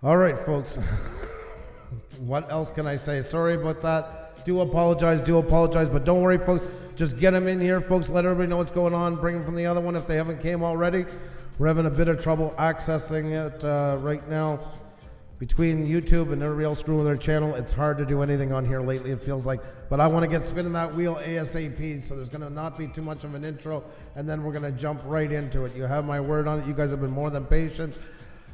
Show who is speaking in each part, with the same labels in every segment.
Speaker 1: All right, folks. What else can I say? Sorry about that. Do apologize, but don't worry, folks. Just get them in here, folks. Let everybody know what's going on. Bring them from the other one if they haven't came already. We're having a bit of trouble accessing it right now. Between YouTube and everybody else screwing their channel, it's hard to do anything on here lately, it feels like. But I want to get spinning that wheel ASAP, so there's going to not be too much of an intro, and then we're going to jump right into it. You have my word on it. You guys have been more than patient.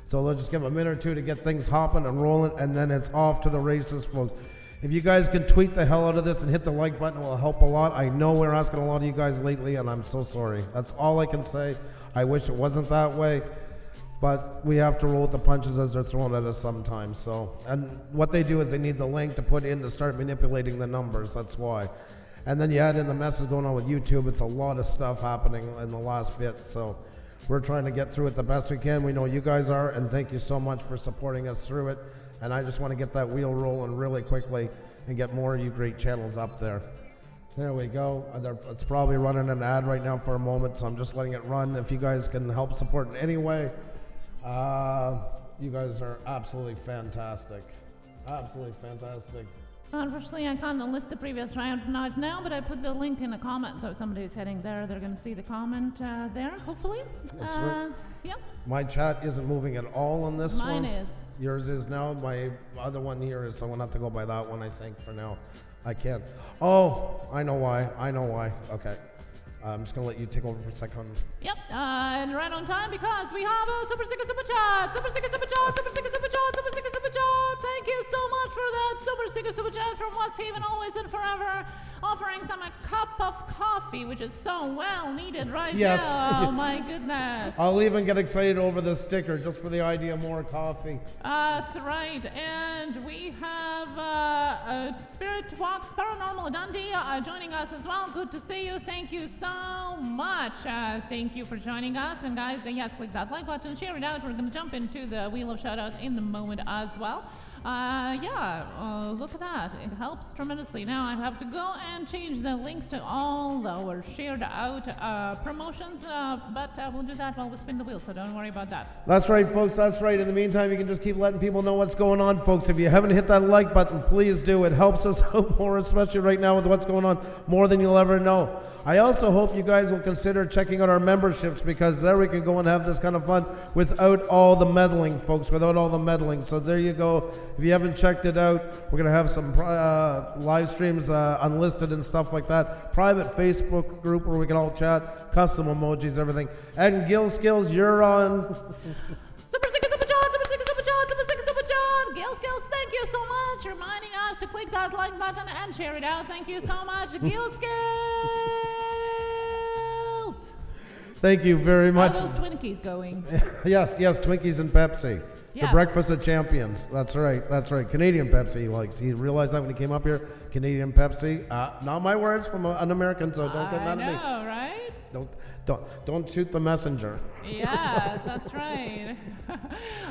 Speaker 1: So let's just give a minute or two to get things hopping and rolling, and then it's off to the races, folks. If you guys can tweet the hell out of this and hit the like button, it will help a lot. I know we're asking a lot of you guys lately, and I'm so sorry. That's all I can say. I wish it wasn't that way, but we have to roll with the punches as they're thrown at us sometimes. So, and what they do is they need the link to put in to start manipulating the numbers. That's why. And then you add in the messes going on with YouTube. It's a lot of stuff happening in the last bit. So we're trying to get through it the best we can. We know you guys are, and thank you so much for supporting us through it. And I just want to get that wheel rolling really quickly and get more of you great channels up there. There we go. It's probably running an ad right now for a moment, so I'm just letting it run. If you guys can help support in any way, you guys are absolutely fantastic. Absolutely fantastic.
Speaker 2: Unfortunately, I can't list the previous round now, but I put the link in the comment, so if somebody's heading there, they're going to see the comment there, hopefully.
Speaker 1: That's right.
Speaker 2: Yep.
Speaker 1: My chat isn't moving at all on this one.
Speaker 2: Mine is.
Speaker 1: Yours is now. My other one here is, so I'm going to have to go by that one, I think, for now. I can't. Oh, I know why. Okay. I'm just going to let you take over for a second.
Speaker 2: Yep, and right on time because we have a Super Sticker Super Chat. Super Sticker Super Chat, Super Sticker Super Chat, Super Sticker Super Chat. Thank you so much for that Super Sticker Super Chat from West Haven, always and forever. Offering some a cup of coffee, which is so well needed right now. Oh my goodness.
Speaker 1: I'll even get excited over the sticker just for the idea of more coffee.
Speaker 2: That's right. And we have Spirit Walks Paranormal Dundee joining us as well. Good to see you. Thank you so much. Thank you for joining us. And guys, yes, click that like button, share it out. We're going to jump into the Wheel of Shoutouts in the moment as well. Look at that. It helps tremendously. Now I have to go and change the links to all our shared out promotions, but we'll do that while we spin the wheel, so don't worry about that.
Speaker 1: That's right, folks. That's right. In the meantime, you can just keep letting people know what's going on, folks. If you haven't hit that like button, please do. It helps us out more, especially right now with what's going on, more than you'll ever know. I also hope you guys will consider checking out our memberships, because there we can go and have this kind of fun without all the meddling, folks, without all the meddling. So there you go. If you haven't checked it out, we're going to have some live streams unlisted and stuff like that. Private Facebook group where we can all chat, custom emojis, everything. And Gil Skills, you're on.
Speaker 2: Super Sticker Super Chat, Super Sticker Super Chat, Super Sticker Super Chat. Gil Skills, thank you so much. Reminding us to click that like button and share it out. Thank you so much, Gil Skills.
Speaker 1: Thank you very much.
Speaker 2: How are those Twinkies going?
Speaker 1: Yes, Twinkies and Pepsi.
Speaker 2: Yes.
Speaker 1: The breakfast of champions. That's right. Canadian Pepsi he likes. He realized that when he came up here. Canadian Pepsi. Not my words, from an American, so don't get mad at me.
Speaker 2: I know, right?
Speaker 1: Don't shoot the messenger.
Speaker 2: Yes, that's right.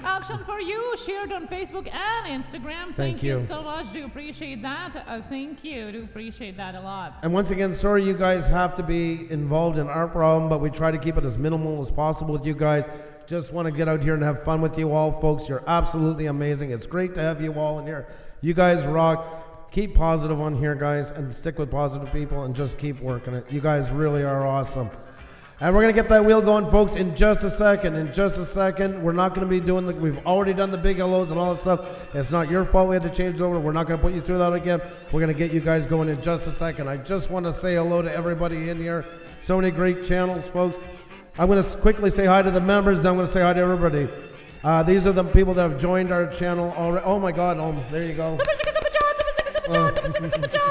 Speaker 2: Auction for you, shared on Facebook and Instagram. Thank you so much. Do appreciate that. Thank you. Do appreciate that a lot.
Speaker 1: And once again, sorry you guys have to be involved in our problem, but we try to keep it as minimal as possible with you guys. Just want to get out here and have fun with you all, folks. You're absolutely amazing. It's great to have you all in here. You guys rock. Keep positive on here, guys, and stick with positive people and just keep working it. You guys really are awesome. And we're going to get that wheel going, folks, in just a second. We're not going to be doing we've already done the big hellos and all that stuff. It's not your fault we had to change it over. We're not going to put you through that again. We're going to get you guys going in just a second. I just want to say hello to everybody in here. So many great channels, folks. I'm going to quickly say hi to the members, then I'm going to say hi to everybody. These are the people that have joined our channel already. Oh my God, there you go.
Speaker 2: Super Sticker Super Chat, Super Sticker Super Chat, Super Sticker Super Chat.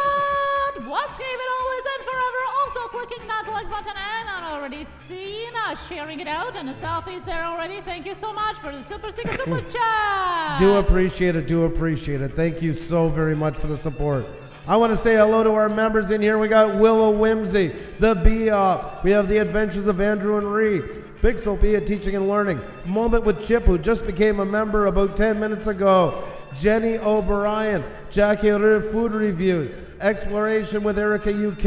Speaker 2: West Haven, always and forever. Also clicking that like button and already seen sharing it out, and the selfies there already. Thank you so much for the Super Sticker Super Chat.
Speaker 1: Do appreciate it. Thank you so very much for the support. I want to say hello to our members in here. We got Willow Whimsy, the B-Op. We have the Adventures of Andrew and Ree, Pixelpia Teaching and Learning, Moment with Chip, who just became a member about 10 minutes ago, Jenny O'Brien, Jackie Rue Food Reviews, Exploration with Erica UK,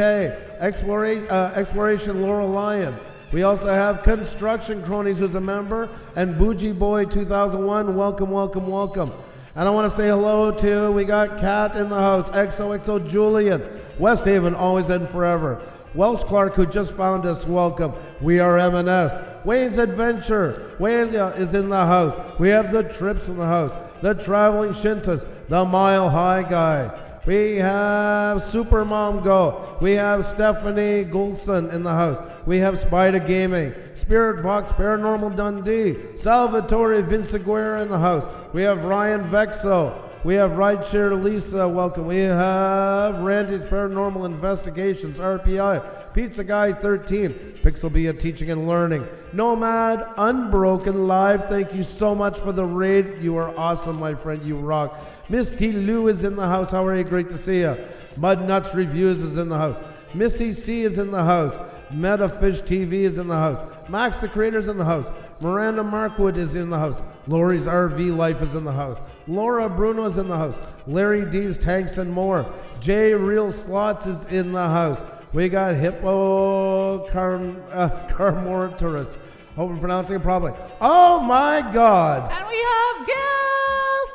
Speaker 1: Exploration Laura Lyon, We also have Construction Cronies, who's a member, and Bougie Boy 2001. Welcome, welcome, welcome. And I want to say hello to, we got Kat in the house, XOXO Julian, West Haven, always and forever. Welsh Clark, who just found us, welcome. We are M&S. Wayne's Adventure, Wayne is in the house. We have the Trips in the house, the Traveling Shintas, the Mile High Guy. We have Supermom Go. We have Stephanie Goulson in the house. We have Spider Gaming, Spirit Fox Paranormal Dundee, Salvatore Vinciguerra in the house. We have Ryan Vexo. We have Rideshare Lisa, welcome. We have Randy's Paranormal Investigations, RPI, Pizza Guy 13, Pixelbia Teaching and Learning, Nomad, Unbroken Live, thank you so much for the raid. You are awesome, my friend, you rock. Misty Lou is in the house, how are you? Great to see you. Mud Nuts Reviews is in the house. Missy C is in the house. Metafish TV is in the house. Max the Creator's in the house. Miranda Markwood is in the house. Lori's RV Life is in the house. Laura Bruno is in the house. Larry D's Tanks and More. Jay Real Slots is in the house. We got Hippo Carmorturus. Hope I'm pronouncing it properly. Oh my God!
Speaker 2: And we have Gil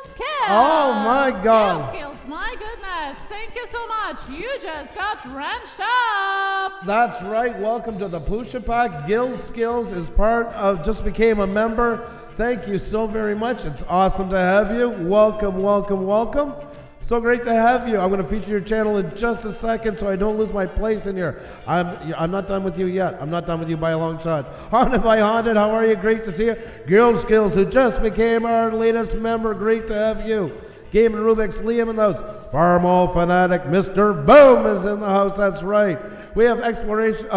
Speaker 2: Skills.
Speaker 1: Oh my God!
Speaker 2: Skills, my goodness. Thank you so much. You just got wrenched up.
Speaker 1: That's right. Welcome to the Pusa Pack. Gil Skills is part of, just became a member. Thank you so very much. It's awesome to have you. Welcome, welcome, welcome. So great to have you. I'm going to feature your channel in just a second so I don't lose my place in here. I'm not done with you yet. I'm not done with you by a long shot. Haunted by Haunted, how are you? Great to see you. Gil Skills, who just became our latest member. Great to have you. Game and Rubik's, Liam in the house. Farm All Fanatic, Mr. Boom is in the house. That's right. We have Exploration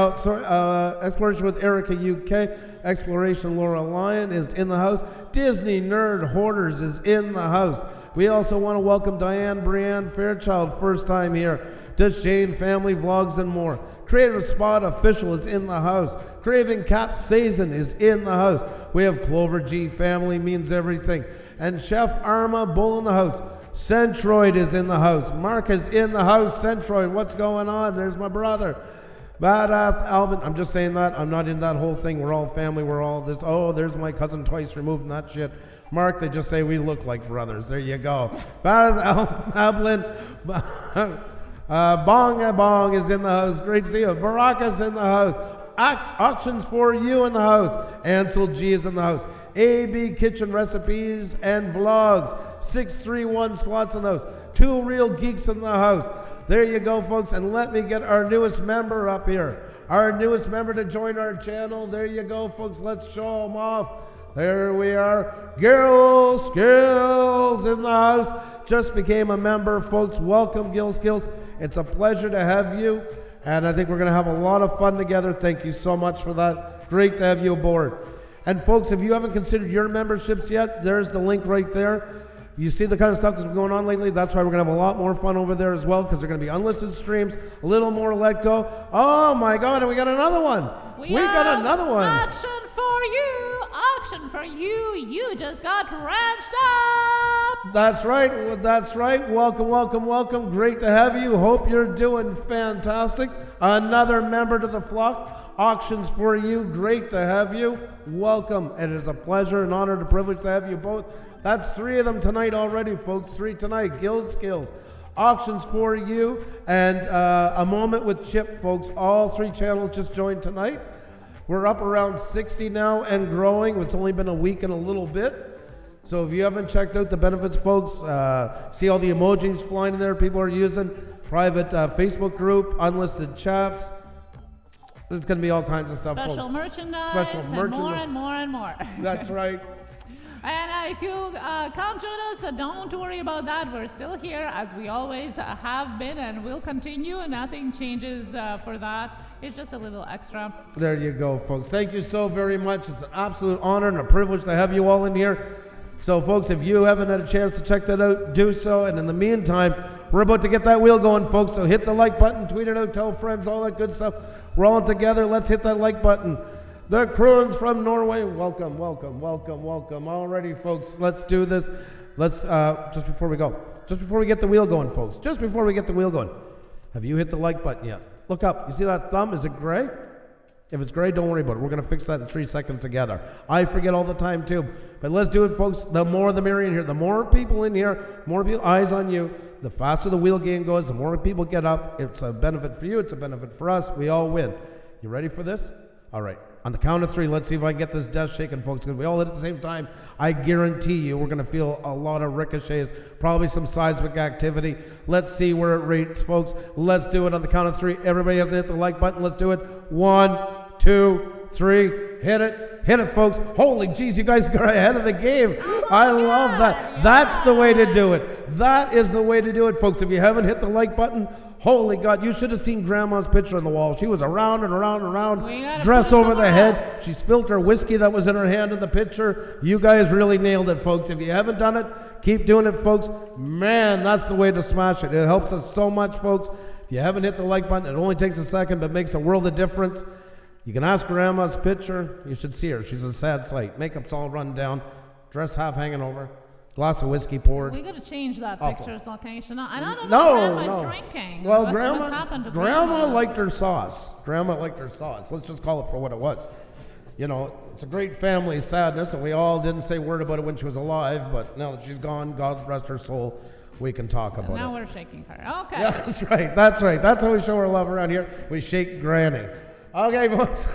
Speaker 1: with Erica UK. Exploration Laura Lyon is in the house. Disney Nerd Hoarders is in the house. We also want to welcome Diane Brianne Fairchild, first time here. To Shane Family Vlogs and more. Creative Spot Official is in the house. Craving Cap Sazin is in the house. We have Clover G Family Means Everything. And Chef Arma Bull in the house. Centroid is in the house. Mark is in the house. Centroid, what's going on? There's my brother. Badass Alvin, I'm just saying that. I'm not in that whole thing. We're all family. We're all this. Oh, there's my cousin Twice removing that shit. Mark, they just say we look like brothers. There you go. Badass Alvin. Bong is in the house. Great to see you. Baraka's in the house. Auctions for You in the house. Ansel G is in the house. AB Kitchen Recipes and Vlogs. 631 Slots in the house. Two Real Geeks in the house. There you go, folks. And let me get our newest member up here. Our newest member to join our channel. There you go, folks. Let's show them off. There we are. Gil Skills in the house. Just became a member, folks. Welcome, Gil Skills. It's a pleasure to have you. And I think we're going to have a lot of fun together. Thank you so much for that. Great to have you aboard. And folks, if you haven't considered your memberships yet, there's the link right there. You see the kind of stuff that's been going on lately? That's why we're going to have a lot more fun over there as well, because they're going to be unlisted streams, a little more let go. Oh my God, and we got another one. We got another one.
Speaker 2: Auction for you. Auction for you. You just got wrenched up.
Speaker 1: That's right. That's right. Welcome, welcome, welcome. Great to have you. Hope you're doing fantastic. Another member to the flock. Auctions for You. Great to have you. Welcome. It is a pleasure, an honor, and a privilege to have you both. That's 3 of them tonight already, folks. 3 tonight. Gil Skills. Auctions for You. And A Moment with Chip, folks. All 3 channels just joined tonight. We're up around 60 now and growing. It's only been a week and a little bit. So if you haven't checked out the benefits, folks, see all the emojis flying in there people are using. Private Facebook group, unlisted chats. There's going to be all kinds of stuff,
Speaker 2: Special
Speaker 1: folks.
Speaker 2: merchandise.
Speaker 1: Special merchandise.
Speaker 2: More and more and more.
Speaker 1: That's right.
Speaker 2: And if you can't join us, don't worry about that. We're still here, as we always have been and will continue. Nothing changes for that. It's just a little extra.
Speaker 1: There you go, folks. Thank you so very much. It's an absolute honor and a privilege to have you all in here. So, folks, if you haven't had a chance to check that out, do so. And in the meantime, we're about to get that wheel going, folks. So hit the like button, tweet it out, tell friends, all that good stuff. We're all together. Let's hit that like button. The Kroons from Norway, welcome, welcome, welcome, welcome. Alrighty, folks, let's do this. Let's, just before we get the wheel going, folks, just before we get the wheel going, have you hit the like button yet? Look up. You see that thumb? Is it gray? If it's gray, don't worry about it. We're going to fix that in 3 seconds together. I forget all the time too. But let's do it, folks. The more the merrier in here. The more people in here, more people, eyes on you, the faster the wheel game goes, the more people get up. It's a benefit for you. It's a benefit for us. We all win. You ready for this? All right. On the count of 3, let's see if I can get this desk shaking, folks. Because we all hit at the same time. I guarantee you we're going to feel a lot of ricochets, probably some seismic activity. Let's see where it rates, folks. Let's do it on the count of 3. Everybody has to hit the like button. Let's do it. 1, 2, 3. Hit it. Hit it, folks. Holy jeez, you guys got ahead of the game. I love that.
Speaker 2: Yeah.
Speaker 1: That's the way to do it. That is the way to do it, folks. If you haven't hit the like button, holy God, you should have seen Grandma's picture on the wall. She was around and around and around, dress over the head. She spilled her whiskey that was in her hand in the picture. You guys really nailed it, folks. If you haven't done it, keep doing it, folks. Man, that's the way to smash it. It helps us so much, folks. If you haven't hit the like button, it only takes a second, but makes a world of difference. You can ask Grandma's picture. You should see her. She's a sad sight. Makeup's all run down, dress half hanging over, glass of whiskey poured.
Speaker 2: We got to change that
Speaker 1: Awful.
Speaker 2: picture's location. And I don't know
Speaker 1: No,
Speaker 2: what Grandma's
Speaker 1: no.
Speaker 2: drinking.
Speaker 1: Well,
Speaker 2: What's
Speaker 1: Grandma
Speaker 2: happened to
Speaker 1: Grandma liked her sauce. Grandma liked her sauce. Let's just call it for what it was. You know, it's a great family sadness, and we all didn't say a word about it when she was alive, but now that she's gone, God rest her soul, we can talk about
Speaker 2: Now
Speaker 1: it.
Speaker 2: we're shaking her. Okay.
Speaker 1: Yeah, that's right. That's right. That's how we show our love around here. We shake Granny. Okay, folks.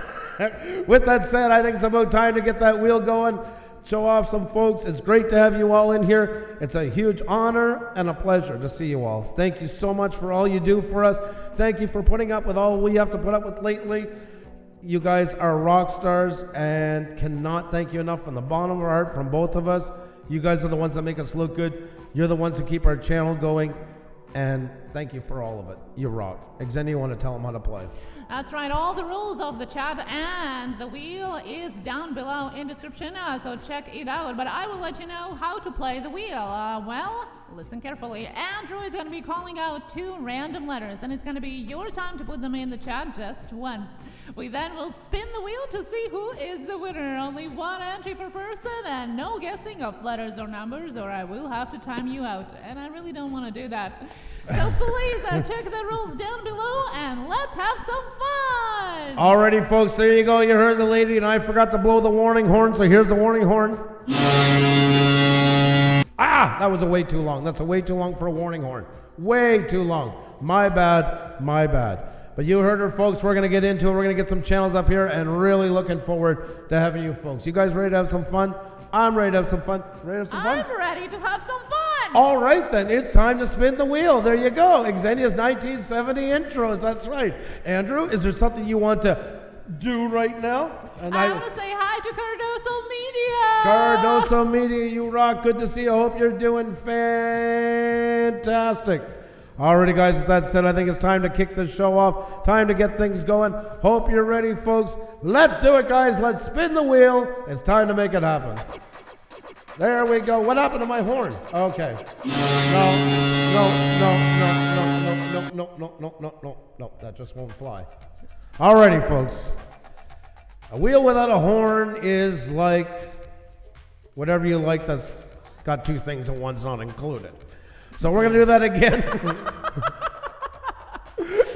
Speaker 1: With that said, I think it's about time to get that wheel going. Show off some folks. It's great to have you all in here. It's a huge honor and a pleasure to see you all. Thank you so much for all you do for us. Thank you for putting up with all we have to put up with lately. You guys are rock stars and cannot thank you enough from the bottom of our heart from both of us. You guys are the ones that make us look good. You're the ones who keep our channel going. And thank you for all of it. You rock. Xenia, you want to tell them how to play?
Speaker 2: That's right. All the rules of the chat and the wheel is down below in description, so check it out. But I will let you know how to play the wheel. Well, listen carefully. Andrew is going to be calling out 2 random letters, and it's going to be your time to put them in the chat just once. We then will spin the wheel to see who is the winner. Only 1 entry per person, and no guessing of letters or numbers, or I will have to time you out. And I really don't want to do that. So please check the rules down below and let's have some fun.
Speaker 1: Alrighty, folks, there you go. You heard the lady, and I forgot to blow the warning horn, so here's the warning horn. Ah, that was way too long. That's way too long for a warning horn. Way too long. My bad, my bad. But you heard her, folks. We're going to get into it. We're going to get some channels up here and really looking forward to having you folks. You guys ready to have some fun? I'm ready to have some fun. Ready to have some fun?
Speaker 2: I'm ready to have some fun.
Speaker 1: All right, then. It's time to spin the wheel. There you go. Xenia's 1970 intros. That's right. Andrew, is there something you want to do right now? And
Speaker 2: I want to say hi to Cardoso Media.
Speaker 1: Cardoso Media, you rock. Good to see you. I hope you're doing fantastic. Alrighty, guys, with that said, I think it's time to kick this show off. Time to get things going. Hope you're ready, folks. Let's do it, guys. Let's spin the wheel. It's time to make it happen. There we go. What happened to my horn? Okay. No. That just won't fly. Alrighty, folks. A wheel without a horn is like whatever you like that's got 2 things and one's not included. So we're going to do that again.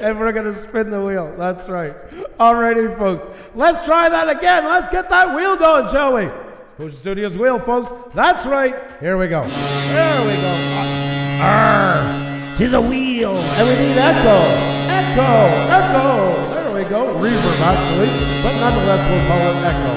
Speaker 1: And we're going to spin the wheel. That's right. Alrighty, folks. Let's try that again. Let's get that wheel going, shall we? Pusa Studios wheel, folks. That's right. Here we go. There we go. Tis a wheel, and we need echo. Echo. There we go. Reverb, actually. But nonetheless, we'll call it echo.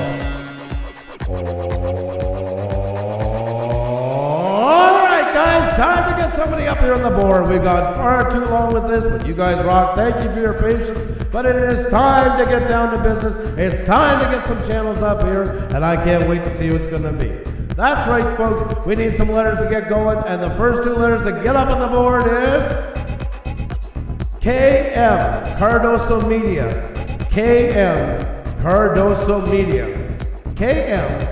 Speaker 1: All right, guys. Time to get somebody up here on the board. We've got far too long with this, but you guys rock. Thank you for your patience. But it is time to get down to business. It's time to get some channels up here, and I can't wait to see who it's going to be. That's right, folks. We need some letters to get going, and the first 2 letters to get up on the board is KM, Cardoso Media. KM, Cardoso Media. KM,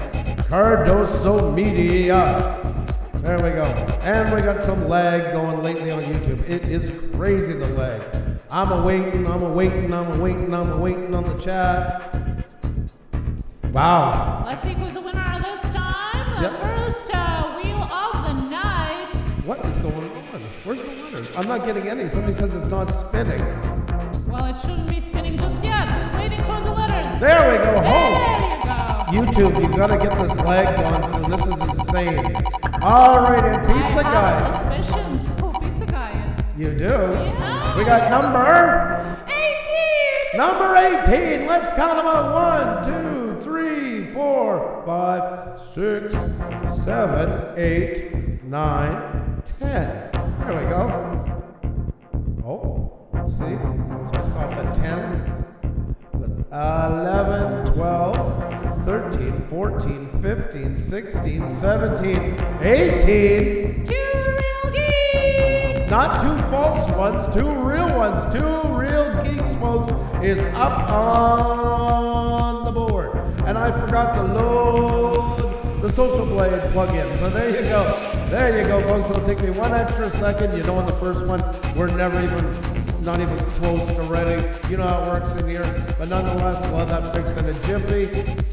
Speaker 1: Cardoso Media. There we go. And we got some lag going lately on YouTube. It is crazy, the lag. I'm waiting on the chat. Wow.
Speaker 2: Let's see who's the winner this time. The
Speaker 1: Yep.
Speaker 2: first wheel of the night.
Speaker 1: What is going on? Where's the letters? I'm not getting any. Somebody says it's not spinning.
Speaker 2: Well, it shouldn't be spinning just yet. We're waiting for the letters.
Speaker 1: There we go. Home.
Speaker 2: There you go.
Speaker 1: YouTube, you gotta get this lag going soon. This is insane. All right, and Pizza
Speaker 2: I
Speaker 1: Guy.
Speaker 2: have suspicions who Pizza Guy is.
Speaker 1: You do?
Speaker 2: Yeah.
Speaker 1: We got number
Speaker 2: 18!
Speaker 1: Number 18. Let's count them out. 1, 2, 3, 4, 5, 6, 7, 8, 9, 10. There we go. Oh, let's see. So I stop at 10. 11, 12, 13, 14, 15, 16, 17, 18.
Speaker 2: 2 real geeks!
Speaker 1: Not 2 false ones, 2 real ones. 2 real geeks, folks, is up on the board. And I forgot to load the Social Blade plugin. So there you go. There you go, folks. It'll take me 1 extra second. You know, in the first one, we're not even close to ready. You know how it works in here. But nonetheless, we'll have that fixed in a jiffy.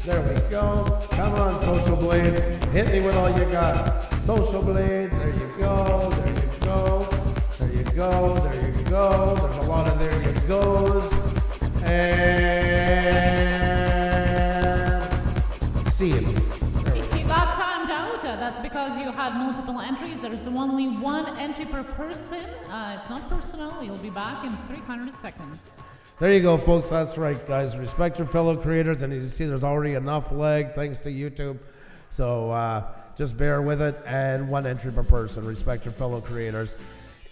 Speaker 1: There we go. Come on, Social Blade. Hit me with all you got. Social Blade. There you go. There you go. There you go. There you go. There's a lot of there you goes. And see you.
Speaker 2: If you got timed out, that's because you had multiple entries. There's only 1 entry per person. It's not personal. You'll be back in 300 seconds.
Speaker 1: There you go, folks. That's right, guys. Respect your fellow creators. And as you see, there's already enough lag thanks to YouTube. So just bear with it. And 1 entry per person. Respect your fellow creators.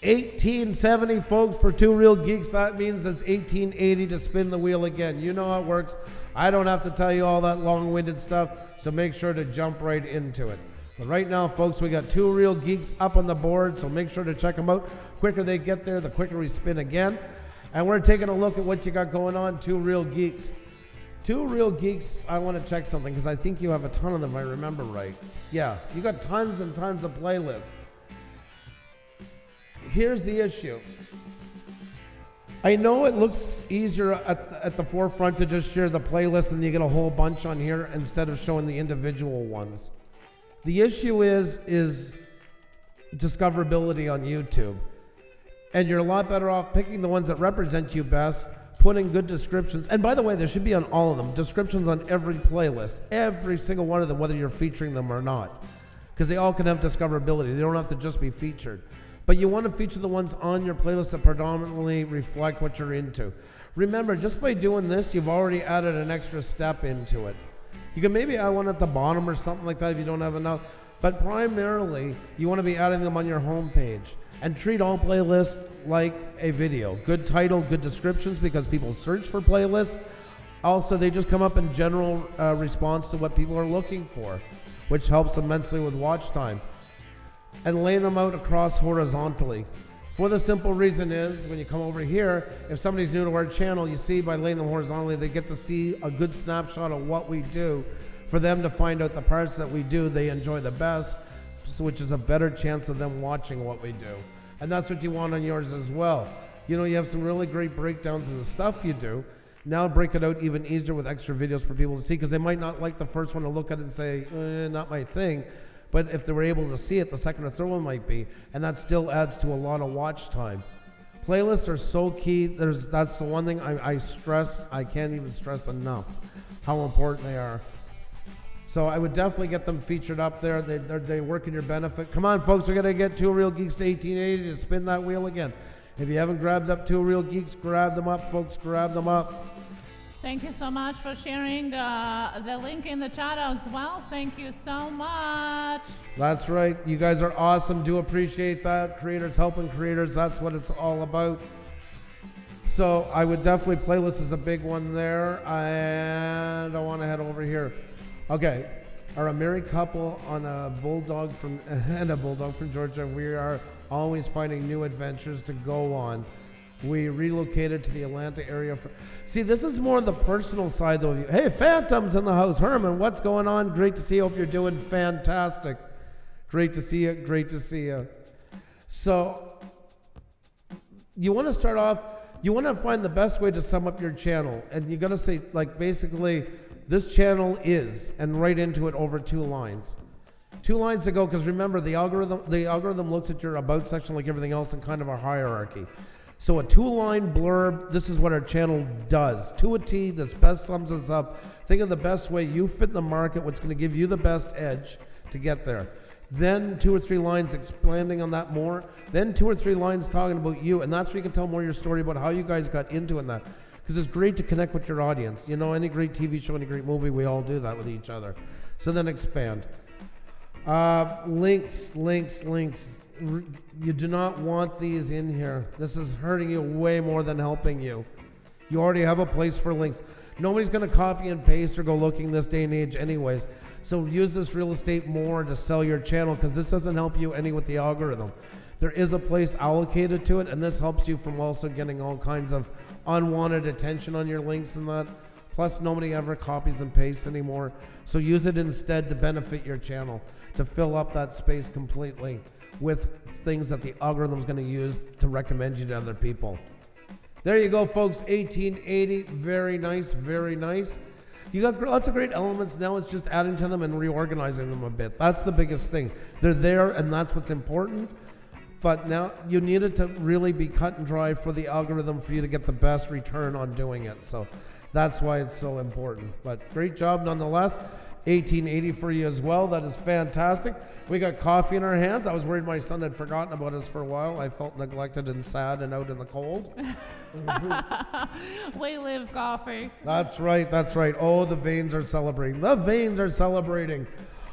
Speaker 1: 1870, folks, for 2 real geeks. That means it's 1880 to spin the wheel again. You know how it works. I don't have to tell you all that long-winded stuff. So make sure to jump right into it. But right now, folks, we got 2 real geeks up on the board. So make sure to check them out. Quicker they get there, the quicker we spin again. And we're taking a look at what you got going on. 2 real geeks. 2 real geeks, I want to check something because I think you have a ton of them, if I remember right. Yeah, you got tons and tons of playlists. Here's the issue. I know it looks easier at the forefront to just share the playlist and you get a whole bunch on here instead of showing the individual ones. The issue is discoverability on YouTube. And you're a lot better off picking the ones that represent you best, putting good descriptions. And by the way, there should be on all of them, descriptions on every playlist, every single one of them, whether you're featuring them or not. Because they all can have discoverability. They don't have to just be featured. But you want to feature the ones on your playlist that predominantly reflect what you're into. Remember, just by doing this, you've already added an extra step into it. You can maybe add one at the bottom or something like that if you don't have enough. But primarily, you want to be adding them on your homepage. And treat all playlists like a video. Good title, good descriptions, because people search for playlists. Also, they just come up in general response to what people are looking for, which helps immensely with watch time. And lay them out across horizontally. For the simple reason is, when you come over here, if somebody's new to our channel, you see by laying them horizontally, they get to see a good snapshot of what we do, for them to find out the parts that we do they enjoy the best, which is a better chance of them watching what we do. And that's what you want on yours as well. You know, you have some really great breakdowns of the stuff you do. Now break it out even easier with extra videos for people to see, because they might not like the first one to look at it and say, not my thing. But if they were able to see it, the second or third one might be. And that still adds to a lot of watch time. Playlists are so key. That's the one thing I stress. I can't even stress enough how important they are. So I would definitely get them featured up there. They work in your benefit. Come on, folks. We're going to get 2 real geeks to 1880 to spin that wheel again. If you haven't grabbed up 2 real geeks, grab them up, folks. Grab them up.
Speaker 2: Thank you so much for sharing the link in the chat as well. Thank you so much.
Speaker 1: That's right. You guys are awesome. Do appreciate that. Creators helping creators. That's what it's all about. So I would definitely, playlist is a big one there. And I want to head over here. Okay. Are a married couple on a bulldog from Georgia. We are always finding new adventures to go on. We relocated to the Atlanta area. See, this is more on the personal side, though. Hey, Phantom's in the house. Herman, what's going on? Great to see you. Hope you're doing fantastic. Great to see you. Great to see you. So, you want to start off, you want to find the best way to sum up your channel. And you got to say, like, basically, this channel is, and write into it over 2 lines. 2 lines to go, because remember, the algorithm looks at your about section like everything else in kind of a hierarchy. So a 2-line blurb, this is what our channel does. To a T, this best sums us up. Think of the best way you fit the market, what's going to give you the best edge to get there. Then 2 or 3 lines expanding on that more. Then 2 or 3 lines talking about you. And that's where you can tell more of your story about how you guys got into it and that. Because it's great to connect with your audience. You know, any great TV show, any great movie, we all do that with each other. So then expand. Links. You do not want these in here. This is hurting you way more than helping you. You already have a place for links. Nobody's going to copy and paste or go looking this day and age anyways. So use this real estate more to sell your channel, because this doesn't help you any with the algorithm. There is a place allocated to it, and this helps you from also getting all kinds of unwanted attention on your links and that. Plus, nobody ever copies and pastes anymore. So use it instead to benefit your channel, to fill up that space completely with things that the algorithm's going to use to recommend you to other people. There you go, folks. 1880. Very nice, very nice. You got lots of great elements. Now it's just adding to them and reorganizing them a bit. That's the biggest thing. They're there, and that's what's important. But now you need it to really be cut and dry for the algorithm for you to get the best return on doing it. So that's why it's so important. But great job nonetheless. 1880 for you as well. That is fantastic. We got coffee in our hands. I was worried my son had forgotten about us for a while. I felt neglected and sad and out in the cold.
Speaker 2: We live coffee.
Speaker 1: That's right, that's right. Oh, the veins are celebrating. The veins are celebrating.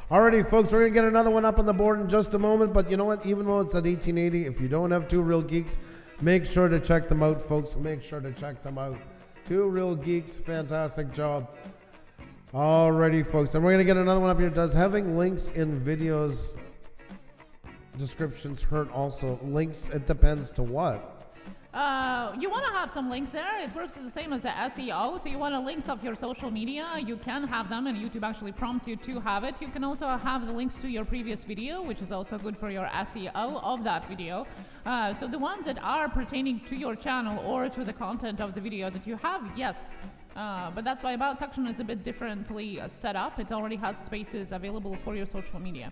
Speaker 1: Alrighty, folks, we're going to get another one up on the board in just a moment. But you know what? Even though it's at 1880, if you don't have 2 Real Geeks, make sure to check them out, folks. Make sure to check them out. 2 Real Geeks, fantastic job. Alrighty, folks, and we're going to get another one up here. Does having links in videos descriptions hurt also? Links, it depends to what?
Speaker 2: You want to have some links there. It works the same as the SEO. So you want links of your social media, you can have them, and YouTube actually prompts you to have it. You can also have the links to your previous video, which is also good for your SEO of that video. So the ones that are pertaining to your channel or to the content of the video that you have, yes. But that's why About section is a bit differently set up. It already has spaces available for your social media.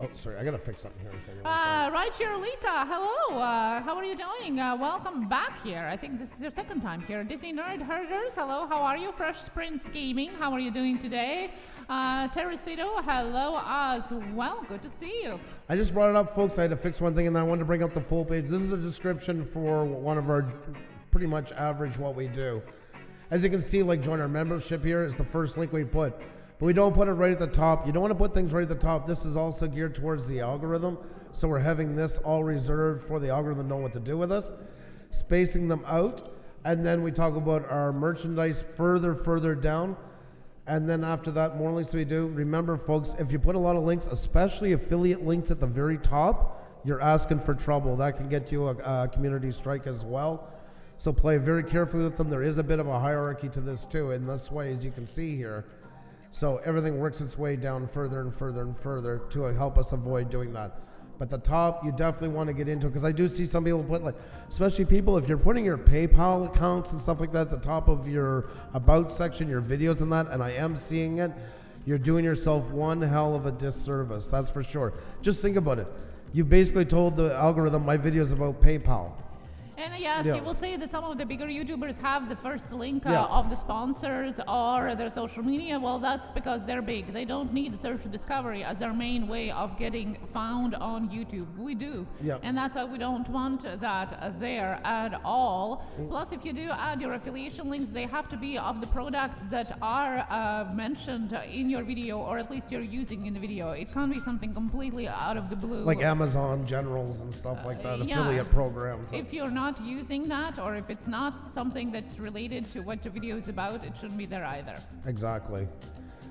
Speaker 1: Oh, sorry, I gotta fix something here in a second.
Speaker 2: Right here, Lisa. Hello. How are you doing? Welcome back here. I think this is your second time here. Disney Nerd Herders. Hello. How are you? Fresh Prince Gaming. How are you doing today? Teresito. Hello as well. Good to see you.
Speaker 1: I just brought it up, folks. I had to fix one thing, and then I wanted to bring up the full page. This is a description for one of our pretty much average what we do. As you can see, like join our membership here is the first link we put. But we don't put it right at the top. You don't want to put things right at the top. This is also geared towards the algorithm. So we're having this all reserved for the algorithm to know what to do with us. Spacing them out. And then we talk about our merchandise further down. And then after that, more links we do. Remember, folks, if you put a lot of links, especially affiliate links at the very top, you're asking for trouble. That can get you a community strike as well. So play very carefully with them. There is a bit of a hierarchy to this too, in this way, as you can see here. So everything works its way down further and further to help us avoid doing that. But the top, you definitely want to get into, because I do see some people put, like, especially people, if you're putting your PayPal accounts and stuff like that at the top of your About section, your videos and that, and I am seeing it, you're doing yourself one hell of a disservice, that's for sure. Just think about it. You've basically told the algorithm my video is about PayPal.
Speaker 2: And yes, you will see that some of the bigger YouTubers have the first link of the sponsors or their social media. Well, that's because they're big. They don't need search discovery as their main way of getting found on YouTube. We do. And that's why we don't want that there at all. Plus, if you do add your affiliation links, they have to be of the products that are mentioned in your video, or at least you're using in the video. It can't be something completely out of the blue.
Speaker 1: Like Amazon Generals and stuff like that, affiliate programs.
Speaker 2: If you're not using that, or if it's not something that's related to what the video is about, it shouldn't be there either.
Speaker 1: Exactly.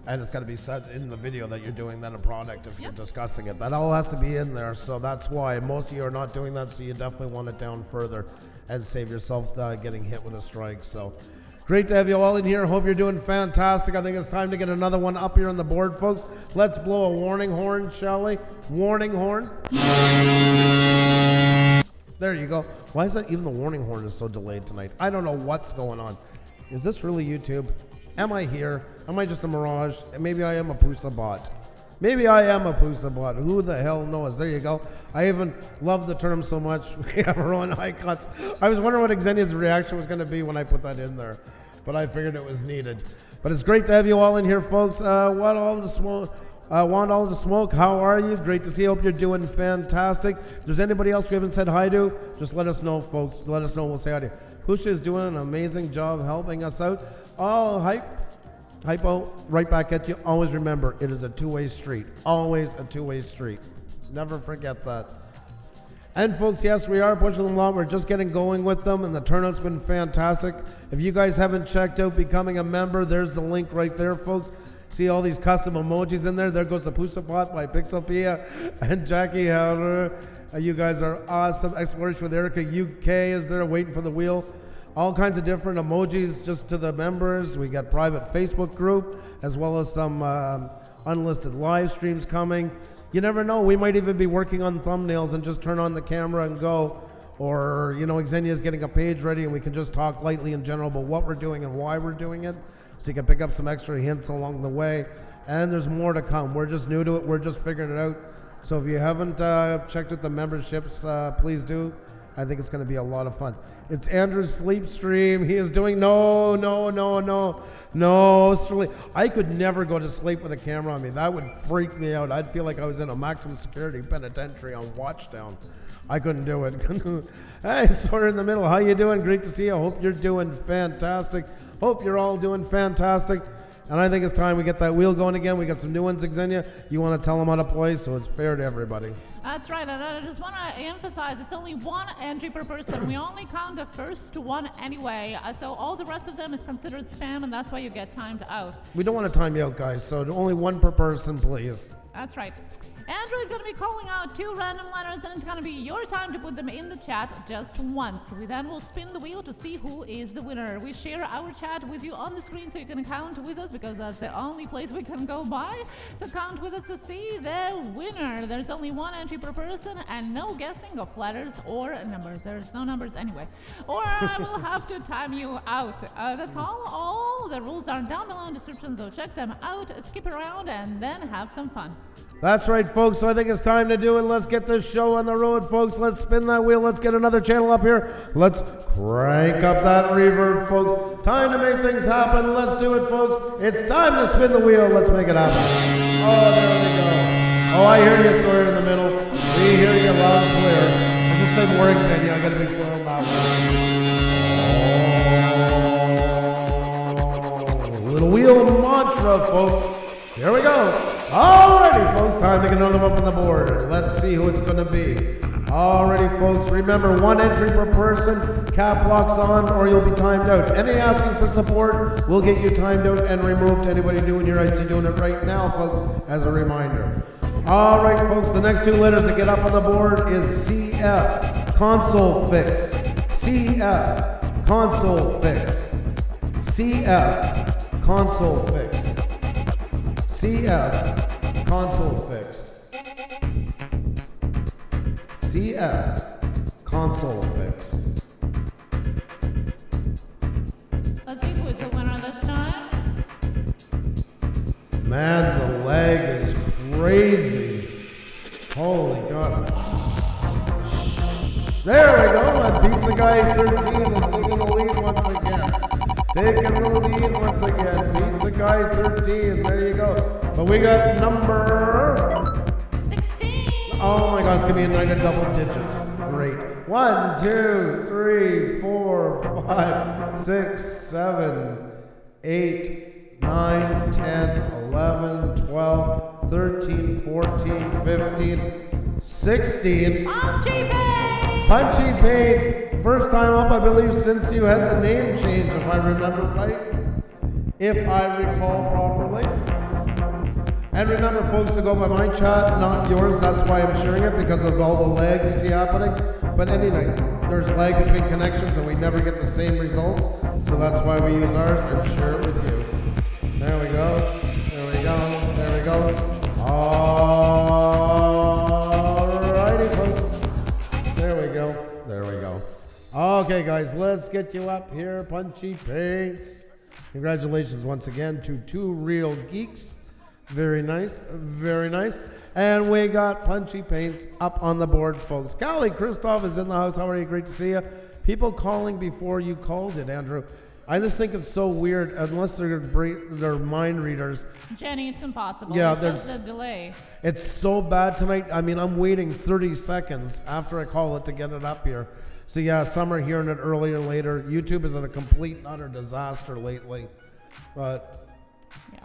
Speaker 1: And it's got to be said in the video that you're doing that a product if you're discussing it. That all has to be in there, so that's why most of you are not doing that, so you definitely want it down further and save yourself getting hit with a strike. So great to have you all in here. Hope you're doing fantastic. I think it's time to get another one up here on the board, folks. Let's blow a warning horn, shall we? Warning horn. There you go. Why is that even the warning horn is so delayed tonight? I don't know what's going on. Is this really YouTube? Am I here? Am I just a mirage? Maybe I am a Pusa bot. Maybe I am a Pusa bot. Who the hell knows? There you go. I even love the term so much. We have our own icons. I was wondering what Xenia's reaction was going to be when I put that in there, but I figured it was needed. But it's great to have you all in here, folks. Want all the smoke? How are you? Great to see you. Hope you're doing fantastic. If there's anybody else we haven't said hi to, just let us know, folks. Let us know. We'll say hi to you. Pusa is doing an amazing job helping us out. Oh, Hypo, right back at you. Always remember, it is a two-way street. Always a two-way street. Never forget that. And folks, yes, we are pushing them along. We're just getting going with them, and the turnout's been fantastic. If you guys haven't checked out becoming a member, there's the link right there, folks. See all these custom emojis in there. There goes the Pusa Pot by Pixelpia and Jackie Howder. You guys are awesome. Exploration with Erica UK is there waiting for the wheel. All kinds of different emojis just to the members. We got private Facebook group as well as some unlisted live streams coming. You never know. We might even be working on thumbnails and just turn on the camera and go. Or, Xenia's getting a page ready and we can just talk lightly in general about what we're doing and why we're doing it. So you can pick up some extra hints along the way. And there's more to come. We're just new to it. We're just figuring it out. So if you haven't checked out the memberships, please do. I think it's going to be a lot of fun. It's Andrew's sleep stream. He is doing no sleep. I could never go to sleep with a camera on me. That would freak me out. I'd feel like I was in a maximum security penitentiary on Watchdown. I couldn't do it. Hey, Sawyer in the middle. How you doing? Great to see you. Hope you're doing fantastic. Hope you're all doing fantastic. And I think it's time we get that wheel going again. We got some new ones, Xenia. You want to tell them how to play so it's fair to everybody.
Speaker 2: That's right, and I just want to emphasize it's only one entry per person. We only count the first one anyway, so all the rest of them is considered spam, and that's why you get timed out.
Speaker 1: We don't want to time you out, guys, so only one per person, please.
Speaker 2: That's right. Andrew is going to be calling out 2 random letters, and it's going to be your time to put them in the chat just once. We then will spin the wheel to see who is the winner. We share our chat with you on the screen so you can count with us, because that's the only place we can go by. So count with us to see the winner. There's only one entry per person and no guessing of letters or numbers. There's no numbers anyway. Or I will have to time you out. That's all. All the rules are down below in the description, so check them out, skip around, and then have some fun.
Speaker 1: That's right, folks. So I think it's time to do it. Let's get this show on the road, folks. Let's spin that wheel. Let's get another channel up here. Let's crank up that reverb, folks. Time to make things happen. Let's do it, folks. It's time to spin the wheel. Let's make it happen. Oh, there we go. Oh, I hear you, Sawyer, in the middle. We hear you loud and clear. I just said more Xenia. I'm going to be flowing that one. Little wheel mantra, folks. Here we go. Alrighty, folks, time to get them up on the board. Let's see who it's going to be. Alrighty, folks, remember 1 entry per person, cap locks on, or you'll be timed out. Any asking for support will get you timed out and removed. Anybody doing your I see doing it right now, folks, as a reminder. Alright, folks, the next 2 letters that get up on the board is CF, console fix. CF, console fix. CF, console fix. CF, console fix. CF, console fix.
Speaker 2: Let's see who is the winner this time.
Speaker 1: Man, the lag is crazy. Holy God. There we go. And Pizza Guy 13 is taking the lead once again. Taking the lead once again. Pizza Guy 13. There you go. But we got number
Speaker 2: 16.
Speaker 1: Oh my God, it's gonna be a night of double digits. Great. 1, 2, 3, 4, 5, 6, 7, 8, 9, 10, 11, 12, 13, 14, 15, 16.
Speaker 2: Punchy Paint!
Speaker 1: Punchy Paints. First time up, I believe, since you had the name change, if I remember right. If I recall properly. And remember, folks, to go by my chat, not yours. That's why I'm sharing it, because of all the lag you see happening. But any night, there's lag between connections, and we never get the same results. So that's why we use ours and share it with you. There we go. There we go. There we go. Alrighty, folks. There we go. There we go. Okay, guys, let's get you up here. Punchy Paints. Congratulations once again to 2 real geeks. Very nice, very nice. And we got Punchy Paints up on the board, folks. Callie Christoph is in the house. How are you? Great to see you. People calling before you called it, Andrew. I just think it's so weird, unless they're mind readers.
Speaker 2: Jenny, it's impossible.
Speaker 1: Yeah,
Speaker 2: it's
Speaker 1: there's
Speaker 2: just a delay.
Speaker 1: It's so bad tonight. I mean, I'm waiting 30 seconds after I call it to get it up here. So yeah, some are hearing it earlier, later. YouTube is in a complete and utter disaster lately. But
Speaker 2: Yeah.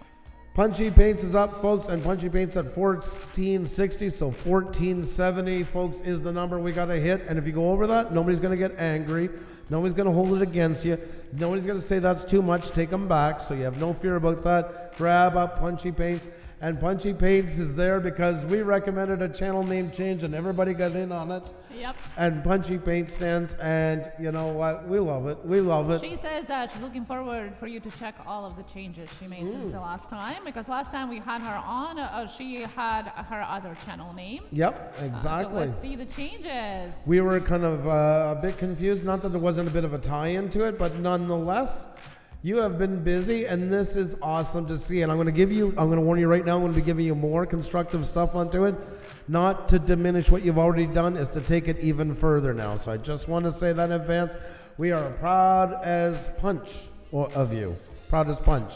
Speaker 1: Punchy Paints is up, folks, and Punchy Paints at 1460, so 1470, folks, is the number we got to hit. And if you go over that, nobody's going to get angry. Nobody's going to hold it against you. Nobody's going to say that's too much. Take them back, so you have no fear about that. Grab up Punchy Paints. And Punchy Paints is there because we recommended a channel name change, and everybody got in on it.
Speaker 2: Yep.
Speaker 1: And Punchy Paint stands, and you know what? We love it. We love it.
Speaker 2: She says she's looking forward for you to check all of the changes she made since the last time, because last time we had her on, she had her other channel name.
Speaker 1: Yep, exactly.
Speaker 2: So let's see the changes.
Speaker 1: We were kind of a bit confused. Not that there wasn't a bit of a tie-in to it, but nonetheless, you have been busy, and this is awesome to see. And I'm going to warn you right now, I'm going to be giving you more constructive stuff onto it. Not to diminish what you've already done, is to take it even further now. So I just want to say that in advance. We are proud as punch of you. Proud as punch.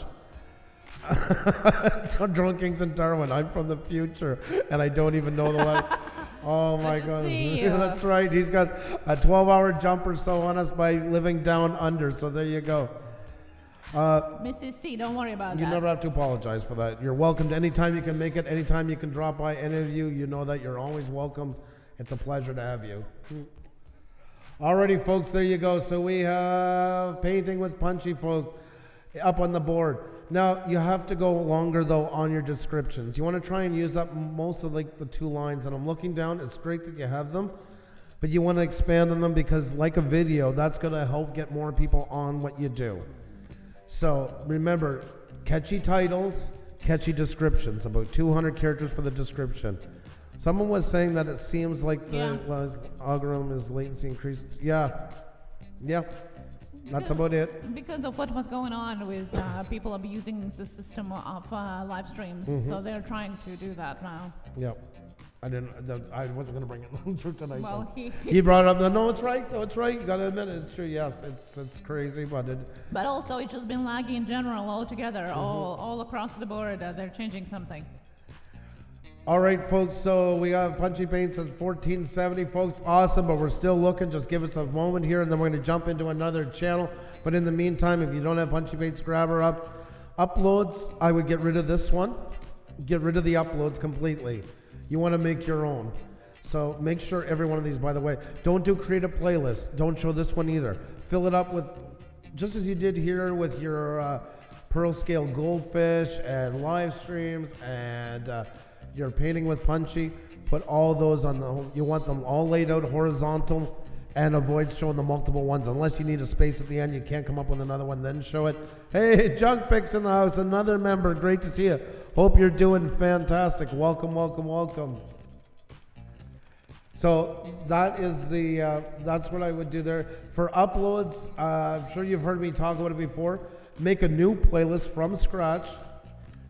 Speaker 1: Drunk Kings and Darwin. I'm from the future, and I don't even know the letter. Oh my God. That's right. He's got a 12-hour jump or so on us by living down under. So there you go.
Speaker 2: Mrs. C, don't worry about that.
Speaker 1: You never have to apologize for that. You're welcome to anytime you can make it, anytime you can drop by. Any of you, you know that you're always welcome. It's a pleasure to have you. Alrighty, folks, there you go. So we have Painting with Punchy, folks, up on the board. Now, you have to go longer, though, on your descriptions. You want to try and use up most of the 2 lines. And I'm looking down. It's great that you have them. But you want to expand on them because, like a video, that's going to help get more people on what you do. So remember, catchy titles, catchy descriptions, about 200 characters for the description. Someone was saying that it seems like the algorithm is latency increased. Yeah, that's about it.
Speaker 2: Because of what was going on with people abusing the system of live streams, so they're trying to do that now.
Speaker 1: Yeah. I wasn't going to bring it through tonight.
Speaker 2: Well,
Speaker 1: he brought it up. No, it's right. No, it's right. You got to admit it. It's true. Yes, it's crazy, but
Speaker 2: also it's just been laggy in general altogether, all across the board. They're changing something.
Speaker 1: All right, folks. So we have Punchy Paints at 1470, folks. Awesome, but we're still looking. Just give us a moment here, and then we're going to jump into another channel. But in the meantime, if you don't have Punchy Paints, grab her up. Uploads, I would get rid of this one. Get rid of the uploads completely. You want to make your own. So make sure every one of these, by the way, don't do create a playlist. Don't show this one either. Fill it up with, just as you did here with your pearl scale goldfish and live streams and your Painting with Punchy. Put all those on you want them all laid out horizontal and avoid showing the multiple ones. Unless you need a space at the end, you can't come up with another one, then show it. Hey, Junk Picks in the house, another member. Great to see you. Hope you're doing fantastic. Welcome, welcome, welcome. So that is that's what I would do there. For uploads, I'm sure you've heard me talk about it before. Make a new playlist from scratch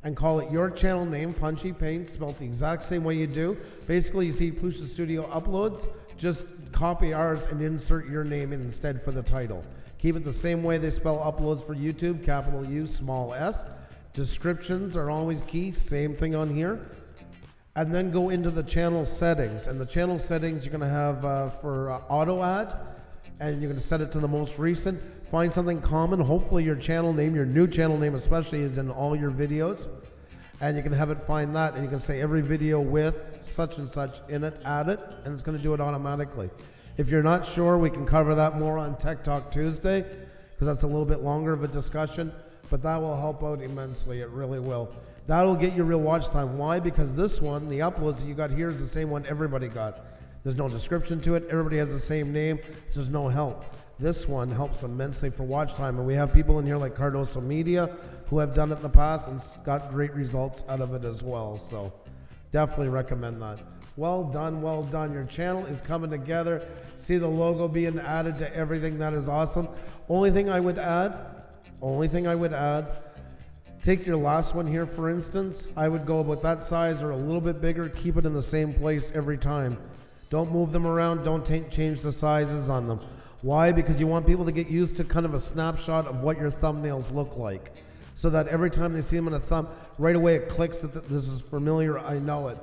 Speaker 1: and call it your channel name, Punchy Paint, spelled the exact same way you do. Basically, you see Pusa Studio uploads, just copy ours and insert your name in instead for the title. Keep it the same way they spell uploads for YouTube, capital U, small s. Descriptions are always key, same thing on here. And then go into the channel settings. And the channel settings you're going to have for auto ad, and you're going to set it to the most recent. Find something common. Hopefully your channel name, your new channel name especially, is in all your videos. And you can have it find that, and you can say every video with such and such in it, add it, and it's going to do it automatically. If you're not sure, we can cover that more on Tech Talk Tuesday, because that's a little bit longer of a discussion. But that will help out immensely. It really will. That'll get you real watch time. Why? Because this one, the uploads that you got here, is the same one everybody got. There's no description to it. Everybody has the same name. So there's no help. This one helps immensely for watch time. And we have people in here like Cardoso Media who have done it in the past and got great results out of it as well. So definitely recommend that. Well done, well done. Your channel is coming together. See the logo being added to everything. That is awesome. Only thing I would add, Take your last one here, for instance. I would go about that size or a little bit bigger. Keep it in the same place every time. Don't move them around. Don't change the sizes on them. Why? Because you want people to get used to kind of a snapshot of what your thumbnails look like. So that every time they see them in a thumb, right away it clicks that this is familiar. I know it.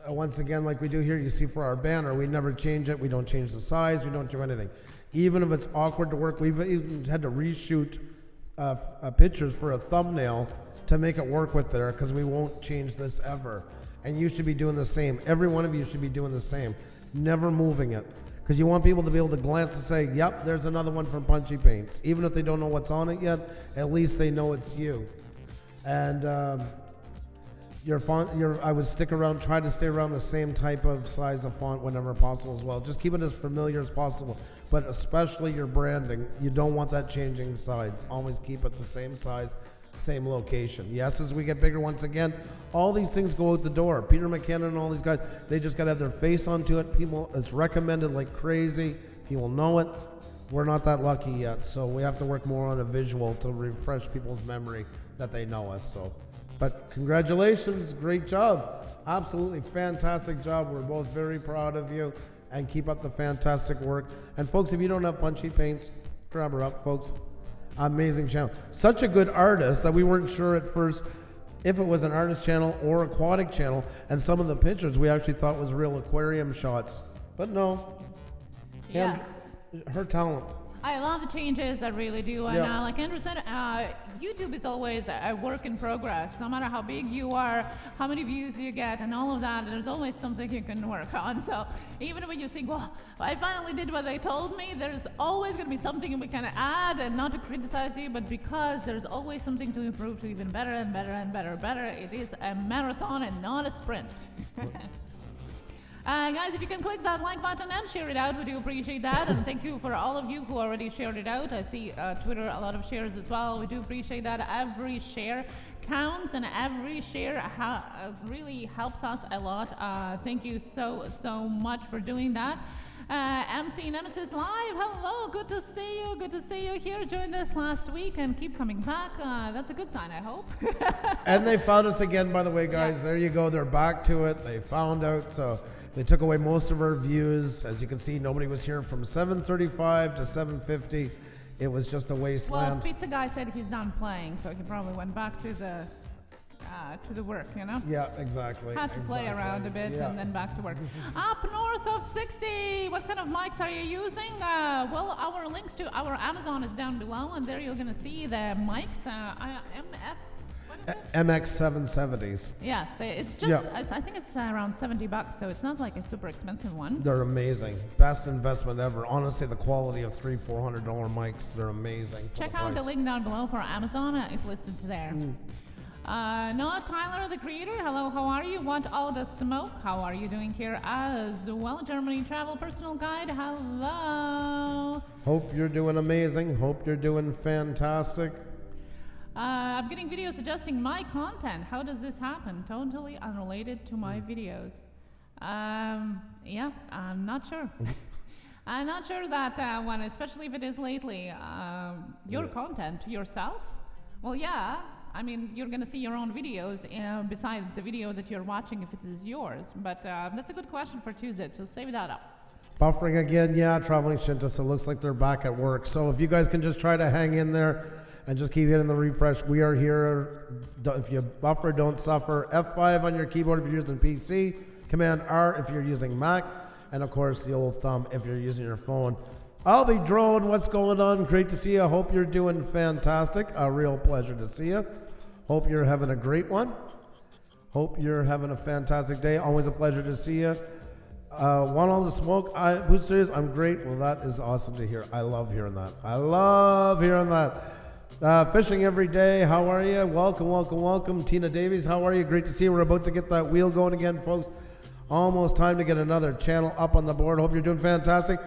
Speaker 1: Once again, like we do here, you see for our banner, we never change it. We don't change the size. We don't do anything. Even if it's awkward to work, we've even had to reshoot pictures for a thumbnail to make it work with there, because we won't change this ever. And you should be doing the same. Every one of you should be doing the same. Never moving it. Because you want people to be able to glance and say, yep, there's another one from Punchy Paints. Even if they don't know what's on it yet, at least they know it's you. And your font, I would try to stay around the same type of size of font whenever possible as well. Just keep it as familiar as possible. But especially your branding, you don't want that changing sides. Always keep it the same size, same location. Yes, as we get bigger, once again, all these things go out the door. Peter McKinnon and all these guys, they just got to have their face onto it. People, it's recommended like crazy. People know it. We're not that lucky yet, so we have to work more on a visual to refresh people's memory that they know us. So, but congratulations, great job. Absolutely fantastic job. We're both very proud of you, and keep up the fantastic work. And folks, if you don't have Punchy Paints, grab her up, folks. Amazing channel. Such a good artist that we weren't sure at first if it was an artist channel or aquatic channel, and some of the pictures we actually thought was real aquarium shots, but no.
Speaker 2: Yes.
Speaker 1: Her talent.
Speaker 2: I love the changes, I really do. And like Andrew said, YouTube is always a work in progress. No matter how big you are, how many views you get, and all of that, there's always something you can work on. So even when you think, well, I finally did what they told me, there's always going to be something we can add, and not to criticize you, but because there's always something to improve to even better and better and better. It is a marathon and not a sprint. Guys, if you can click that like button and share it out, we do appreciate that. And thank you for all of you who already shared it out. I see Twitter, a lot of shares as well. We do appreciate that. Every share counts, and every share really helps us a lot. Thank you so much for doing that. MC Nemesis Live, hello, good to see you. Good to see you here. Joined us last week and keep coming back. That's a good sign, I hope.
Speaker 1: And they found us again, by the way, guys. Yeah. There you go. They're back to it. They found out, so they took away most of our views. As you can see, nobody was here from 7:35 to 7:50. It was just a wasteland.
Speaker 2: Well, Pizza Guy said he's done playing, so he probably went back to the work, you know?
Speaker 1: Yeah, exactly.
Speaker 2: Had to play around a bit and then back to work. Up north of 60, what kind of mics are you using? Well, our links to our Amazon is down below, and there you're going to see the mics.
Speaker 1: MX 770s.
Speaker 2: Yes, it's just, I think it's around $70, so it's not like a super expensive one.
Speaker 1: They're amazing. Best investment ever. Honestly, the quality of $300-400 mics, they're amazing.
Speaker 2: Check out the link down below for Amazon. It's listed there. Noah Tyler, the creator, hello, how are you? Want all the smoke? How are you doing here as well? Germany Travel Personal Guide, hello.
Speaker 1: Hope you're doing amazing. Hope you're doing fantastic.
Speaker 2: I'm getting videos suggesting my content. How does this happen? Totally unrelated to my videos. Yeah, I'm not sure. I'm not sure that one, especially if it is lately. Your content yourself? Well, yeah. I mean, you're going to see your own videos beside the video that you're watching if it is yours. But that's a good question for Tuesday, so save that up.
Speaker 1: Buffering again, yeah, Traveling Shintas. It looks like they're back at work. So if you guys can just try to hang in there and just keep hitting the refresh. We are here. If you buffer, don't suffer. F5 on your keyboard if you're using PC. Command R if you're using Mac. And of course, the old thumb if you're using your phone. I'll be Drone. What's going on? Great to see you. Hope you're doing fantastic. A real pleasure to see you. Hope you're having a great one. Hope you're having a fantastic day. Always a pleasure to see you. Want all the smoke? Pusa, I'm great. Well, that is awesome to hear. I love hearing that. I love hearing that. Fishing every day. How are you? Welcome, welcome, welcome. Tina Davies, how are you? Great to see you. We're about to get that wheel going again, folks. Almost time to get another channel up on the board. Hope you're doing fantastic.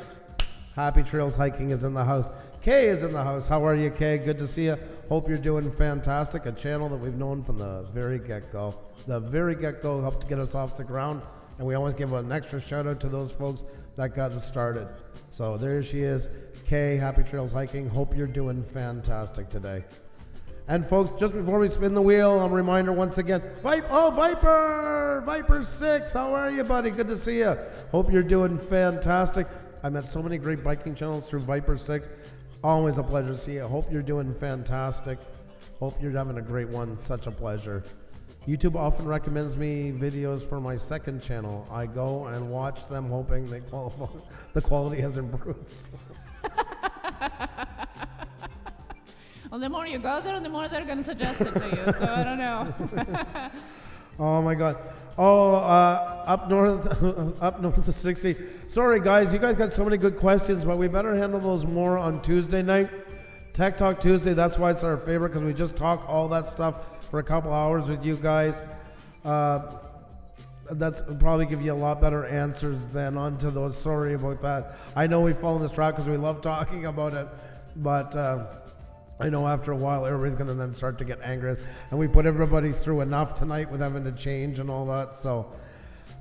Speaker 1: Happy Trails Hiking is in the house. Kay is in the house. How are you, Kay? Good to see you. Hope you're doing fantastic. A channel that we've known from the very get-go. The very get-go helped to get us off the ground, and we always give an extra shout-out to those folks that got us started. So there she is. Kay, Happy Trails Hiking. Hope you're doing fantastic today. And folks, just before we spin the wheel, a reminder once again, Viper 6, how are you, buddy? Good to see you. Hope you're doing fantastic. I met so many great biking channels through Viper 6. Always a pleasure to see you. Hope you're doing fantastic. Hope you're having a great one. Such a pleasure. YouTube often recommends me videos for my second channel. I go and watch them hoping they qualify. The quality has improved.
Speaker 2: Well, the more you go there, the more they're going to suggest it to you. So I don't know.
Speaker 1: Oh my God. Oh, up north to 60. Sorry guys, you guys got so many good questions, but we better handle those more on Tuesday night. Tech Talk Tuesday, that's why it's our favorite, because we just talk all that stuff for a couple hours with you guys. That's probably give you a lot better answers than onto those. Sorry about that. I know we fall in this trap because we love talking about it, but I know after a while everybody's going to then start to get angry, and we put everybody through enough tonight with having to change and all that. So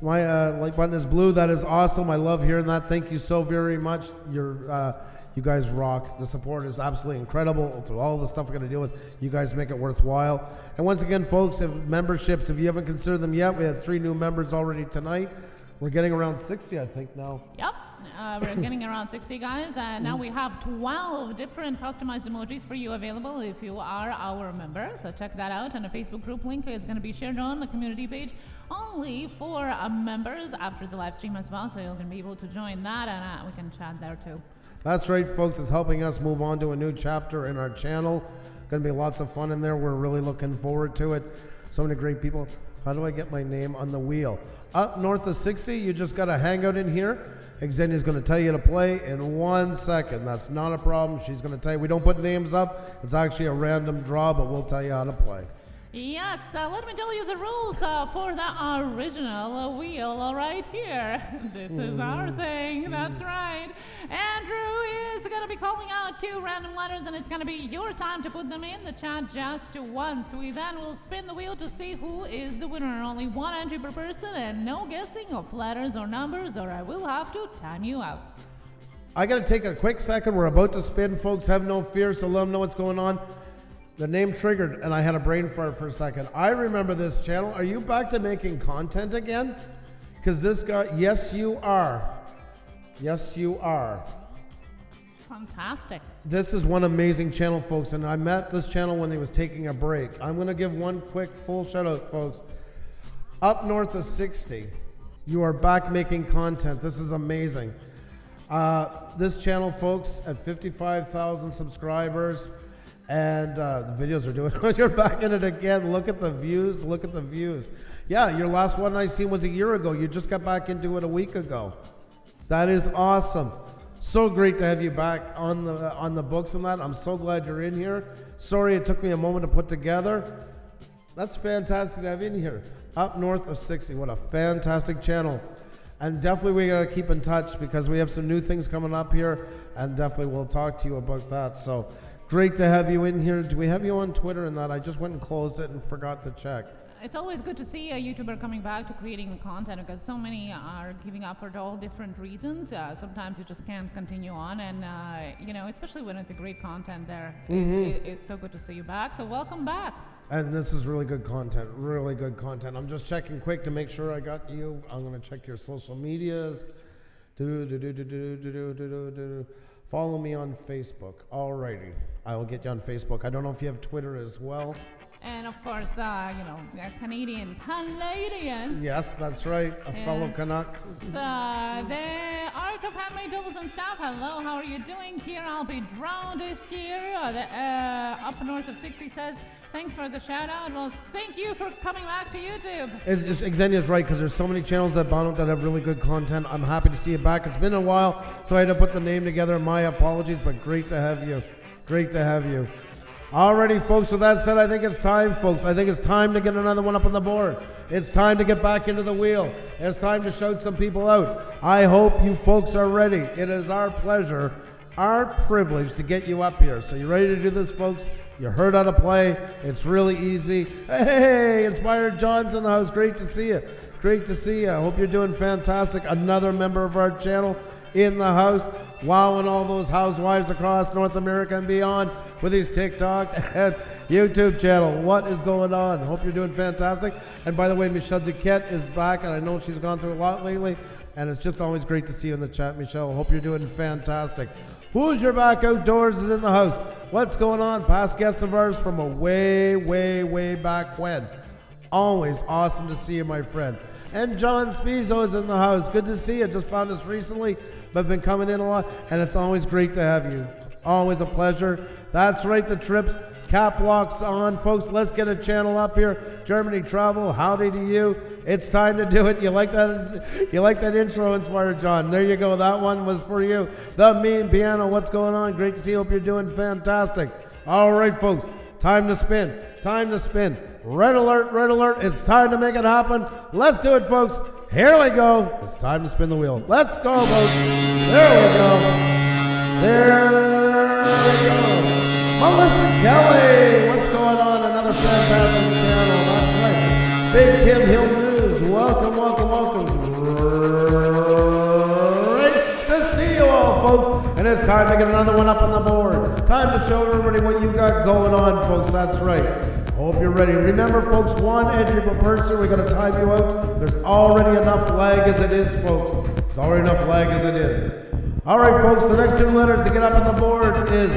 Speaker 1: my like button is blue. That is awesome. I love hearing that. Thank you so very much. You guys rock. The support is absolutely incredible to all the stuff we're going to deal with. You guys make it worthwhile. And once again, folks, if you haven't considered them yet, we had 3 new members already tonight. We're getting around 60, I think, now.
Speaker 2: Yep, we're getting around 60 guys, and now we have 12 different customized emojis for you available if you are our member. So check that out, and a Facebook group link is going to be shared on the community page only for members after the live stream as well, so you're going to be able to join that, and we can chat there too.
Speaker 1: That's right, folks. It's helping us move on to a new chapter in our channel. Going to be lots of fun in there. We're really looking forward to it. So many great people. How do I get my name on the wheel? Up north of 60, you just got to hang out in here. Xenia's going to tell you to play in 1 second. That's not a problem. She's going to tell you. We don't put names up. It's actually a random draw, but we'll tell you how to play.
Speaker 2: Yes, let me tell you the rules for the original wheel right here. This is our thing, that's right. Andrew is going to be calling out 2 random letters, and it's going to be your time to put them in the chat just once. We then will spin the wheel to see who is the winner. Only 1 entry per person, and no guessing of letters or numbers, or I will have to time you out.
Speaker 1: I got to take a quick second. We're about to spin, folks. Have no fear, so let them know what's going on. The name triggered, and I had a brain fart for a second. I remember this channel. Are you back to making content again? Because this guy, yes, you are. Yes, you are.
Speaker 2: Fantastic.
Speaker 1: This is one amazing channel, folks, and I met this channel when he was taking a break. I'm going to give one quick full shout out, folks. Up north of 60, you are back making content. This is amazing. This channel, folks, at 55,000 subscribers, and the videos are doing it. You're back in it again. Look at the views. Look at the views. Yeah, your last one I seen was a year ago. You just got back into it a week ago. That is awesome. So great to have you back on the books and that. I'm so glad you're in here. Sorry it took me a moment to put together. That's fantastic to have in here. Up north of 60. What a fantastic channel. And definitely we got to keep in touch because we have some new things coming up here, and definitely we'll talk to you about that. So great to have you in here. Do we have you on Twitter and that? I just went and closed it and forgot to check.
Speaker 2: It's always good to see a YouTuber coming back to creating the content because so many are giving up for all different reasons. Sometimes you just can't continue on, and especially when it's a great content there. It's so good to see you back. So welcome back.
Speaker 1: And this is really good content, really good content. I'm just checking quick to make sure I got you. I'm going to check your social medias. Follow me on Facebook. Alrighty. I will get you on Facebook. I don't know if you have Twitter as well.
Speaker 2: And of course, Canadian.
Speaker 1: Yes, that's right. A fellow Canuck.
Speaker 2: The Art of Handmade Doubles and Stuff. Hello, how are you doing? Here, I'll be drowned is here. Up north of 60 says, thanks for the shout out. Well, thank you for coming back to YouTube.
Speaker 1: Xenia's right, because there's so many channels that have really good content. I'm happy to see you back. It's been a while, so I had to put the name together. My apologies, but great to have you. Great to have you. Alrighty, folks, with that said, I think it's time, folks. I think it's time to get another one up on the board. It's time to get back into the wheel. It's time to shout some people out. I hope you folks are ready. It is our pleasure, our privilege to get you up here. So you ready to do this, folks? You heard how to play. It's really easy. Hey, Inspired John's in the house. Great to see you. Great to see you. I hope you're doing fantastic. Another member of our channel. in the house, wowing all those housewives across North America and beyond with his TikTok and YouTube channel. What is going on? Hope you're doing fantastic. And by the way, Michelle Duquette is back, and I know she's gone through a lot lately, and it's just always great to see you in the chat, Michelle. Hope you're doing fantastic. Who's your back outdoors is in the house? What's going on? Past guest of ours from a way back when. Always awesome to see you, my friend. And John Spizzo is in the house. Good to see you. Just found us recently, but been coming in a lot, and it's always great to have you. Always a pleasure. That's right, the trips. Cap locks on, folks. Let's get a channel up here. Germany travel. Howdy to you. It's time to do it. You like that? You like that intro, Inspired John? There you go. That one was for you. The Mean Piano. What's going on? Great to see you. Hope you're doing fantastic. All right, folks. Time to spin. Time to spin. Red alert. Red alert. It's time to make it happen. Let's do it, folks. Here we go. It's time to spin the wheel. Let's go, folks. There we go. There we go. Melissa Kelly, what's going on? Another fantastic channel. That's right. Big Tim Hill News. Welcome, welcome, welcome. Great to see you all, folks. And it's time to get another one up on the board. Time to show everybody what you got going on, folks. That's right. Hope you're ready. Remember, folks, one entry per person. We're going to time you out. There's already enough lag as it is, folks. There's already enough lag as it is. All right, folks, the next two letters to get up on the board is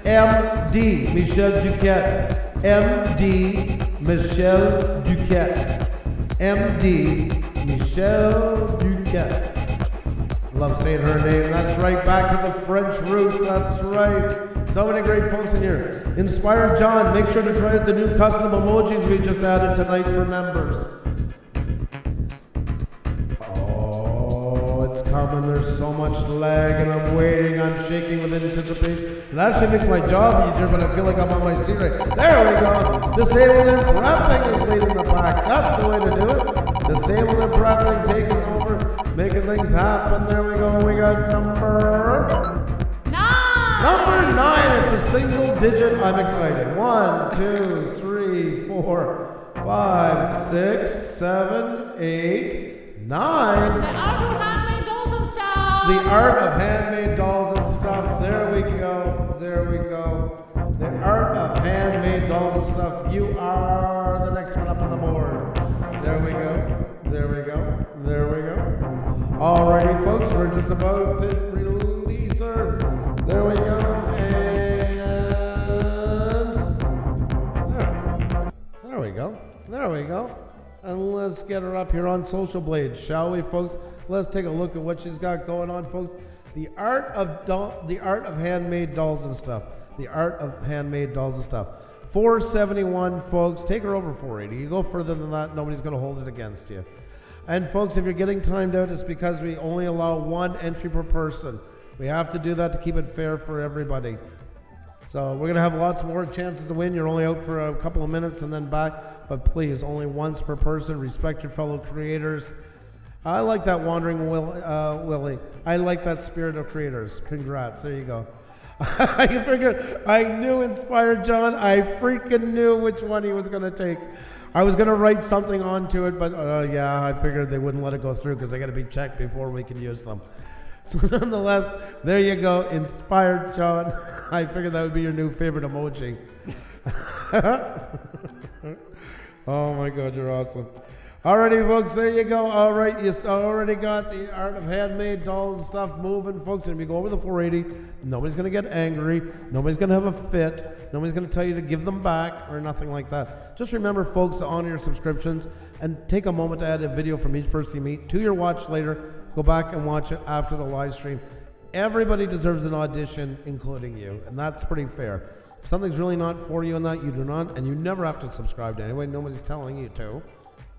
Speaker 1: MD, Michelle Duquette. MD, Michelle Duquette. MD, Michelle Duquette. Love saying her name. That's right, back to the French roots. That's right. So many great folks in here. Inspired John, make sure to try out the new custom emojis we just added tonight for members. Coming, there's so much lag, and I'm waiting, I'm shaking with anticipation. It actually makes my job easier, but I feel like I'm on my seat right. There we go. Disabled and prepping is leading the pack. That's the way to do it. Disabled and prepping, taking over, making things happen. There we go. We got number 9. Number 9. It's a single digit. I'm excited. 1, 2, 3, 4, 5, 6, 7, 8, 9. The art of handmade dolls and stuff. There we go. There we go. The art of handmade dolls and stuff. You are the next one up on the board. There we go. There we go. There we go. Alrighty, folks. We're just about to release her. There we go. And there we go. There we go. And let's get her up here on Social Blade, shall we, folks? Let's take a look at what she's got going on, folks. The art of handmade dolls and stuff. The art of handmade dolls and stuff. 471, folks. Take her over 480. You go further than that, nobody's going to hold it against you. And folks, if you're getting timed out, it's because we only allow one entry per person. We have to do that to keep it fair for everybody. So we're going to have lots more chances to win. You're only out for a couple of minutes and then back. But please, only once per person. Respect your fellow creators. I like that wandering Willie. I like that spirit of creators. Congrats. There you go. I figured, I knew Inspired John. I freaking knew which one he was going to take. I was going to write something onto it, but yeah, I figured they wouldn't let it go through because they got to be checked before we can use them. So nonetheless, there you go, Inspired John. I figured that would be your new favorite emoji. Oh my God, you're awesome. Alrighty, folks, there you go. All right, you already got the art of handmade dolls and stuff moving, folks. And if you go over the 480, nobody's going to get angry. Nobody's going to have a fit. Nobody's going to tell you to give them back or nothing like that. Just remember, folks, to honor your subscriptions and take a moment to add a video from each person you meet to your watch later. Go back and watch it after the live stream. Everybody deserves an audition, including you, and that's pretty fair. If something's really not for you in that, you do not, and you never have to subscribe to anyway. Nobody's telling you to.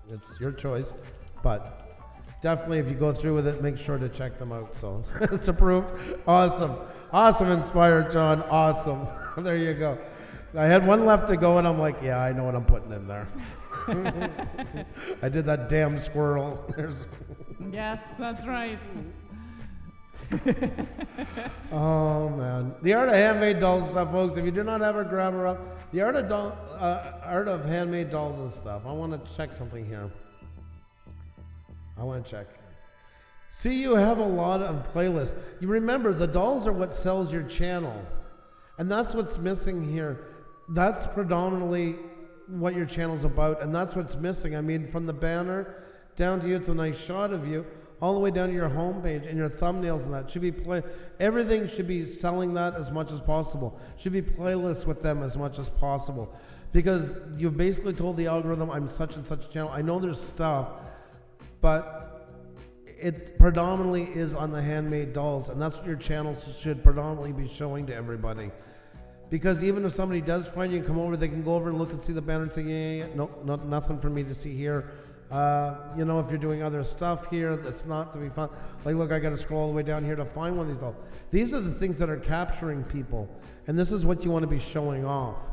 Speaker 1: It's your choice, but definitely if you go through with it, make sure to check them out. So it's approved. Awesome. Awesome, Inspired John. Awesome. There you go. I had one left to go, and I'm like, yeah, I know what I'm putting in there. I did that damn squirrel.
Speaker 2: Yes, that's right.
Speaker 1: Oh, man. The art of handmade dolls and stuff, folks. If you do not have her, grab her up. The art of handmade dolls and stuff. I want to check something here. I want to check. See, you have a lot of playlists. You remember, the dolls are what sells your channel. And that's what's missing here. That's predominantly what your channel's about, and that's what's missing. I mean, from the banner down to you, it's a nice shot of you, all the way down to your homepage and your thumbnails and that. Should be everything should be selling that as much as possible. Should be playlists with them as much as possible. Because you've basically told the algorithm, I'm such and such a channel. I know there's stuff, but it predominantly is on the handmade dolls, and that's what your channel should predominantly be showing to everybody. Because even if somebody does find you and come over, they can go over and look and see the banner and say, yeah, nope, nothing for me to see here. You know, if you're doing other stuff here that's not to be found, like, look, I got to scroll all the way down here to find one of these dolls. These are the things that are capturing people, and this is what you want to be showing off.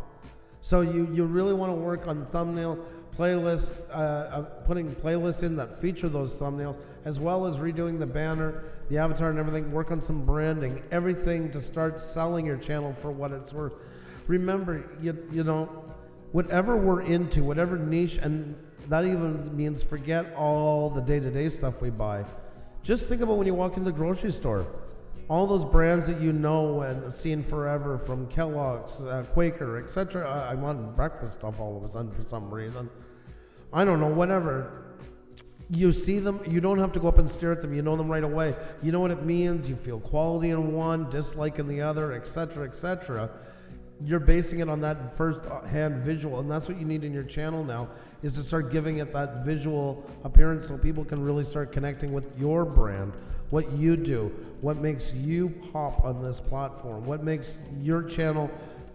Speaker 1: So you really want to work on thumbnails, playlists, putting playlists in that feature those thumbnails, as well as redoing the banner, the avatar and everything. Work on some branding, everything to start selling your channel for what it's worth. Remember, you know, whatever we're into, whatever niche, and that even means forget all the day-to-day stuff we buy. Just think about when you walk into the grocery store. All those brands that you know and have seen forever, from Kellogg's, Quaker, etc. I want breakfast stuff all of a sudden for some reason. I don't know, whatever. You see them, you don't have to go up and stare at them. You know them right away. You know what it means. You feel quality in one, dislike in the other, etc., etc. You're basing it on that first-hand visual, and that's what you need in your channel now, is to start giving it that visual appearance so people can really start connecting with your brand, what you do, what makes you pop on this platform, what makes your channel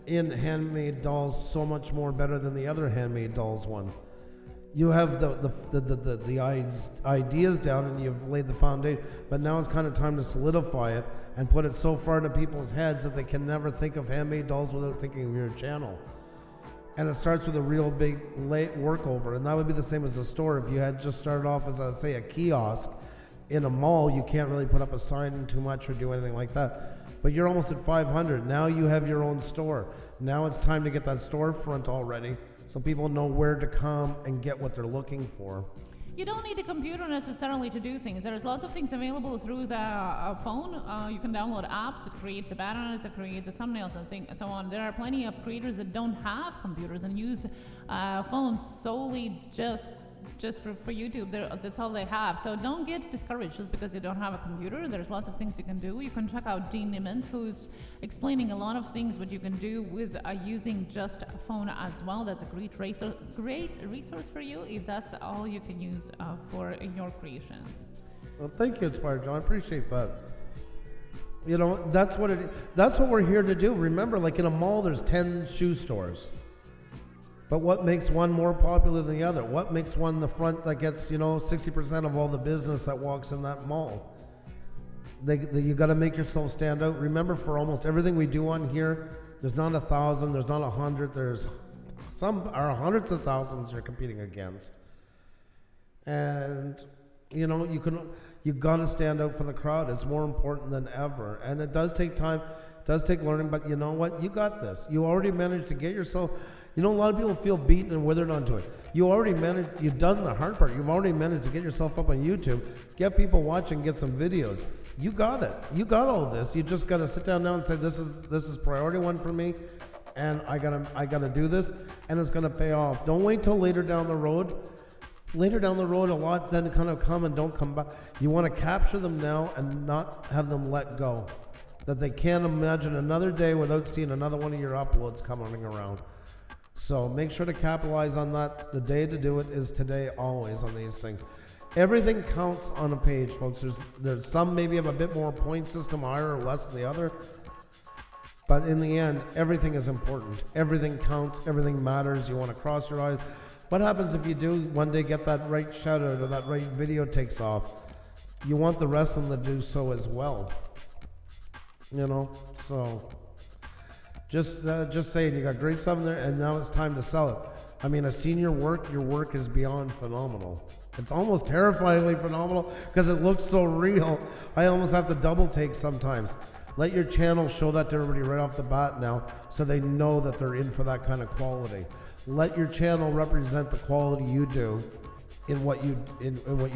Speaker 1: in handmade dolls so much more better than the other handmade dolls one. You have the ideas down and you've laid the foundation, but now it's kind of time to solidify it and put it so far into people's heads that they can never think of handmade dolls without thinking of your channel. And it starts with a real big workover, and that would be the same as a store. If you had just started off as, say, a kiosk in a mall, you can't really put up a sign too much or do anything like that. But you're almost at 500. Now you have your own store. Now it's time to get that storefront already, so people know where to come and get what they're looking for.
Speaker 2: You don't need a computer necessarily to do things. There's lots of things available through the phone. You can download apps that create the banners, that create the thumbnails and so on. There are plenty of creators that don't have computers and use phones solely just for YouTube. That's all they have. So don't get discouraged just because you don't have a computer. There's lots of things you can do. You can check out Dean Nimmons, who's explaining a lot of things what you can do with using just a phone as well. That's a great resource for you if that's all you can use in your creations.
Speaker 1: Well, thank you, Inspired John. I appreciate that. You know, that's what we're here to do. Remember, like in a mall, there's 10 shoe stores. But what makes one more popular than the other? What makes one the front that gets, 60% of all the business that walks in that mall? You got to make yourself stand out. Remember, for almost everything we do on here, there's not 1,000, there's not 100, there's some are hundreds of thousands you're competing against. And, you got to stand out from the crowd. It's more important than ever. And it does take time, it does take learning, but you know what? You got this. You already managed to get yourself... a lot of people feel beaten and withered onto it. You've done the hard part. You've already managed to get yourself up on YouTube, get people watching, get some videos. You got it. You got all this. You just got to sit down now and say, this is priority one for me, and I gotta do this, and it's gonna pay off. Don't wait till later down the road. Later down the road, a lot then kind of come and don't come back. You want to capture them now and not have them let go. That they can't imagine another day without seeing another one of your uploads coming around. So make sure to capitalize on that. The day to do it is today, always, on these things. Everything counts on a page, folks. There's some maybe have a bit more point system, higher or less than the other. But in the end, everything is important. Everything counts. Everything matters. You want to cross your eyes. What happens if you do one day get that right shout out or that right video takes off? You want the rest of them to do so as well. So... Just saying, you got great stuff in there, and now it's time to sell it. I mean, I've seen your work is beyond phenomenal. It's almost terrifyingly phenomenal because it looks so real. I almost have to double take sometimes. Let your channel show that to everybody right off the bat now so they know that they're in for that kind of quality. Let your channel represent the quality you do, in what you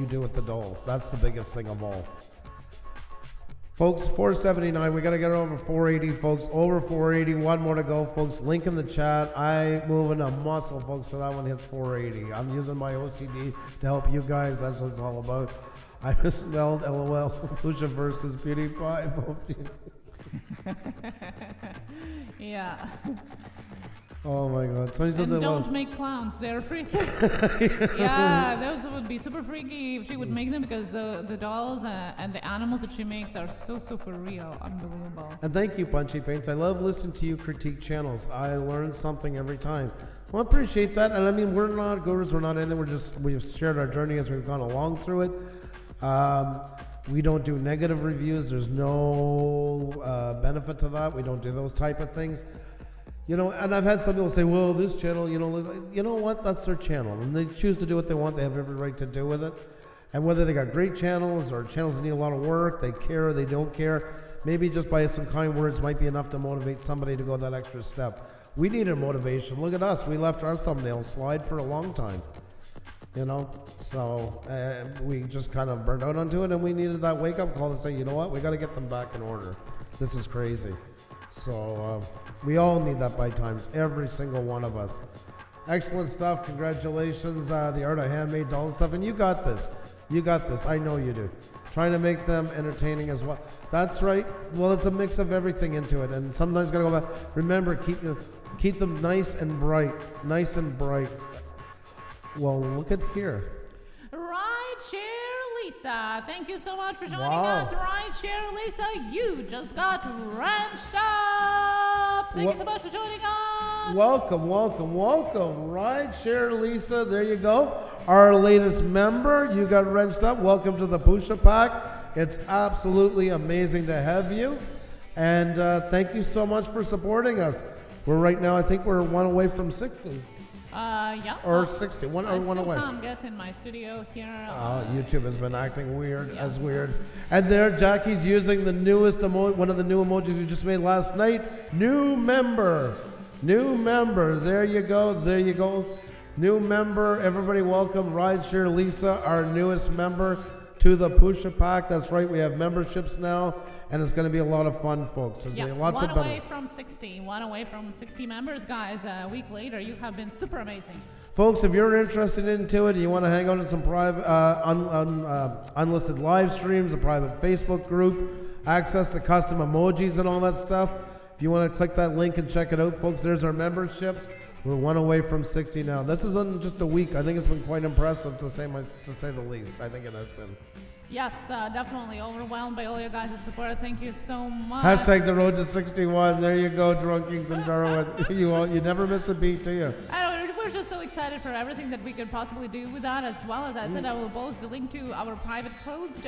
Speaker 1: do with the dolls. That's the biggest thing of all. Folks, 479, we got to get over 480, folks. Over 480, one more to go, folks. Link in the chat. I moving a muscle, folks, so that one hits 480. I'm using my OCD to help you guys. That's what it's all about. I misspelled LOL. Pusa versus PewDiePie.
Speaker 2: Yeah.
Speaker 1: Oh my God! Somebody said
Speaker 2: And don't make clowns; they're freaky. Yeah, those would be super freaky if she would make them, because the dolls and the animals that she makes are so super real, unbelievable.
Speaker 1: And thank you, Punchy Paints. I love listening to you critique channels. I learn something every time. Well, I appreciate that. And I mean, we're not gurus. We're not anything. We've shared our journey as we've gone along through it. We don't do negative reviews. There's no benefit to that. We don't do those type of things. You know, and I've had some people say, well, this channel, you know what? That's their channel. And they choose to do what they want. They have every right to do with it. And whether they got great channels or channels that need a lot of work, they care or they don't care, maybe just by some kind words might be enough to motivate somebody to go that extra step. We needed motivation. Look at us. We left our thumbnail slide for a long time. You know, so we just kind of burned out onto it, and we needed that wake-up call to say, you know what? We got to get them back in order. This is crazy. So we all need that by times, every single one of us. Excellent stuff. Congratulations. The art of handmade dolls stuff. And you got this. You got this. I know you do. Trying to make them entertaining as well. That's right. Well, it's a mix of everything into it. And sometimes got to go back. Remember, keep them nice and bright. Nice and bright. Well, look at here.
Speaker 2: Rideshare Lisa, thank you so much for joining
Speaker 1: Wow.
Speaker 2: us. Rideshare Lisa, you just got wrenched up. Thank you so much for joining us.
Speaker 1: Welcome, welcome, welcome. Rideshare Lisa, there you go. Our latest member, you got wrenched up. Welcome to the Pusa Pack. It's absolutely amazing to have you. And thank you so much for supporting us. We're right now, I think we're one away from 60.
Speaker 2: Yeah.
Speaker 1: Or 60, one away.
Speaker 2: I can't get in my studio here.
Speaker 1: YouTube has been acting weird, as weird. And there, Jackie's using the newest one of the new emojis we just made last night. New member. New member. There you go. There you go. New member. Everybody welcome Rideshare Lisa, our newest member to the Pusa Pack. That's right. We have memberships now. And it's going to be a lot of fun, folks. There's going to be lots of
Speaker 2: one away from 60. One away from 60 members, guys. A week later, you have been super amazing.
Speaker 1: Folks, if you're interested into it and you want to hang out in some private, unlisted live streams, a private Facebook group, access to custom emojis and all that stuff, if you want to click that link and check it out, folks, there's our memberships. We're one away from 60 now. This is in just a week. I think it's been quite impressive, to say the least. I think it has been.
Speaker 2: Yes, definitely overwhelmed by all you guys' support. Thank you so much.
Speaker 1: Hashtag the road to 61. There you go, Drunkings and Darwin. You never miss a beat, do you?
Speaker 2: We're just so excited for everything that we could possibly do with that, as well as I said, I will post the link to our private closed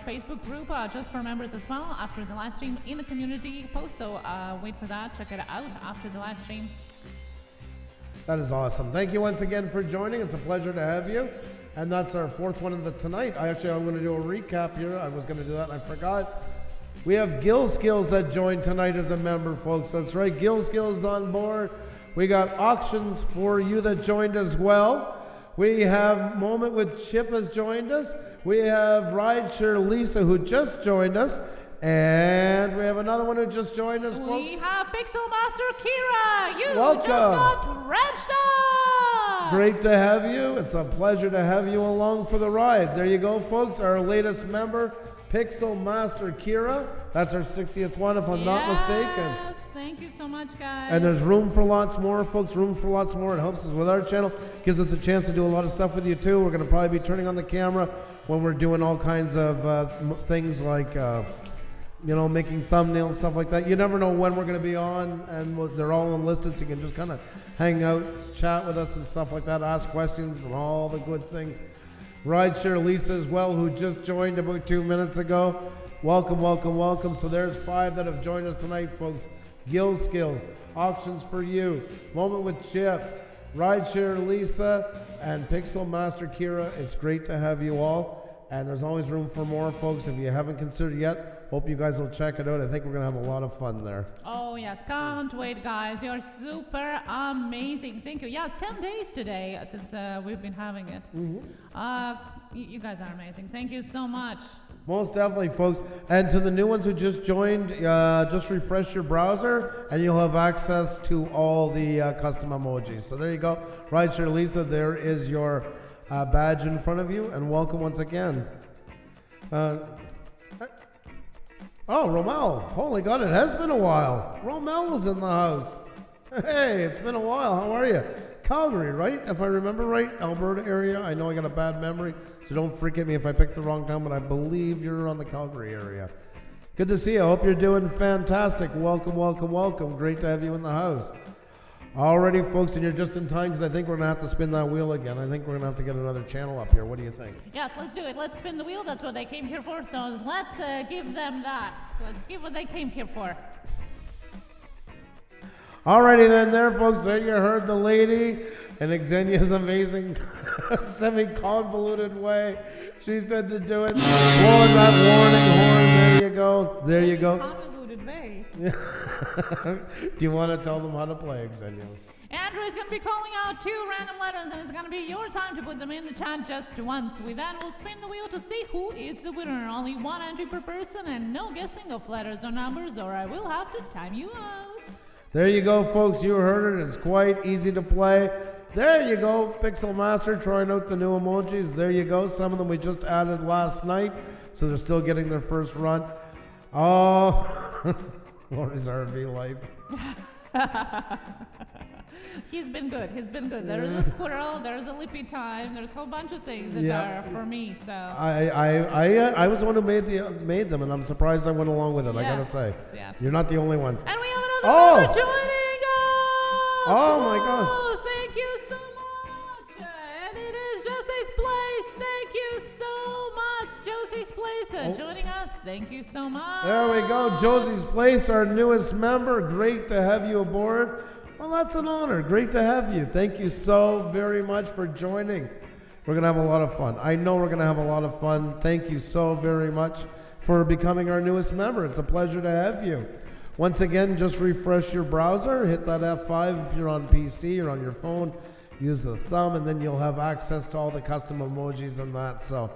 Speaker 2: Facebook group just for members as well after the live stream in the community post. So wait for that. Check it out after the live stream.
Speaker 1: That is awesome. Thank you once again for joining. It's a pleasure to have you. And that's our fourth one of the tonight. I'm going to do a recap here. I was going to do that and I forgot. We have Gill Skills that joined tonight as a member, folks. That's right. Gill Skills on board. We got auctions for you that joined as well. We have Moment with Chip has joined us. We have Rideshare Lisa who just joined us. And we have another one who just joined us, folks.
Speaker 2: We have Pixel Master Kira. You
Speaker 1: Welcome.
Speaker 2: just got wrenched up.
Speaker 1: Great to have you. It's a pleasure to have you along for the ride. There you go, folks. Our latest member, Pixel Master Kira. That's our 60th one, if I'm not mistaken.
Speaker 2: Yes, thank you so much, guys.
Speaker 1: And there's room for lots more, folks. Room for lots more. It helps us with our channel. Gives us a chance to do a lot of stuff with you, too. We're going to probably be turning on the camera when we're doing all kinds of things like... making thumbnails, stuff like that. You never know when we're going to be on, and they're all enlisted, so you can just kind of hang out, chat with us and stuff like that, ask questions and all the good things. Rideshare Lisa as well, who just joined about 2 minutes ago. Welcome, welcome, welcome. So there's 5 that have joined us tonight, folks. Gill Skills, Auctions for You, Moment with Chip, Rideshare Lisa, and Pixel Master Kira. It's great to have you all. and there's always room for more, folks. If you haven't considered yet, hope you guys will check it out. I think we're going to have a lot of fun there.
Speaker 2: Oh, yes. Can't wait, guys. You're super amazing. Thank you. Yes, 10 days today since we've been having it. You guys are amazing. Thank you so much.
Speaker 1: Most definitely, folks. And to the new ones who just joined, just refresh your browser and you'll have access to all the custom emojis. So there you go. Right, sure, Lisa, there is your badge in front of you, and welcome once again. Oh, Romel. Holy God, it has been a while. Romel is in the house. Hey, it's been a while. How are you? Calgary, right? If I remember right, Alberta area. I know I got a bad memory, so don't freak at me if I picked the wrong town, but I believe you're on the Calgary area. Good to see you. I hope you're doing fantastic. Welcome, welcome, welcome. Great to have you in the house. Alrighty, folks, and you're just in time because I think we're going to have to spin that wheel again. I think we're going to have to get another channel up here. What do you think?
Speaker 2: Yes, let's do it. Let's spin the wheel. That's what they came here for. So let's give them that. Let's give what they came here for.
Speaker 1: Alrighty then there, folks. There you heard the lady in Xenia's amazing semi-convoluted way. She said to do it. Blowing that warning horn. There you go. There you go.
Speaker 2: Convoluted way.
Speaker 1: Do you want to tell them how to play, Xenia?
Speaker 2: Andrew is going to be calling out 2 random letters, and it's going to be your time to put them in the chat just once. We then will spin the wheel to see who is the winner. Only 1 entry per person, and no guessing of letters or numbers, or I will have to time you out.
Speaker 1: There you go, folks. You heard it. It's quite easy to play. There you go. Pixel Master trying out the new emojis. There you go. Some of them we just added last night, so they're still getting their first run. Oh, Lori's RV life.
Speaker 2: He's been good. He's been good. There's a squirrel. There's a lippy time. There's a whole bunch of things that are for me. So
Speaker 1: I was the one who made them, and I'm surprised I went along with it.
Speaker 2: Yes.
Speaker 1: I gotta say,
Speaker 2: Yes.
Speaker 1: You're not the only one.
Speaker 2: And we have another member joining us.
Speaker 1: Oh my God!
Speaker 2: Thank you so much. And it is Josie's Place. Thank you so much, Josie's Place, joining us. Thank you so much.
Speaker 1: There we go, Josie's Place, our newest member. Great to have you aboard. Well, that's an honor. Great to have you. Thank you so very much for joining. We're going to have a lot of fun. I know we're going to have a lot of fun. Thank you so very much for becoming our newest member. It's a pleasure to have you. Once again, just refresh your browser. Hit that F5 if you're on PC or on your phone. Use the thumb, and then you'll have access to all the custom emojis and that. So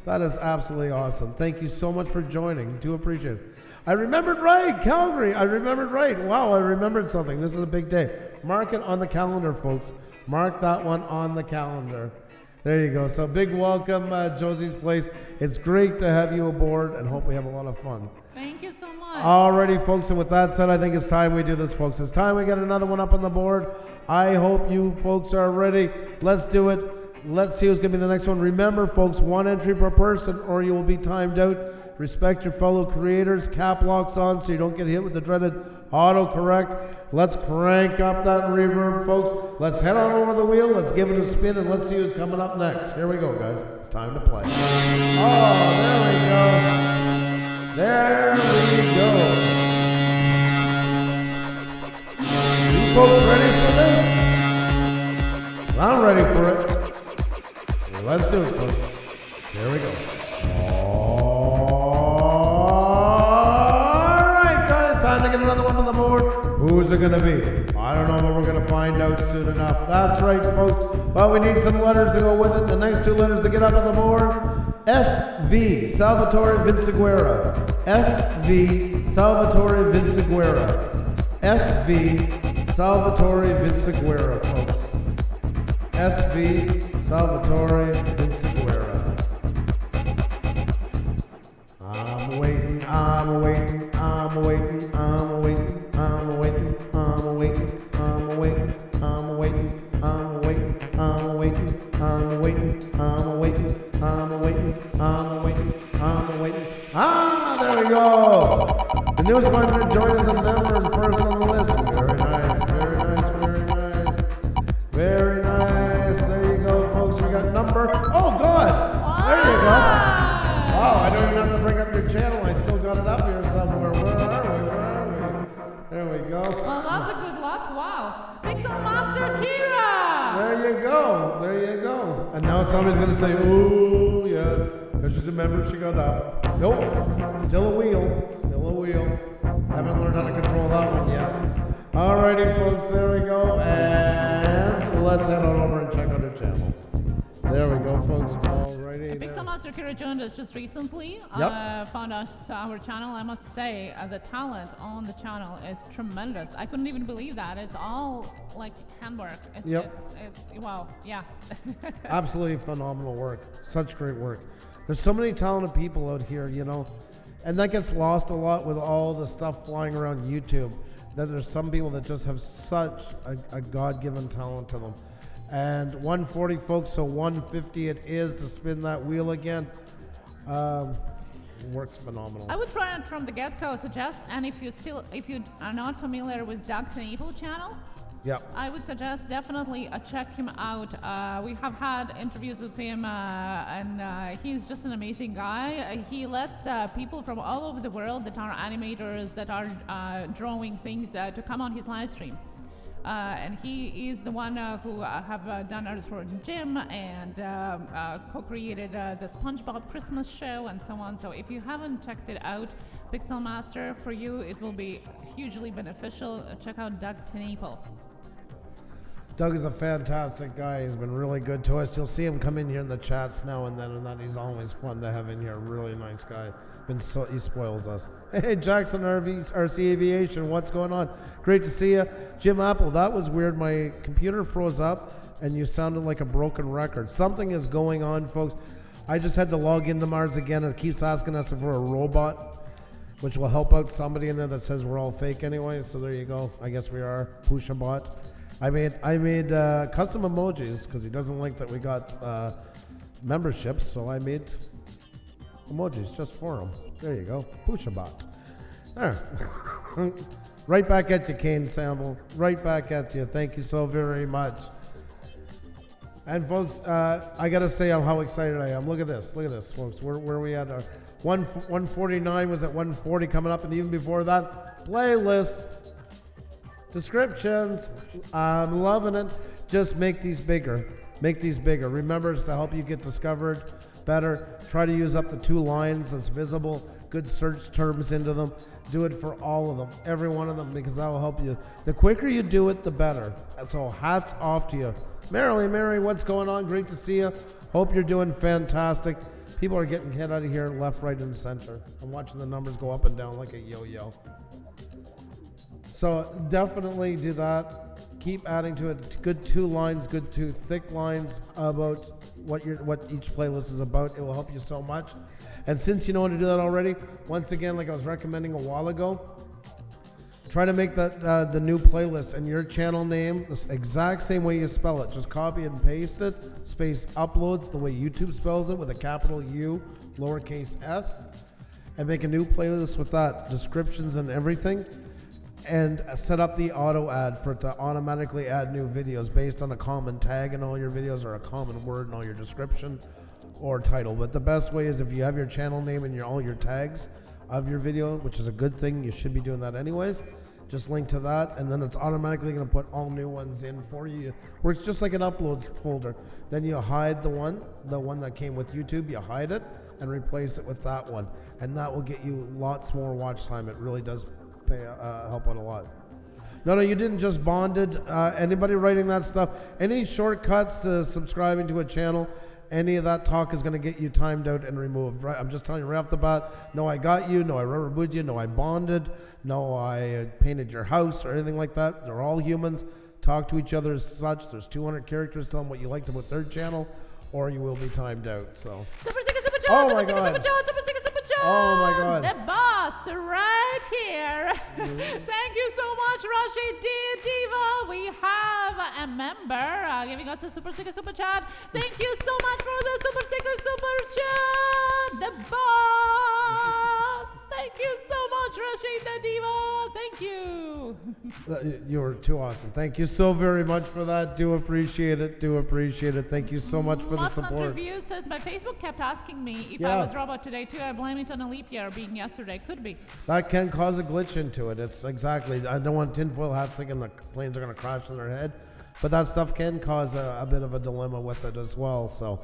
Speaker 1: that is absolutely awesome. Thank you so much for joining. Do appreciate it. I remembered right, Calgary. I remembered right. Wow, I remembered something. This is a big day. Mark it on the calendar, folks. Mark that one on the calendar. There you go. So big welcome, Josie's Place. It's great to have you aboard, and hope we have a lot of fun.
Speaker 2: Thank you so much.
Speaker 1: Alrighty, folks, and with that said, I think it's time we do this, folks. It's time we get another one up on the board. I hope you folks are ready. Let's do it. Let's see who's going to be the next one. Remember, folks, 1 entry per person, or you will be timed out. Respect your fellow creators. Cap locks on so you don't get hit with the dreaded autocorrect. Let's crank up that reverb, folks. Let's head on over the wheel. Let's give it a spin, and let's see who's coming up next. Here we go, guys. It's time to play. Oh, there we go. There we go. You folks ready for this? I'm ready for it. Let's do it, folks. Here we go. Time to get another one on the board. Who's it going to be? I don't know, but we're going to find out soon enough. That's right, folks. But we need some letters to go with it. The next 2 letters to get up on the board. SV, Salvatore Vinciguerra. SV, Salvatore Vinciguerra. SV, Salvatore Vinciguerra, folks. SV, Salvatore Vinciguerra. I'm waiting, I'm waiting, I'm waiting, I'm waiting, I'm waiting, I'm waiting, I'm waiting, I'm waiting, I'm waiting, I'm waiting, I'm waiting, I'm waiting, I'm waiting, I'm waiting, I'm waiting. Ah, there we go. The newest one to join as a member and first on the list. Very nice, very nice, very nice. Very nice. There you go, folks. We got number. Oh, good. There you go. Wow, I don't even have to bring up your channel. I still got it up here somewhere. Where are we? Where are we? There we go.
Speaker 2: Well, that's a good luck. Wow. Pixel Master Kira.
Speaker 1: There you go. There you go. And now somebody's going to say, ooh, yeah. Because she's a member, she got up. Nope. Still a wheel. Still a wheel. Haven't learned how to control that one yet. Alrighty, folks, there we go. And let's head on over and check out her channel. There we go, folks. Alrighty.
Speaker 2: Pixel Master Kira joined us just recently. Found us our channel. I must say, the talent on the channel is tremendous. I couldn't even believe that. It's all like handwork. It's wow. Yeah.
Speaker 1: Absolutely phenomenal work. Such great work. There's so many talented people out here, you know, and that gets lost a lot with all the stuff flying around YouTube. That there's some people that just have such a God-given talent to them. And 140, folks, so 150 it is to spin that wheel again. Works phenomenal.
Speaker 2: I would try it from the get-go, suggest, and if you are not familiar with Doug Tenable channel, I would suggest definitely check him out. We have had interviews with him, and he's just an amazing guy. He lets people from all over the world that are animators, that are drawing things, to come on his live stream. And he is the one who have done art for Jim and co-created the SpongeBob Christmas show and so on. So if you haven't checked it out, Pixel Master, for you it will be hugely beneficial. Check out Doug Tenable.
Speaker 1: Doug is a fantastic guy. He's been really good to us. You'll see him come in here in the chats now and then, and that he's always fun to have in here. Really nice guy. He spoils us. Hey, Jackson RC Aviation, what's going on? Great to see you. Jim Apple, that was weird. My computer froze up, and you sounded like a broken record. Something is going on, folks. I just had to log into Mars again. It keeps asking us if we're a robot, which will help out somebody in there that says we're all fake anyway. So there you go. I guess we are Pusa bot. I made custom emojis because he doesn't like that we got memberships, so I made emojis just for him. There you go, Pusa bot. There. Right back at you, Kane Sample. Right back at you. Thank you so very much. And folks, I gotta say how excited I am. Look at this, folks. Where are we at? 149 was at 140 coming up, and even before that, playlist. Descriptions, I'm loving it. Just make these bigger. Make these bigger. Remember, it's to help you get discovered better. Try to use up to 2 lines that's visible. Good search terms into them. Do it for all of them, every one of them, because that will help you. The quicker you do it, the better. So hats off to you. Mary, what's going on? Great to see you. Hope you're doing fantastic. People are getting hit out of here left, right, and center. I'm watching the numbers go up and down like a yo-yo. So definitely do that. Keep adding to it. Good 2 lines, good 2 thick lines about what each playlist is about. It will help you so much. And since you know how to do that already, once again, like I was recommending a while ago, try to make that the new playlist and your channel name the exact same way you spell it. Just copy and paste it. Space uploads the way YouTube spells it with a capital U, lowercase s, and make a new playlist with that, descriptions and everything. And set up the auto ad for it to automatically add new videos based on a common tag in all your videos or a common word in all your description or title. But the best way is if you have your channel name and all your tags of your video, which is a good thing. You should be doing that anyways. Just link to that, and then it's automatically going to put all new ones in for you. Works just like an uploads folder. Then you hide the one that came with YouTube. You hide it and replace it with that one, and that will get you lots more watch time. It really does help out a lot. No, you didn't just bonded. Anybody writing that stuff, any shortcuts to subscribing to a channel, any of that talk is going to get you timed out and removed. Right? I'm just telling you right off the bat. No, I got you. No, I rubber booted you. No, I bonded. No, I painted your house or anything like that. They're all humans. Talk to each other as such. There's 200 characters. Tell them what you liked about their channel, or you will be timed out. So. Oh my God. Oh my God.
Speaker 2: The boss right here. Thank you so much, Rashid Diva. We have a member giving us a super sticker super chat. Thank you so much for the super sticker super chat. The boss. Thank you so much, Rashid Diva. Thank you.
Speaker 1: You were too awesome. Thank you so very much for that. Do appreciate it. Thank you so much for the support.
Speaker 2: Review says my Facebook kept asking me if I was robot today too. I blame it on a leap year being yesterday. Could be.
Speaker 1: That can cause a glitch into it. It's exactly. I don't want tinfoil hats thinking the planes are going to crash in their head, but that stuff can cause a bit of a dilemma with it as well. So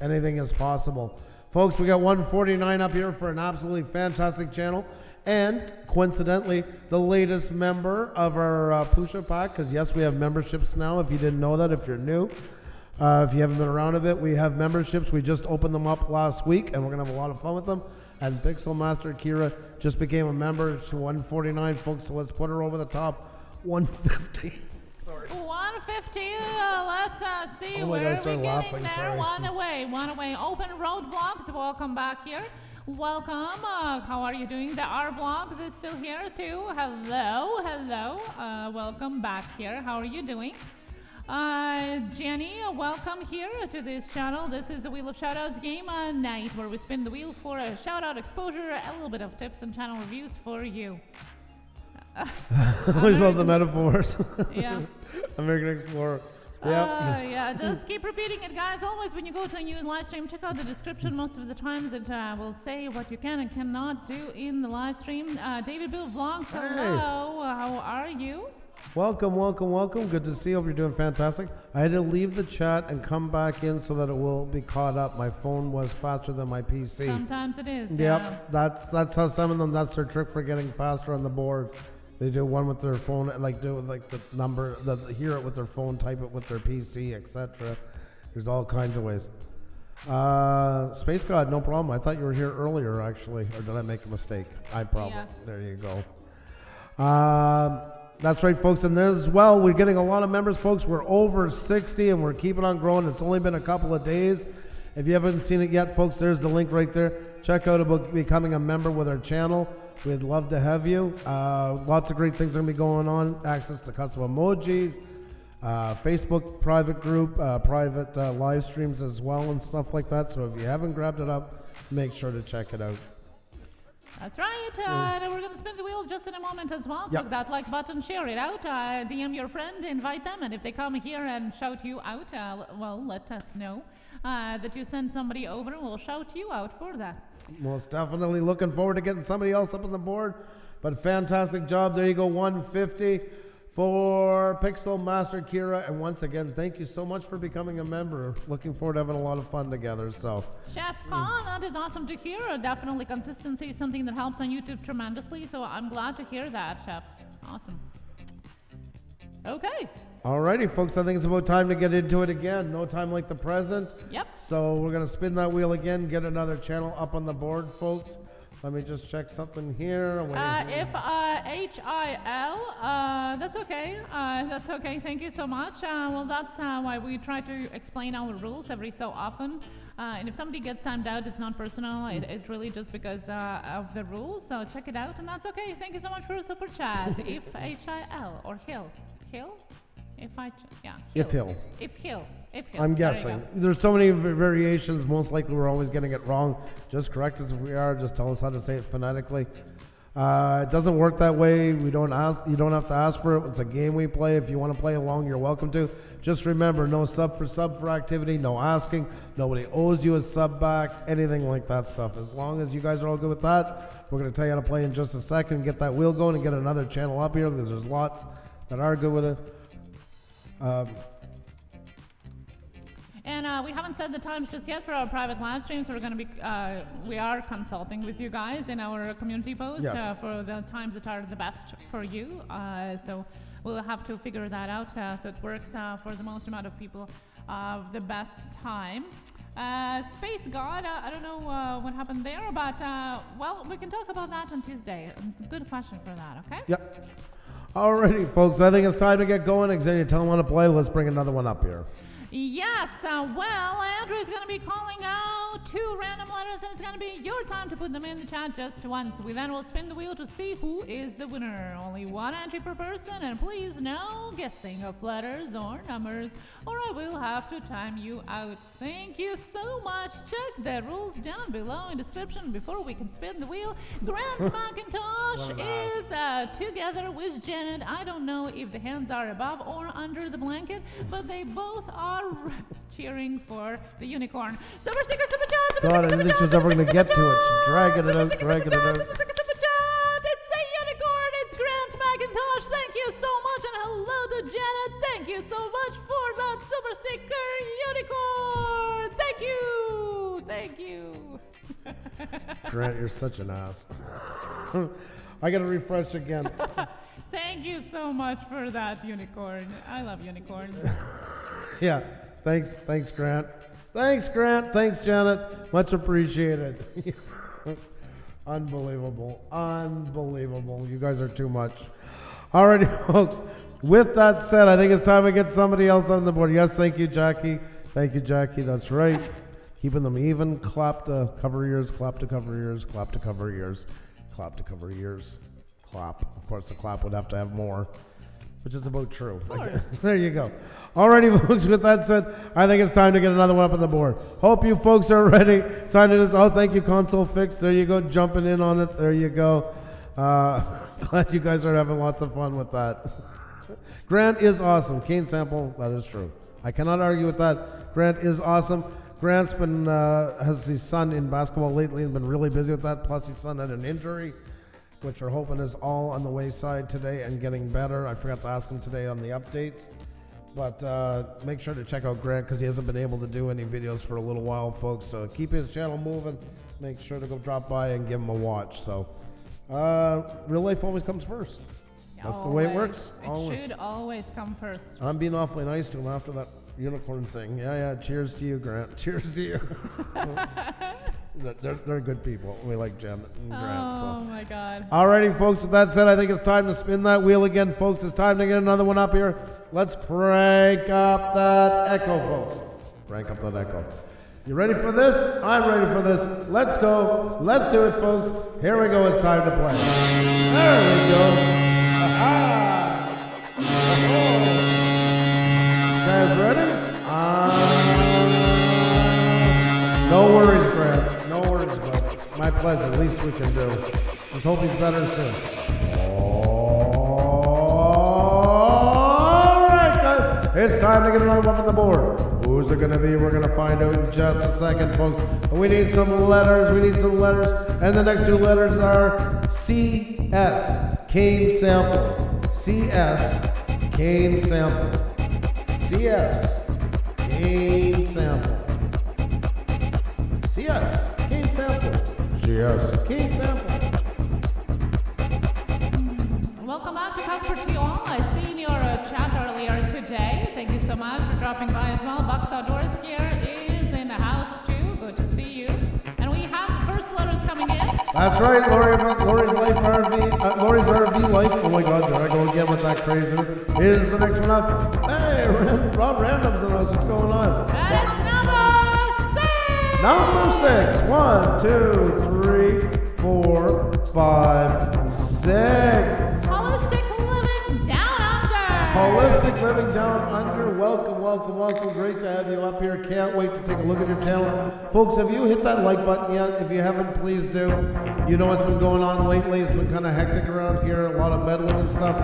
Speaker 1: anything is possible. Folks, we got 149 up here for an absolutely fantastic channel. And coincidentally, the latest member of our Pusa pack, because yes, we have memberships now. If you didn't know that, if you're new, if you haven't been around a bit, we have memberships. We just opened them up last week, and we're going to have a lot of fun with them. And Pixel Master Kira just became a member to 149, folks, so let's put her over the top. 150. Sorry.
Speaker 2: 150. Let's see
Speaker 1: Oh my
Speaker 2: where
Speaker 1: God, I
Speaker 2: we're
Speaker 1: started
Speaker 2: getting
Speaker 1: laughing,
Speaker 2: there.
Speaker 1: sorry.
Speaker 2: One away. Open Road Vlogs, welcome back here. Welcome. How are you doing? The R Vlogs is still here too. Hello. Welcome back here. How are you doing? Jenny, welcome here to this channel. This is the Wheel of Shoutouts game night where we spin the wheel for a shout-out exposure, a little bit of tips and channel reviews for you.
Speaker 1: I always love the metaphors.
Speaker 2: Yeah.
Speaker 1: American Explorer. Yep.
Speaker 2: Yeah, just keep repeating it, guys. Always when you go to a new live stream, check out the description. Most of the times it will say what you can and cannot do in the live stream. David Bill Vlogs, hello. How are you?
Speaker 1: Welcome. Good to see you. Hope you're doing fantastic. I had to leave the chat and come back in so that it will be caught up. My phone was faster than my PC.
Speaker 2: Sometimes it is.
Speaker 1: Yep. That's how some of them, that's their trick for getting faster on the board. They do one with their phone, do like the number, hear it with their phone, type it with their PC, etc. There's all kinds of ways. Space God, no problem. I thought you were here earlier, actually. Or did I make a mistake?
Speaker 2: Yeah.
Speaker 1: There you go. That's right, folks. And as well, we're getting a lot of members, folks. We're over 60 and we're keeping on growing. It's only been a couple of days. If you haven't seen it yet, folks, there's the link right there. Check out about becoming a member with our channel. We'd love to have you. Lots of great things are going to be going on. Access to custom emojis, Facebook private group, private live streams as well and stuff like that. So if you haven't grabbed it up, make sure to check it out.
Speaker 2: That's right. We're going to spin the wheel just in a moment as well.
Speaker 1: Yep.
Speaker 2: Click that like button, share it out, DM your friend, invite them, and if they come here and shout you out, well, let us know that you send somebody over. We'll shout you out for that.
Speaker 1: Most definitely looking forward to getting somebody else up on the board. But fantastic job. There you go, 150 for Pixel Master Kira. And once again, thank you so much for becoming a member. Looking forward to having a lot of fun together. So,
Speaker 2: Chef Khan, that is awesome to hear. Definitely consistency is something that helps on YouTube tremendously. So I'm glad to hear that, Chef. Awesome. Okay.
Speaker 1: alrighty, folks. I think it's about time to get into it again. No time like the present.
Speaker 2: Yep.
Speaker 1: So we're going to spin that wheel again, get another channel up on the board, folks. Let me just check something here.
Speaker 2: If HIL, that's okay. That's okay. Thank you so much. Well, that's why we try to explain our rules every so often. And if somebody gets timed out, it's not personal. It's really just because of the rules. So check it out, and that's okay. Thank you so much for a super chat. If HIL or Hill.
Speaker 1: If Hill.
Speaker 2: There
Speaker 1: I'm
Speaker 2: you
Speaker 1: guessing.
Speaker 2: go.
Speaker 1: There's so many variations. Most likely we're always getting it wrong. Just correct us if we are. Just tell us how to say it phonetically. It doesn't work that way. We don't ask. You don't have to ask for it. It's a game we play. If you want to play along, you're welcome to. Just remember, no sub for activity. No asking. Nobody owes you a sub back. Anything like that stuff. As long as you guys are all good with that, we're going to tell you how to play in just a second. Get that wheel going and get another channel up here because there's lots that are good with it.
Speaker 2: And we haven't set the times just yet for our private live streams. We're going to be, we are consulting with you guys in our community post
Speaker 1: Yes.
Speaker 2: for the times that are the best for you. So we'll have to figure that out so it works for the most amount of people the best time. Space God, I don't know what happened there, but well, we can talk about that on Tuesday. Good question for that, okay?
Speaker 1: Yep. Alrighty, folks. I think it's time to get going. Xenia, tell them how to play. Let's bring another one up here.
Speaker 2: Yes, well, Andrew is going to be calling out 2 random letters, and it's going to be your time to put them in the chat just once. We then will spin the wheel to see who is the winner. Only 1 entry per person, and please no guessing of letters or numbers, or I will have to time you out. Thank you so much. Check the rules down below in description before we can spin the wheel. Grant McIntosh is together with Janet. I don't know if the hands are above or under the blanket, but they both are cheering for the unicorn. Super sticker, super chat, super
Speaker 1: God, I
Speaker 2: sticker,
Speaker 1: didn't think she was ever going to get to it. She's dragging it out, dragging it out.
Speaker 2: super sticker, super chat. It's a unicorn. It's Grant McIntosh. Thank you so much, and hello to Janet. Thank you so much for that super sticker unicorn. Thank you. Thank you.
Speaker 1: Grant, you're such an ass. I gotta refresh again.
Speaker 2: Thank you so much for that, unicorn. I love unicorns.
Speaker 1: Yeah, thanks, Grant. Thanks, Grant. Thanks, Janet. Much appreciated. Unbelievable. You guys are too much. Alrighty, folks. With that said, I think it's time to get somebody else on the board. Yes, thank you, Jackie. That's right. Keeping them even. Clap to cover ears, clap to cover ears, clap to cover ears, clap to cover ears, clap. Of course, the clap would have to have more, which is about true. Okay. There you go. Alrighty, folks, with that said, I think it's time to get another one up on the board. Hope you folks are ready. Time to thank you, Console Fix. There you go, jumping in on it. There you go. Glad you guys are having lots of fun with that. Grant is awesome. Cane sample, that is true. I cannot argue with that. Grant is awesome. Grant's been has his son in basketball lately and been really busy with that. Plus, his son had an injury, which we're hoping is all on the wayside today and getting better. I forgot to ask him today on the updates. But make sure to check out Grant because he hasn't been able to do any videos for a little while, folks. So keep his channel moving. Make sure to go drop by and give him a watch. So real life always comes first. That's the way it works.
Speaker 2: It should always come first.
Speaker 1: I'm being awfully nice to him after that unicorn thing. Yeah. Cheers to you, Grant. Cheers to you. They're good people. We like Janet and Grant.
Speaker 2: Oh, my God.
Speaker 1: Alrighty, folks. With that said, I think it's time to spin that wheel again, folks. It's time to get another one up here. Let's crank up that echo, folks. Crank up that echo. You ready for this? I'm ready for this. Let's go. Let's do it, folks. Here we go. It's time to play. There we go. You guys ready? No worries, Grant. No worries, bud. My pleasure. Least we can do. Just hope he's better soon. All right, guys. It's time to get another one on the board. Who's it going to be? We're going to find out in just a second, folks. But we need some letters. And the next two letters are CS. Cane sample. CS. Cane sample. CS. Cane sample. CS. Cane sample. CS. Cane sample.
Speaker 2: Welcome back to Casper to you all. I seen your chat earlier today. Thank you so much for dropping by as well. Bucks Outdoors here is in the house too. Good to see you. And we have the first letters coming in.
Speaker 1: That's right, Lori's Life RV, Lori's RV Life. Oh my God, there I go again with that craziness. Is the next one up? Hey, Rob Random's in the house. What's going on?
Speaker 2: And it's number 6.
Speaker 1: Number 6. 1, 2, 3, 4, 5, 6.
Speaker 2: Holistic Living Down Under.
Speaker 1: Holistic Living Down Under. Welcome. Great to have you up here. Can't wait to take a look at your channel. Folks, have you hit that like button yet? If you haven't, please do. You know what's been going on lately. It's been kind of hectic around here. A lot of meddling and stuff.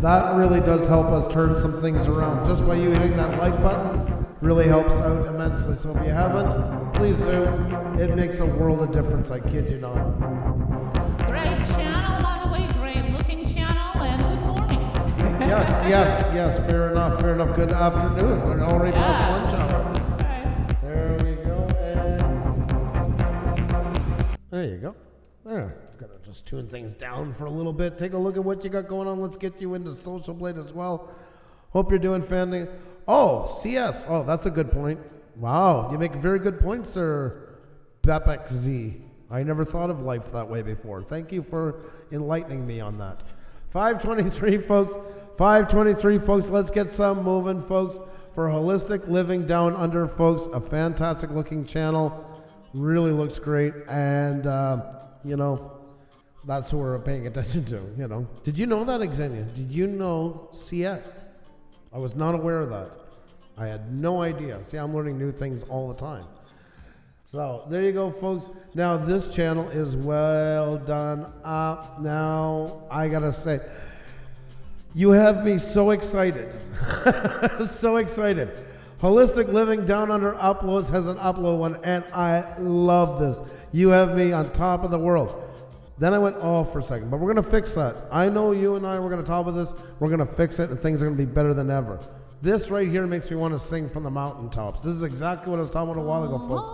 Speaker 1: That really does help us turn some things around. Just by you hitting that like button really helps out immensely. So if you haven't, please do. It makes a world of difference. I kid you not.
Speaker 2: Great channel, by the way. Great looking channel. And good morning.
Speaker 1: Yes. Fair enough. Good afternoon. We're already past lunch hour.
Speaker 2: Right.
Speaker 1: There we go. And there you go. There. Gonna just tune things down for a little bit. Take a look at what you got going on. Let's get you into Social Blade as well. Hope you're doing fanning. Oh, CS. Oh, that's a good point. Wow, you make very good points, sir. Bepex Z. I never thought of life that way before. Thank you for enlightening me on that. 523, folks. 523, folks. Let's get some moving, folks. For Holistic Living Down Under, folks. A fantastic looking channel. Really looks great. And, you know, that's who we're paying attention to, you know. Did you know that, Xenia? Did you know CS? I was not aware of that. I had no idea. See, I'm learning new things all the time. So, there you go, folks. Now, this channel is well done up. Now, I gotta say, you have me so excited. So excited. Holistic Living Down Under Uploads has an upload one, and I love this. You have me on top of the world. Then I went, oh, for a second, but we're going to fix that. I know you and I, we're going to talk about this. We're going to fix it, and things are going to be better than ever. This right here makes me want to sing from the mountaintops. This is exactly what I was talking about a while ago, folks.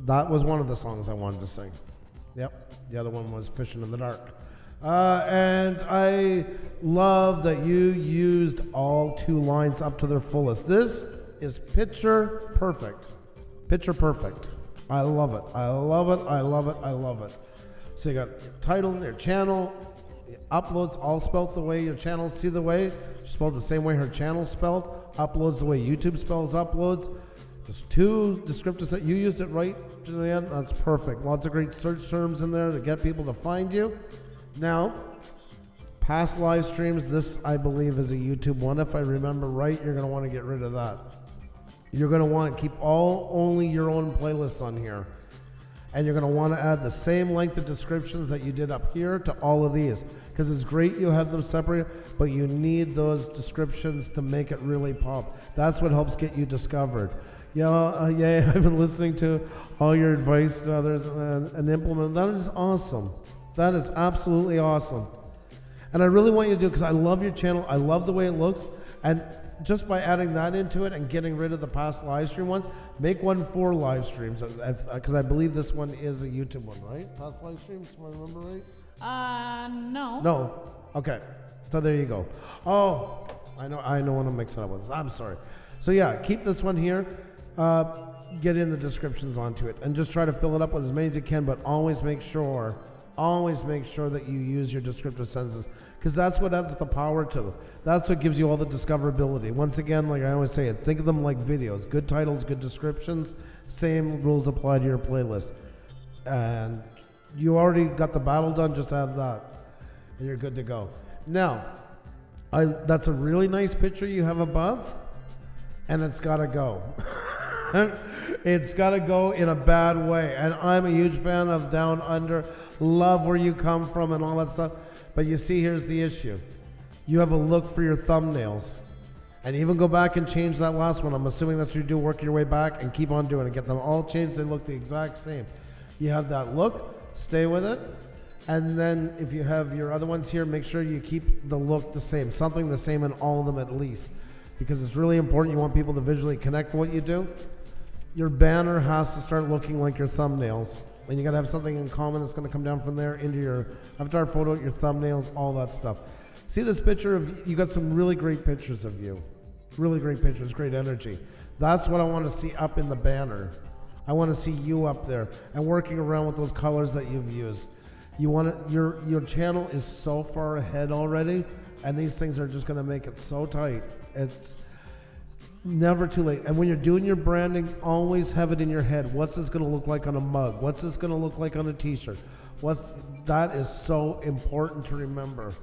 Speaker 1: That was one of the songs I wanted to sing. Yep. The other one was Fishing in the Dark. And I love that you used all 2 lines up to their fullest. This is picture perfect. Picture perfect. I love it. I love it. I love it. I love it. So you got your title, your channel, uploads all spelled the way your channel. See the way she spelled the same way her channel's spelled. Uploads the way YouTube spells uploads. There's 2 descriptors that you used it right to the end. That's perfect. Lots of great search terms in there to get people to find you. Now, past live streams, this I believe is a YouTube one. If I remember right, you're going to want to get rid of that. You're going to want to keep only your own playlists on here. And you're going to want to add the same length of descriptions that you did up here to all of these. Because it's great you have them separated, but you need those descriptions to make it really pop. That's what helps get you discovered. Yeah, I've been listening to all your advice to others and implement. That is awesome. That is absolutely awesome. And I really want you to do it because I love your channel. I love the way it looks. And just by adding that into it and getting rid of the past live stream ones, make one for live streams. Because I believe this one is a YouTube one, right? Past live streams, if I remember right?
Speaker 2: No.
Speaker 1: No. Okay. So there you go. Oh, I know what I'm mixing up with. I'm sorry. So yeah, keep this one here. Get in the descriptions onto it and just try to fill it up with as many as you can, but always make sure that you use your descriptive sentences, because that's what adds the power to it. That's what gives you all the discoverability. Once again, like I always say, think of them like videos. Good titles, good descriptions, same rules apply to your playlist. And you already got the battle done, just add that and you're good to go. Now, that's a really nice picture you have above, and it's got to go. It's got to go in a bad way. And I'm a huge fan of Down Under. Love where you come from and all that stuff. But you see, here's the issue. You have a look for your thumbnails. And even go back and change that last one. I'm assuming that's what you do, work your way back and keep on doing it. Get them all changed. They look the exact same. You have that look. Stay with it. And then if you have your other ones here, make sure you keep the look the same. Something the same in all of them at least. Because it's really important. You want people to visually connect with what you do. Your banner has to start looking like your thumbnails. And you got to have something in common that's going to come down from there into your avatar photo, your thumbnails, all that stuff. See this picture of you got some really great pictures of you. Really great pictures, great energy. That's what I want to see up in the banner. I want to see you up there and working around with those colors that you've used. You want to, your channel is so far ahead already, and these things are just going to make it so tight. It's never too late. And when you're doing your branding, always have it in your head. What's this going to look like on a mug? What's this going to look like on a t-shirt? That is so important to remember.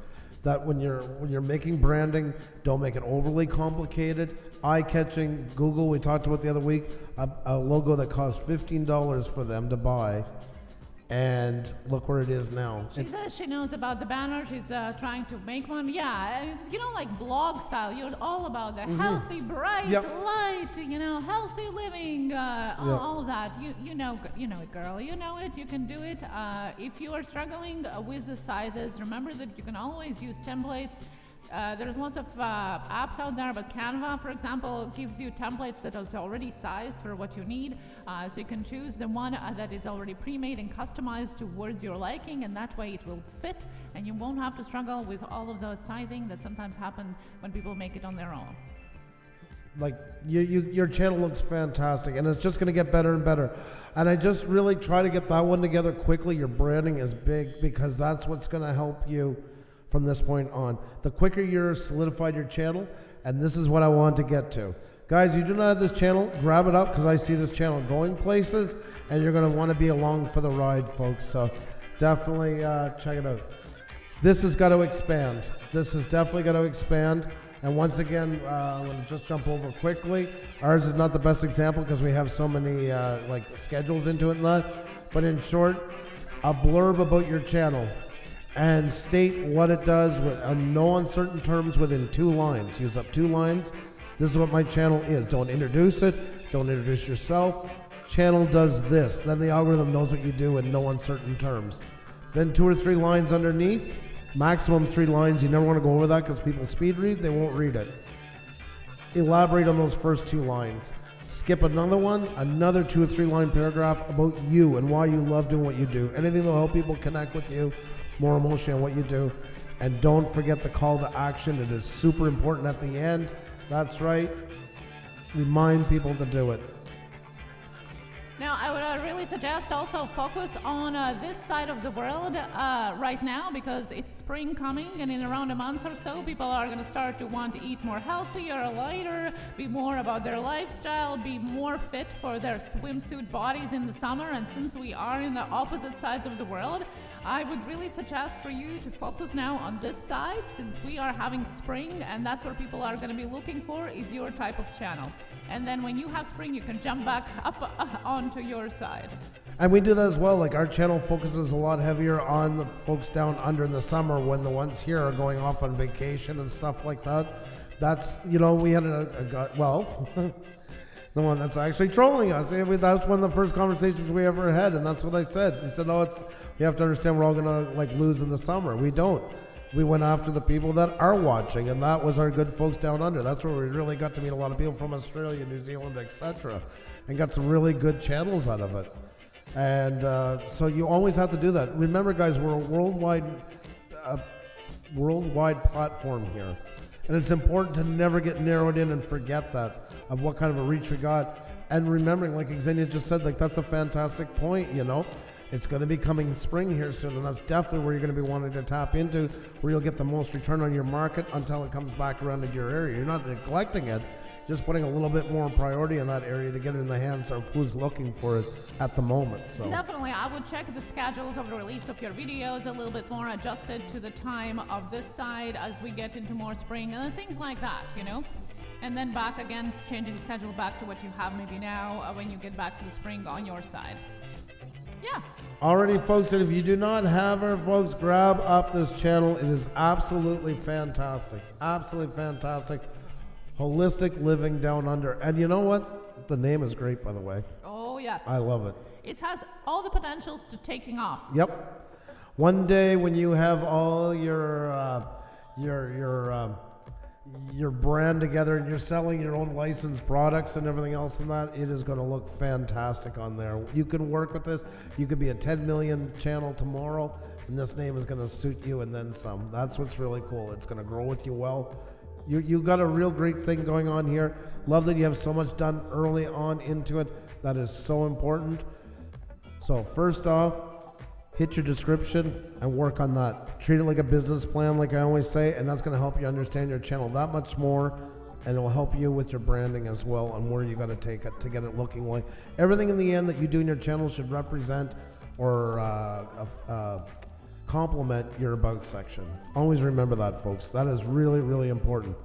Speaker 1: That when you're making branding, don't make it overly complicated, eye-catching. Google, we talked about the other week, a logo that cost $15 for them to buy. And look where it is now.
Speaker 2: She says she knows about the banner. She's trying to make one. Yeah, like blog style. You're all about the healthy, bright, light, healthy living, all of that. You know it, girl. You know it. You can do it. If you are struggling with the sizes, remember that you can always use templates. There's lots of apps out there, but Canva, for example, gives you templates that is already sized for what you need. So you can choose the one that is already pre-made and customized towards your liking, and that way it will fit, and you won't have to struggle with all of those sizing that sometimes happen when people make it on their own.
Speaker 1: Like your channel looks fantastic, and it's just going to get better and better. And I just really try to get that one together quickly. Your branding is big because that's what's going to help you from this point on. The quicker you're solidified your channel, and this is what I want to get to. Guys, you do not have this channel, grab it up because I see this channel going places, and you're going to want to be along for the ride, folks. So definitely check it out. This has got to expand. This has definitely got to expand. And once again, I'm going to just jump over quickly. Ours is not the best example because we have so many schedules into it and that. But in short, a blurb about your channel and state what it does with no uncertain terms within 2 lines. Use up 2 lines. This is what my channel is. Don't introduce it. Don't introduce yourself. Channel does this. Then the algorithm knows what you do in no uncertain terms. Then 2 or 3 lines underneath. Maximum 3 lines. You never want to go over that because people speed read. They won't read it. Elaborate on those first 2 lines. skip another one, another 2 or 3 line paragraph about you and why you love doing what you do. Anything that will help people connect with you more emotionally on what you do. And don't forget the call to action. It is super important at the end. That's right. Remind people to do it.
Speaker 2: Now, I would really suggest also focus on this side of the world right now, because it's spring coming, and in around a month or so, people are going to start to want to eat more healthier, lighter, be more about their lifestyle, be more fit for their swimsuit bodies in the summer. And since we are in the opposite sides of the world, I would really suggest for you to focus now on this side, since we are having spring, and that's what people are going to be looking for, is your type of channel. And then when you have spring, you can jump back up onto your side.
Speaker 1: And we do that as well. Like, our channel focuses a lot heavier on the folks down under in the summer, when the ones here are going off on vacation and stuff like that. That's, you know, we had a guy, well, the one that's actually trolling us. That was one of the first conversations we ever had, and that's what I said. He said, "No, you have to understand, we're all gonna like lose in the summer." We don't. We went after the people that are watching, and that was our good folks down under. That's where we really got to meet a lot of people from Australia, New Zealand, etc., and got some really good channels out of it. And so you always have to do that. Remember, guys, we're a worldwide platform here. And it's important to never get narrowed in and forget that, of what kind of a reach we got. And remembering, like Xenia just said, like, that's a fantastic point, you know. It's going to be coming spring here soon, and that's definitely where you're going to be wanting to tap into, where you'll get the most return on your market until it comes back around into your area. You're not neglecting it, just putting a little bit more priority in that area to get it in the hands of who's looking for it at the moment. So
Speaker 2: definitely, I would check the schedules of the release of your videos a little bit more, adjusted to the time of this side as we get into more spring and things like that, you know. And then back again, changing the schedule back to what you have maybe now when you get back to the spring on your side. Yeah.
Speaker 1: Alrighty, folks, and if you do not have her, folks, grab up this channel. It is absolutely fantastic. Absolutely fantastic. Holistic Living Down Under. And you know what? The name is great, by the way.
Speaker 2: Oh, yes.
Speaker 1: I love it.
Speaker 2: It has all the potentials to taking off.
Speaker 1: Yep. One day when you have all your brand together and you're selling your own licensed products and everything else in that, it is going to look fantastic on there. You can work with this. You could be a 10 million channel tomorrow, and this name is going to suit you and then some. That's what's really cool. It's going to grow with you well. You got a real great thing going on here. Love that you have so much done early on into it. That is so important. So first off, hit your description and work on that. Treat it like a business plan, like I always say, and that's going to help you understand your channel that much more, and it will help you with your branding as well, and where you got to take it to get it looking like. Everything in the end that you do in your channel should represent or complement your about section. Always remember that, folks. That is really, really important.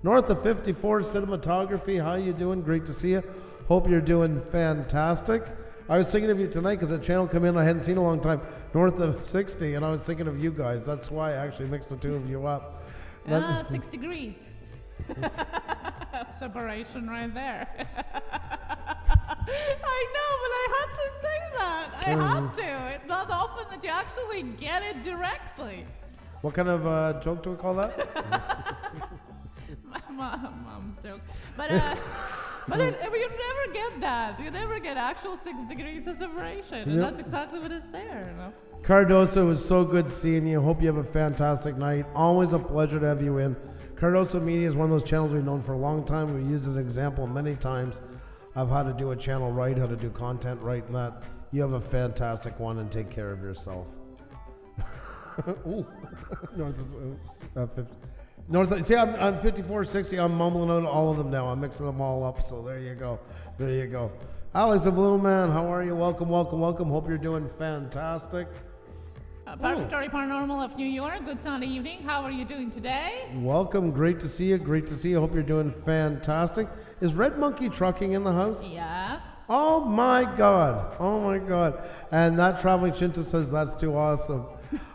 Speaker 1: North of 54 Cinematography, how you doing? Great to see you. Hope you're doing fantastic. I was thinking of you tonight because the channel come in I hadn't seen in a long time, North of 60, and I was thinking of you guys. That's why I actually mixed the two of you up.
Speaker 2: 6 degrees. Separation right there. I know, but I had to say that. I had to. It's not often that you actually get it directly.
Speaker 1: What kind of joke do we call that?
Speaker 2: My mom's joke. But you never get that. You never get actual 6 degrees of separation. And that's exactly what is there. You know?
Speaker 1: Cardoso, it was so good seeing you. Hope you have a fantastic night. Always a pleasure to have you in. Cardoso Media is one of those channels we've known for a long time. We've used as an example many times of how to do a channel right, how to do content right, and that. You have a fantastic one, and take care of yourself. Ooh. No, it's 50. See, I'm 54, 60. I'm mumbling out all of them now. I'm mixing them all up. So there you go. There you go. Alex, the Blue Man, how are you? Welcome, welcome, welcome. Hope you're doing fantastic.
Speaker 2: Perfect Story Paranormal of New York. Good Sunday evening. How are you doing today?
Speaker 1: Welcome. Great to see you. Great to see you. Hope you're doing fantastic. Is Red Monkey Trucking in the house?
Speaker 2: Yes.
Speaker 1: Oh my God. Oh my God. And that Traveling Shinta says that's too awesome.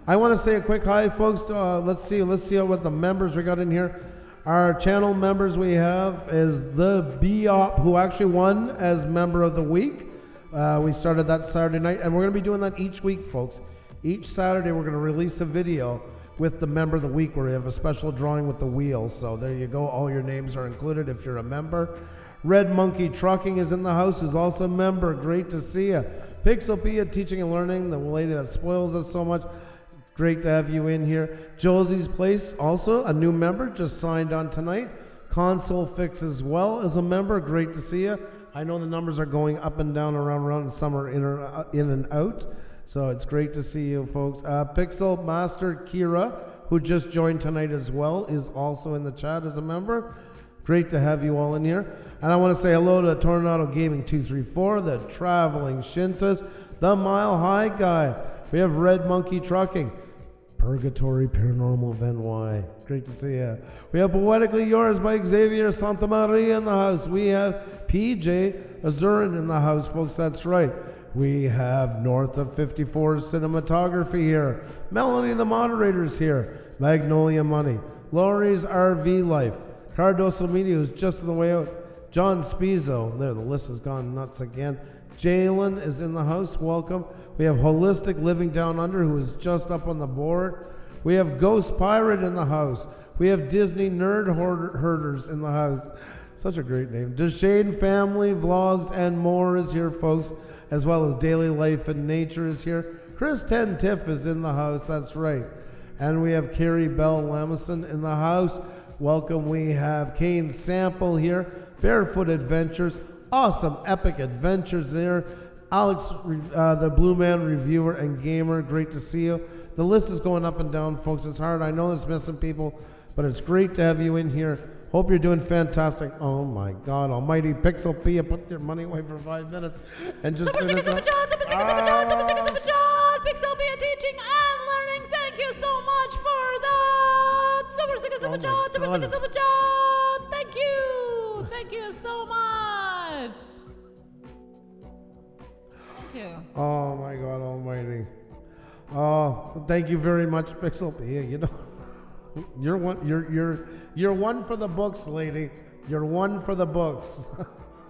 Speaker 1: I want to say a quick hi, folks. Let's see what the members we got in here. Our channel members we have is the BOP, who actually won as Member of the Week. We started that Saturday night, and we're going to be doing that each week, folks. Each Saturday, we're going to release a video with the Member of the Week, where we have a special drawing with the wheel. So there you go. All your names are included if you're a member. Red Monkey Trucking is in the house, is also a member. Great to see you. Pixelpia Teaching and Learning, the lady that spoils us so much. Great to have you in here. Josie's Place, also a new member, just signed on tonight. Console Fix as well as a member. Great to see you. I know the numbers are going up and down, around, and some are in and out. So it's great to see you, folks. Pixel Master Kira, who just joined tonight as well, is also in the chat as a member. Great to have you all in here. And I want to say hello to Tornado Gaming 234, the Traveling Shintas, the Mile High Guy. We have Red Monkey Trucking, Purgatory Paranormal Venoy. Great to see you. We have Poetically Yours by Xavier Santa Maria in the house. We have PJ Azurin in the house, folks. That's right. We have North of 54 Cinematography here. Melanie the moderator's here. Magnolia Money. Laurie's RV Life. Cardoso Media, who's just on the way out. John Spizzo. There, the list has gone nuts again. Jalen is in the house. Welcome. We have Holistic Living Down Under, who is just up on the board. We have Ghost Pirate in the house. We have Disney Nerd Herders in the house. Such a great name. Deshane Family Vlogs and more is here, folks, as well as Daily Life and Nature is here. Chris Ten Tiff is in the house. That's right. And we have Carrie Bell Lamison in the house. Welcome. We have Kane Sample here. Barefoot Adventures. Awesome epic adventures there. Alex, the Blue Man reviewer and gamer. Great to see you. The list is going up and down, folks. It's hard. I know there's missing people, but it's great to have you in here. Hope you're doing fantastic. Oh my God Almighty. Pixel Pia, put your money away for 5 minutes and just sit it up.
Speaker 2: Pixel Pia Teaching and Learning. Thank you so much for that. Super chat. Thank you. Thank you so much. Thank you.
Speaker 1: Oh my God Almighty. Oh, thank you very much, Pixel Pia. You know, you're one for the books, lady. You're one for the books.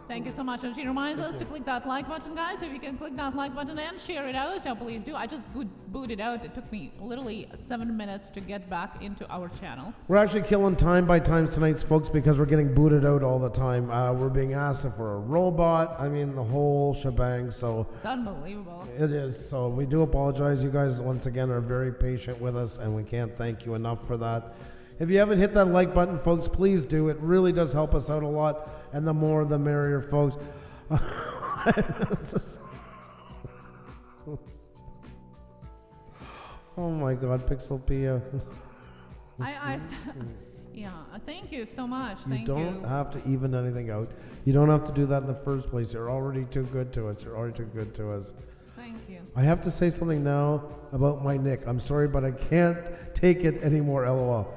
Speaker 2: Thank you so much. And she reminds us to click that like button, guys. If you can click that like button and share it out, please do. I just booted out. It took me literally 7 minutes to get back into our channel.
Speaker 1: We're actually killing time by times tonight, folks, because we're getting booted out all the time. We're being asked if we're a robot. I mean, the whole shebang. So
Speaker 2: it's unbelievable.
Speaker 1: It is. So we do apologize. You guys, once again, are very patient with us, and we can't thank you enough for that. If you haven't hit that like button, folks, please do. It really does help us out a lot, and the more the merrier, folks. Oh my God, Pixel Pia.
Speaker 2: Yeah, thank you so much.
Speaker 1: You don't have to even anything out. You don't have to do that in the first place. You're already too good to us.
Speaker 2: Thank you.
Speaker 1: I have to say something now about my nick. I'm sorry, but I can't take it anymore, LOL.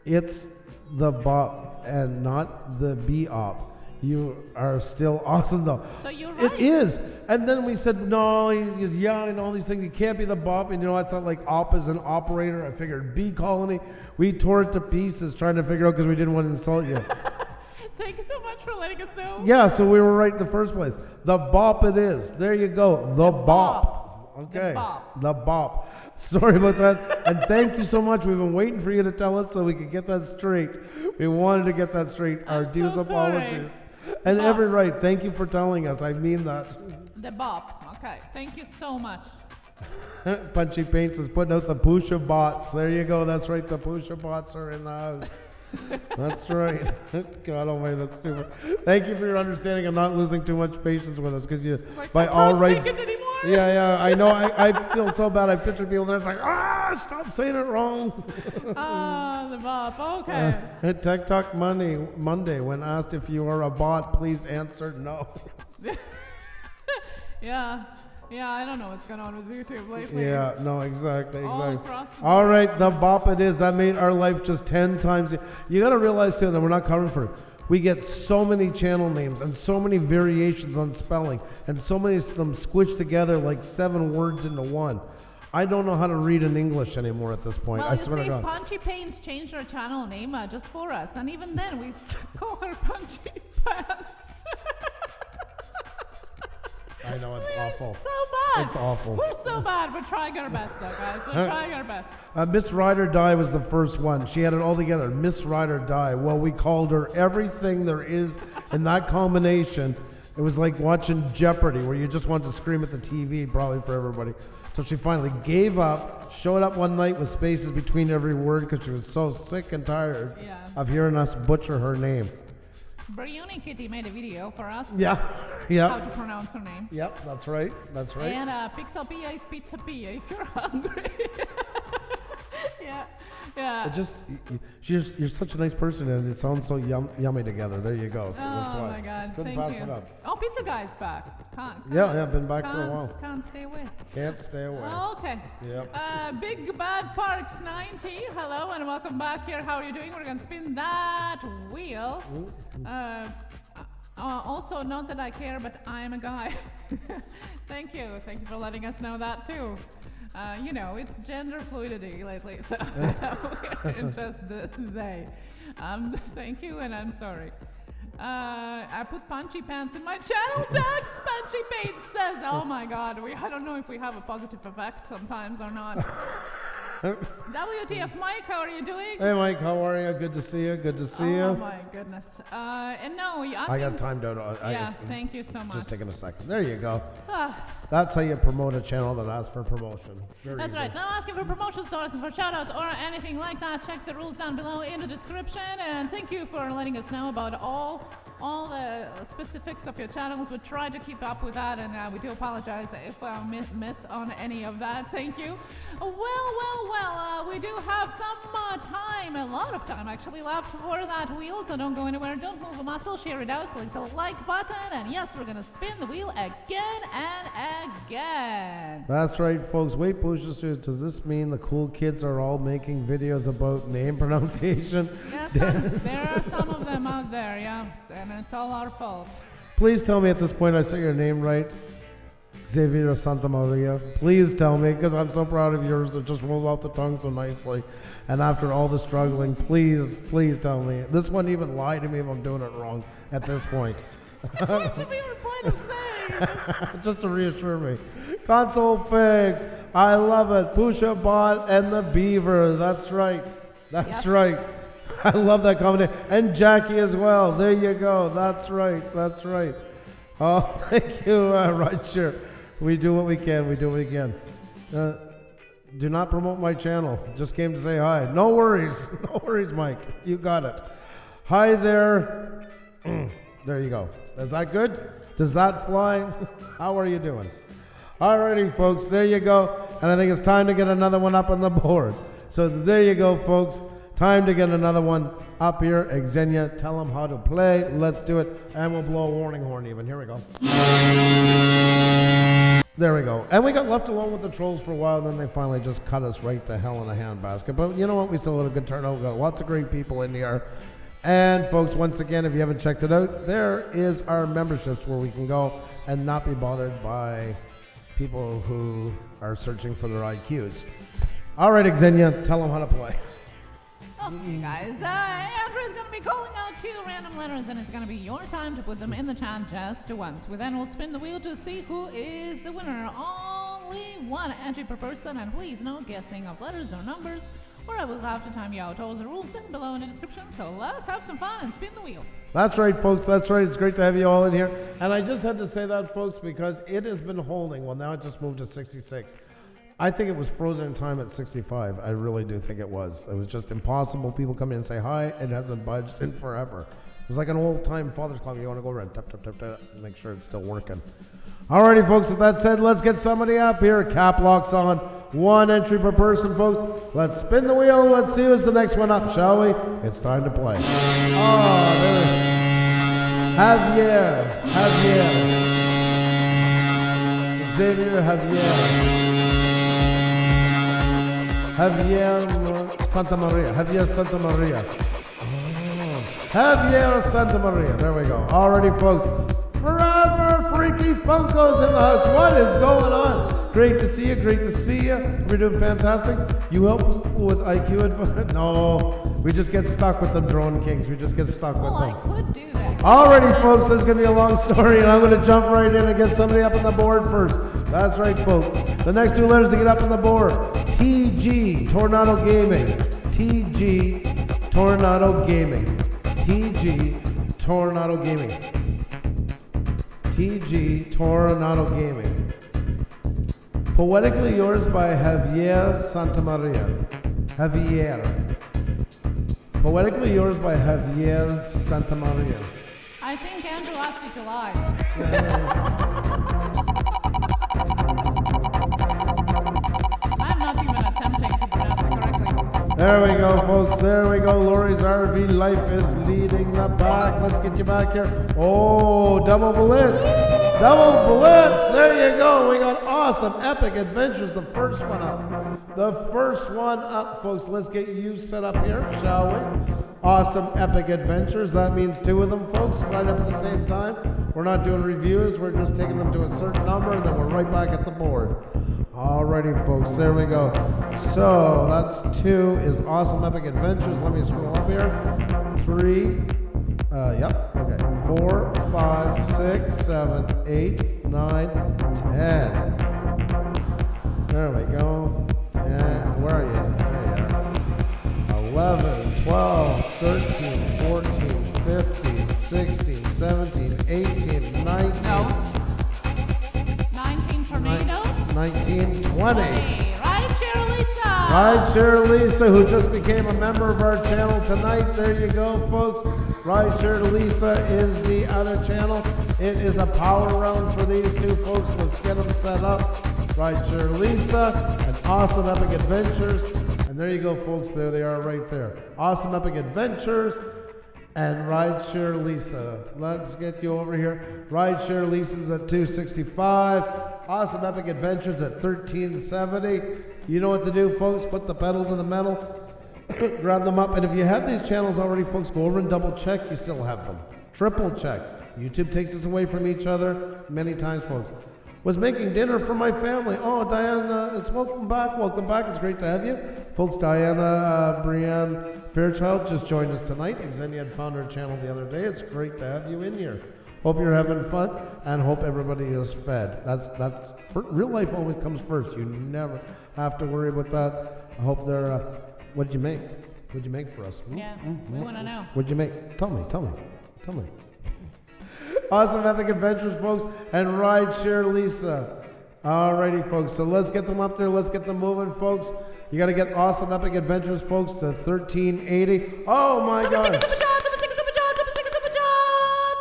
Speaker 1: It's the bop and not the B-op. You are still awesome, though.
Speaker 2: So you're right.
Speaker 1: It is. And then we said, no, he's young and all these things. He can't be the bop. And, you know, I thought, like, op is an operator. I figured B colony. We tore it to pieces trying to figure out because we didn't want to insult you.
Speaker 2: Thank you so much for letting us know.
Speaker 1: Yeah, so we were right in the first place. The bop it is. There you go. The bop. Okay. The bop. Sorry about that. And thank you so much. We've been waiting for you to tell us so we could get that straight. We wanted to get that straight. Our dues apologies. And every right. Thank you for telling us. I mean that.
Speaker 2: The bop. Okay. Thank you so much.
Speaker 1: Punchy Paints is putting out the Pusa bots. There you go. That's right. The Pusa bots are in the house. That's right. God almighty, that's stupid. Thank you for your understanding and not losing too much patience with us, because you, by all rights. Yeah, I know. I feel so bad. I picture people there. It's like, stop saying it wrong.
Speaker 2: The bop. Okay.
Speaker 1: Tech Talk Monday, when asked if you are a bot, please answer no.
Speaker 2: Yeah, I don't know what's going on with YouTube lately.
Speaker 1: Yeah, no, exactly. All right, the bop it is. That made our life just 10 times. You got to realize, too, that we're not covering for it. We get so many channel names and so many variations on spelling and so many of them squished together like 7 words into one. I don't know how to read in English anymore at this point.
Speaker 2: Well,
Speaker 1: I swear to God.
Speaker 2: Punchy Paints changed our channel name just for us, and even then we call her Punchy Pants.
Speaker 1: I know, it's
Speaker 2: We are
Speaker 1: awful.
Speaker 2: So bad.
Speaker 1: It's awful.
Speaker 2: We're so bad. We're trying our best, though, guys. We're trying our best.
Speaker 1: Miss Ride or Die was the first one. She had it all together. Miss Ride or Die. Well, we called her everything there is in that combination. It was like watching Jeopardy, where you just wanted to scream at the TV, probably for everybody. So she finally gave up, showed up one night with spaces between every word because she was so sick and tired of hearing us butcher her name.
Speaker 2: Brioni Kitty made a video for us.
Speaker 1: Yeah,
Speaker 2: How
Speaker 1: yeah.
Speaker 2: to pronounce her name.
Speaker 1: Yep, that's right. That's right.
Speaker 2: And Pixel Pia is Pizza Pia if you're hungry. Yeah.
Speaker 1: It just, you're such a nice person, and it sounds so yummy together. There you go. So that's
Speaker 2: Oh
Speaker 1: why.
Speaker 2: my God!
Speaker 1: Couldn't
Speaker 2: Thank
Speaker 1: pass
Speaker 2: you.
Speaker 1: it up.
Speaker 2: Oh, Pizza Guy's back. Can't,
Speaker 1: Yeah, been back for a while.
Speaker 2: Can't stay away.
Speaker 1: Can't stay away.
Speaker 2: Okay.
Speaker 1: Yep.
Speaker 2: Big Bad Parks 90. Hello and welcome back here. How are you doing? We're gonna spin that wheel. Also, not that I care, but I'm a guy. Thank you. Thank you for letting us know that too. You know, it's gender fluidity lately, so we're just they. Thank you, and I'm sorry. I put punchy pants in my channel tags. Punchy Page says, "Oh my God, I don't know if we have a positive effect sometimes or not." WTF, Mike, how are you doing?
Speaker 1: Hey, Mike, how are you? Good to see you. Good to see you.
Speaker 2: Oh my goodness. And no,
Speaker 1: I got timed out.
Speaker 2: Yeah, thank you so much.
Speaker 1: Just taking a second. There you go.
Speaker 2: Ah.
Speaker 1: That's how you promote a channel that asks for promotion. Very
Speaker 2: That's
Speaker 1: easy.
Speaker 2: right. Now asking for promotions, not asking for shoutouts or anything like that. Check the rules down below in the description. And thank you for letting us know about all the specifics of your channels. We try to keep up with that, and we do apologize if I miss on any of that. Thank you. Well, we do have some time, a lot of time actually, left for that wheel, so don't go anywhere. Don't move a muscle. Share it out. Click the like button. And yes, we're going to spin the wheel again and again.
Speaker 1: That's right, folks. Wait, Pusa, does this mean the cool kids are all making videos about name pronunciation?
Speaker 2: Yes, there are some of them out there, yeah, and it's all our fault.
Speaker 1: Please tell me at this point I said your name right. Xavier Santa Maria. Please tell me, because I'm so proud of yours. It just rolls off the tongue so nicely. And after all the struggling, please tell me. This one even lie to me if I'm doing it wrong at this point.
Speaker 2: What could be your point of saying?
Speaker 1: Just to reassure me. Console Fix. I love it. Pusha Bot and the Beaver. That's right. That's right. I love that combination. And Jackie as well. There you go. That's right. That's right. Oh, thank you, Rideshare. We do what we can. We do what we can. Do not promote my channel. Just came to say hi. No worries. No worries, Mike. You got it. Hi there. There you go. Is that good? Does that fly? How are you doing? Alrighty, folks. There you go. And I think it's time to get another one up on the board. So there you go, folks. Time to get another one up here. Xenia, tell them how to play. Let's do it. And we'll blow a warning horn even. Here we go. There we go. And we got left alone with the trolls for a while. Then they finally just cut us right to hell in a handbasket. But you know what? We still had a good turnout. We got lots of great people in here. And folks, once again, if you haven't checked it out, there is our memberships where we can go and not be bothered by people who are searching for their IQs. All right, Xenia, tell them how to play.
Speaker 2: Okay, guys. Andrew is going to be calling out 2 random letters, and it's going to be your time to put them in the chat just once. We then will spin the wheel to see who is the winner. Only 1 entry per person, and please no guessing of letters or numbers, or I will have to time you out. All the rules down below in the description, so let's have some fun and spin the wheel.
Speaker 1: That's right, folks. That's right. It's great to have you all in here. And I just had to say that, folks, because it has been holding. Well, now it just moved to 66. I think it was frozen in time at 65. I really do think it was. It was just impossible. People come in and say hi. It hasn't budged in forever. It was like an old-time Father's Club. You want to go around, tap, tap, tap, tap, and make sure it's still working. Alrighty, folks. With that said, let's get somebody up here. Cap locks on. 1 entry per person, folks. Let's spin the wheel. Let's see who's the next one up, shall we? It's time to play. Oh, there it is. Javier. Xavier Javier. Javier Santa Maria. Javier Santa Maria. Oh. Javier Santa Maria. There we go. Alrighty, folks. Forever Freaky Funkos in the house. What is going on? Great to see you. Great to see you. We're doing fantastic. You help with IQ advice? No, we just get stuck with the drone kings. We just get stuck with
Speaker 2: Well,
Speaker 1: them.
Speaker 2: I could do that.
Speaker 1: Alrighty, folks, this is going to be a long story, and I'm going to jump right in and get somebody up on the board first. That's right, folks. The next two letters to get up on the board. TG, Tornado Gaming. TG, Tornado Gaming. TG, Tornado Gaming. TG, Tornado Gaming. Poetically Yours by Javier Santamaria. Javier. Poetically Yours by Javier Santamaria.
Speaker 2: I think Andrew asked you to lie. I'm not even attempting to pronounce it correctly.
Speaker 1: There we go, folks. There we go. Lori's RV Life is leading the pack. Let's get you back here. Oh, double blitz. Double blitz. There you go. We got awesome epic adventures. The first one up. The first one up, folks. Let's get you set up here, shall we? Awesome epic adventures. That means two of them, folks, right up at the same time. We're not doing reviews. We're just taking them to a certain number, and then we're right back at the board. Alrighty, folks, there we go. So that's 2 is Awesome Epic Adventures. Let me scroll up here. 3, yep, okay. 4, 5, 6, 7, 8, 9, 10. There we go. 10, where are you? There you are. 11, 12, 13, 14, 15, 16, 17, 18, 19.
Speaker 2: No. 19 tornado.
Speaker 1: 19, 20.
Speaker 2: Right, Cheryl-Lisa.
Speaker 1: Ride Share Lisa, who just became a member of our channel tonight. There you go, folks. Ride Share Lisa is the other channel. It is a power round for these two folks. Let's get them set up. Ride Share Lisa and Awesome Epic Adventures. And there you go, folks. There they are right there. Awesome Epic Adventures and Ride Share Lisa. Let's get you over here. Ride Share Lisa's at 265. Awesome Epic Adventures at 1370. You know what to do, folks. Put the pedal to the metal. Grab them up. And if you have these channels already, folks, go over and double check. You still have them. Triple check. YouTube takes us away from each other many times, folks. Was making dinner for my family. Oh, Diana, it's welcome back. Welcome back. It's great to have you. Folks, Diana Brianne Fairchild just joined us tonight. Xenia had found her channel the other day. It's great to have you in here. Hope you're having fun and hope everybody is fed. That's real life always comes first. You never have to worry about that. I hope they're. What'd you make? What'd you make for us?
Speaker 2: Yeah, we want to know.
Speaker 1: What'd you make? Tell me. Awesome Epic Adventures, folks, and Ride Share Lisa. Alrighty, folks. So let's get them up there. Let's get them moving, folks. You got to get Awesome Epic Adventures, folks, to 1380. Oh my God.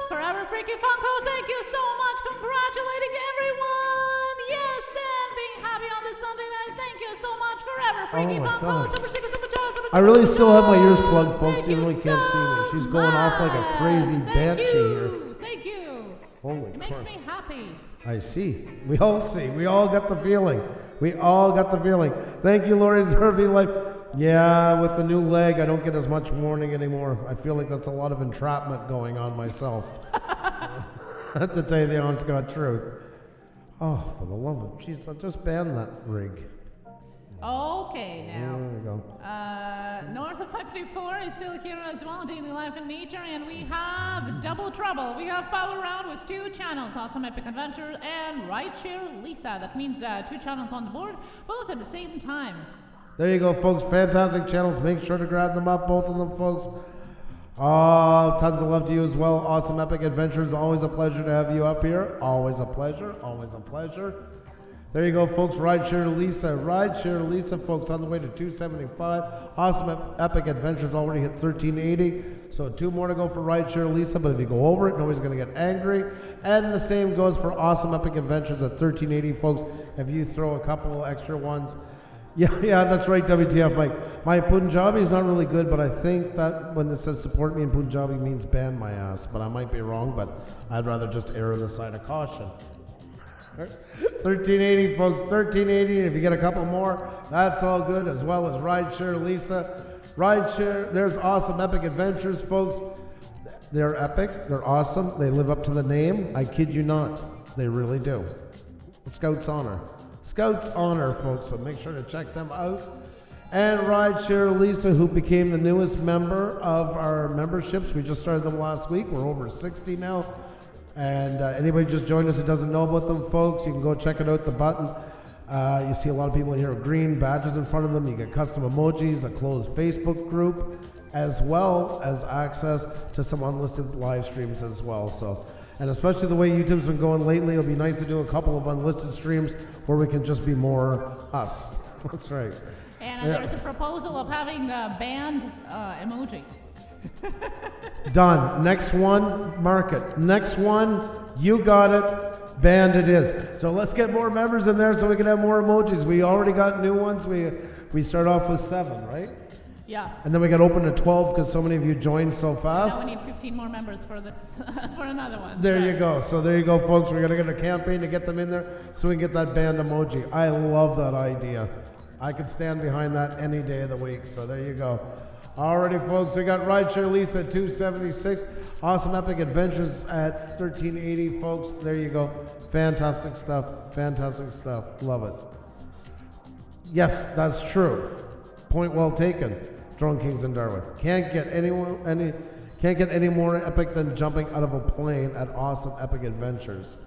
Speaker 2: Forever Freaky Funko, thank you so much. Congratulating everyone. Yes, and being happy on this Sunday night. Thank you so much. Forever Freaky
Speaker 1: my
Speaker 2: Funko.
Speaker 1: God.
Speaker 2: Super Sticker, Super Jaws, Super
Speaker 1: I really
Speaker 2: Sticker,
Speaker 1: still have my ears
Speaker 2: Jaws.
Speaker 1: plugged, folks.
Speaker 2: Thank
Speaker 1: You really can't see me.
Speaker 2: so
Speaker 1: She's going off like a crazy
Speaker 2: much.
Speaker 1: banshee here.
Speaker 2: Thank you.
Speaker 1: Holy
Speaker 2: It makes
Speaker 1: crap.
Speaker 2: me happy.
Speaker 1: I see. We all see. We all got the feeling. We all got the feeling. Thank you, Lori Zerby. Like, yeah, with the new leg, I don't get as much warning anymore. I feel like that's a lot of entrapment going on myself. To tell you the honest God truth. Oh, for the love of Jesus, just ban that rig.
Speaker 2: Okay, now.
Speaker 1: There we go.
Speaker 2: North of 54 is still here as well, Daily Life and Nature, and we have Double Trouble. We have Power Round with 2 channels, Awesome Epic Adventure and Ride Share Lisa. That means 2 channels on the board, both at the same time.
Speaker 1: There you go, folks. Fantastic channels. Make sure to grab them up, both of them, folks. Tons of love to you as well. Awesome Epic Adventures. Always a pleasure to have you up here. Always a pleasure. Always a pleasure. There you go, folks. Ride Share Lisa. Ride Share Lisa, folks, on the way to 275. Awesome Epic Adventures already hit 1380. So 2 more to go for Ride Share Lisa. But if you go over it, nobody's going to get angry. And the same goes for Awesome Epic Adventures at 1380, folks. If you throw a couple extra ones. Yeah, that's right, WTF, Mike. My Punjabi is not really good, but I think that when this says support me in Punjabi means ban my ass. But I might be wrong, but I'd rather just err on the side of caution. 1380, folks, 1380. If you get a couple more, that's all good, as well as Ride Share Lisa. Ride Share, there's Awesome Epic Adventures, folks. They're epic, they're awesome, they live up to the name. I kid you not, they really do. Scout's honor. Scouts Honor, folks, so make sure to check them out. And Rideshare Lisa, who became the newest member of our memberships. We just started them last week. We're over 60 now. And anybody just joined us who doesn't know about them, folks, you can go check it out, the button. You see a lot of people in here with green badges in front of them. You get custom emojis, a closed Facebook group, as well as access to some unlisted live streams as well. So, and especially the way YouTube's been going lately, it'll be nice to do a couple of unlisted streams where we can just be more us. That's right.
Speaker 2: And there's a proposal of having a band emoji.
Speaker 1: Done. Next one, mark it. Next one, you got it. Band it is. So let's get more members in there so we can have more emojis. We already got new ones. We start off with 7, right?
Speaker 2: Yeah.
Speaker 1: And then we got open to 12 because so many of you joined so fast.
Speaker 2: Now we need 15 more members for the for another one.
Speaker 1: There you go. So there you go, folks. We're gonna get a campaign to get them in there so we can get that band emoji. I love that idea. I could stand behind that any day of the week. So there you go. Alrighty, folks. We got Rideshare Lisa at 276. Awesome Epic Adventures at 1380, folks. There you go. Fantastic stuff. Fantastic stuff. Love it. Yes, that's true. Point well taken. Drone Kings in Darwin. Can't get any more epic than jumping out of a plane at Awesome Epic Adventures.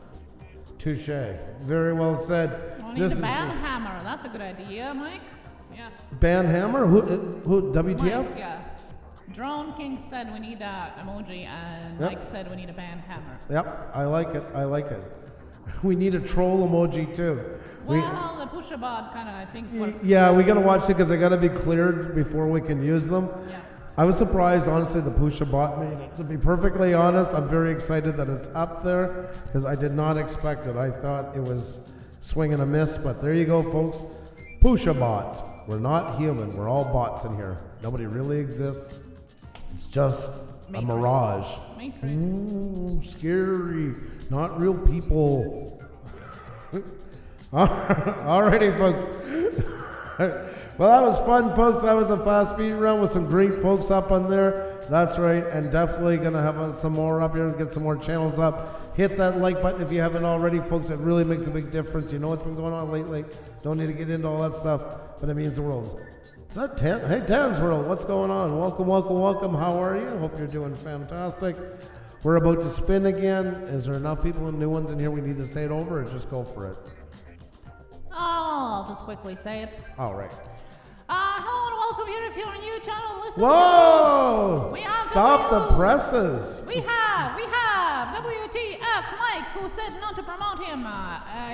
Speaker 1: Touche. Very well said.
Speaker 2: We need a band hammer. That's a good idea, Mike. Yes.
Speaker 1: Band hammer? Who? WTF?
Speaker 2: Mike, yeah. Drone King said we need a emoji, and Mike said we need a band hammer.
Speaker 1: Yep. I like it. I like it. We need a troll emoji too.
Speaker 2: Well, the Pusa bot kind of, I think.
Speaker 1: Yeah, we gotta watch it because they gotta be cleared before we can use them.
Speaker 2: Yeah.
Speaker 1: I was surprised, honestly, the Pusa bot made it. To be perfectly honest, I'm very excited that it's up there because I did not expect it. I thought it was swing and a miss, but there you go, folks. Pusa bot. We're not human. We're all bots in here. Nobody really exists. It's just a mirage.
Speaker 2: Matrix.
Speaker 1: Ooh, scary. Not real people. Alrighty, folks. Well, that was fun, folks. That was a fast speed round with some great folks up on there. That's right, and definitely gonna have some more up here and get some more channels up. Hit that like button if you haven't already, folks. It really makes a big difference. You know what's been going on lately. Don't need to get into all that stuff, but it means the world. Is that Tan? Hey, Tan's World, what's going on? Welcome, welcome, welcome. How are you? Hope you're doing fantastic. We're about to spin again. Is there enough people and new ones in here we need to say it over, or just go for it?
Speaker 2: Oh, I'll just quickly say it.
Speaker 1: All right.
Speaker 2: Hello and welcome here if you're a new channel. Listen
Speaker 1: Whoa!
Speaker 2: to us. We have
Speaker 1: Stop the presses.
Speaker 2: We have WTF Mike, who said not to promote him.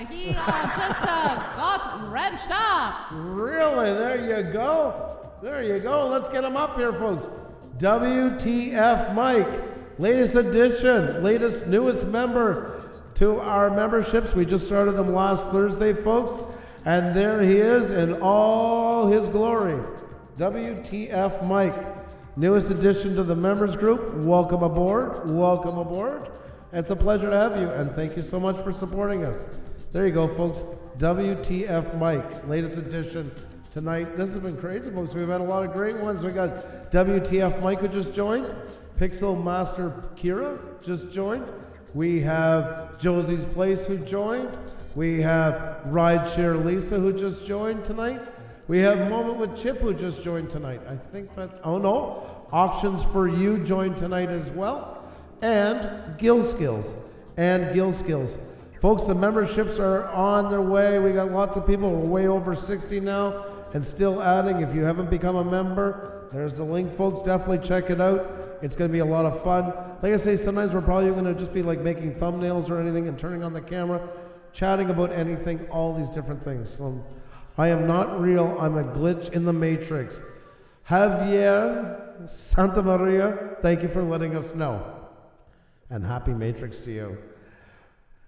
Speaker 2: He just got wrenched up.
Speaker 1: Really? There you go. There you go. Let's get him up here, folks. WTF Mike. Latest edition, newest member to our memberships. We just started them last Thursday, folks. And there he is in all his glory. WTF Mike, newest addition to the members group. Welcome aboard. Welcome aboard. It's a pleasure to have you, and thank you so much for supporting us. There you go, folks. WTF Mike, latest edition tonight. This has been crazy, folks. We've had a lot of great ones. We got WTF Mike who just joined. Pixel Master Kira just joined. We have Josie's Place who joined. We have Rideshare Lisa who just joined tonight. We have Moment with Chip who just joined tonight. I think that's, oh no, Auctions for You joined tonight as well. And Gill Skills. Folks, the memberships are on their way. We got lots of people. We're way over 60 now and still adding. If you haven't become a member, there's the link, folks. Definitely check it out. It's going to be a lot of fun. Like I say, sometimes we're probably going to just be like making thumbnails or anything and turning on the camera, chatting about anything, all these different things. So I am not real. I'm a glitch in the matrix. Javier Santa Maria, thank you for letting us know. And happy Matrix to you.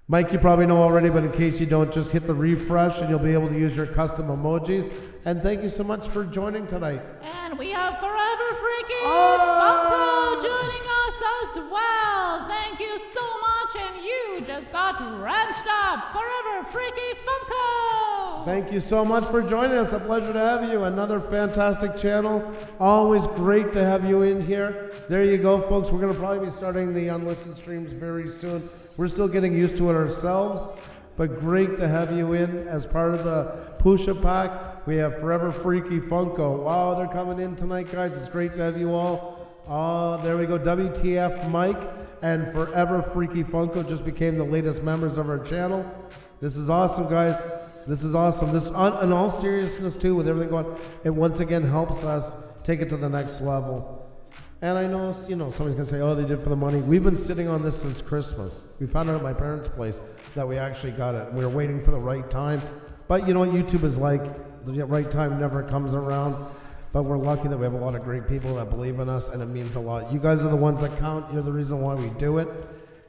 Speaker 1: Mike, you probably know already, but in case you don't, just hit the refresh and you'll be able to use your custom emojis. And thank you so much for joining tonight.
Speaker 2: And we have Forever Freaky Funko joining us as well. Thank you so much, and you just got wrenched up. Forever Freaky Funko.
Speaker 1: Thank you so much for joining us. A pleasure to have you. Another fantastic channel. Always great to have you in here. There you go, folks. We're going to probably be starting the unlisted streams very soon. We're still getting used to it ourselves. but great to have you in as part of the Pusa pack. We have Forever Freaky Funko. Wow, they're coming in tonight, guys. It's great to have you all. There we go. WTF Mike and Forever Freaky Funko just became the latest members of our channel. This is awesome, guys. This is awesome. This, in all seriousness, too, with everything going, it once again helps us take it to the next level. And I know, somebody's gonna say, "Oh, they did it for the money." We've been sitting on this since Christmas. We found out at my parents' place that we actually got it. We were waiting for the right time, but you know what YouTube is like. The right time never comes around. But we're lucky that we have a lot of great people that believe in us, and it means a lot. You guys are the ones that count. You're the reason why we do it,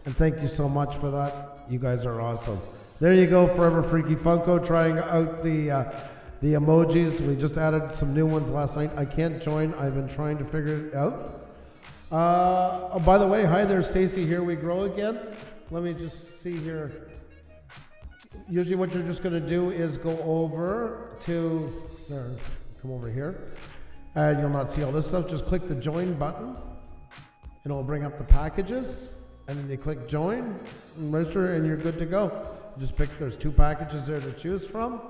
Speaker 1: and thank you so much for that. You guys are awesome. There you go, Forever Freaky Funko, trying out the emojis. We just added some new ones last night. I can't join. I've been trying to figure it out. Oh, by the way, hi there, Stacy. Here we grow again. Let me just see here. Usually what you're just going to do is go over to, there, come over here, and you'll not see all this stuff. Just click the join button, and it'll bring up the packages, and then you click join, and register, and you're good to go. Just pick, there's 2 packages there to choose from,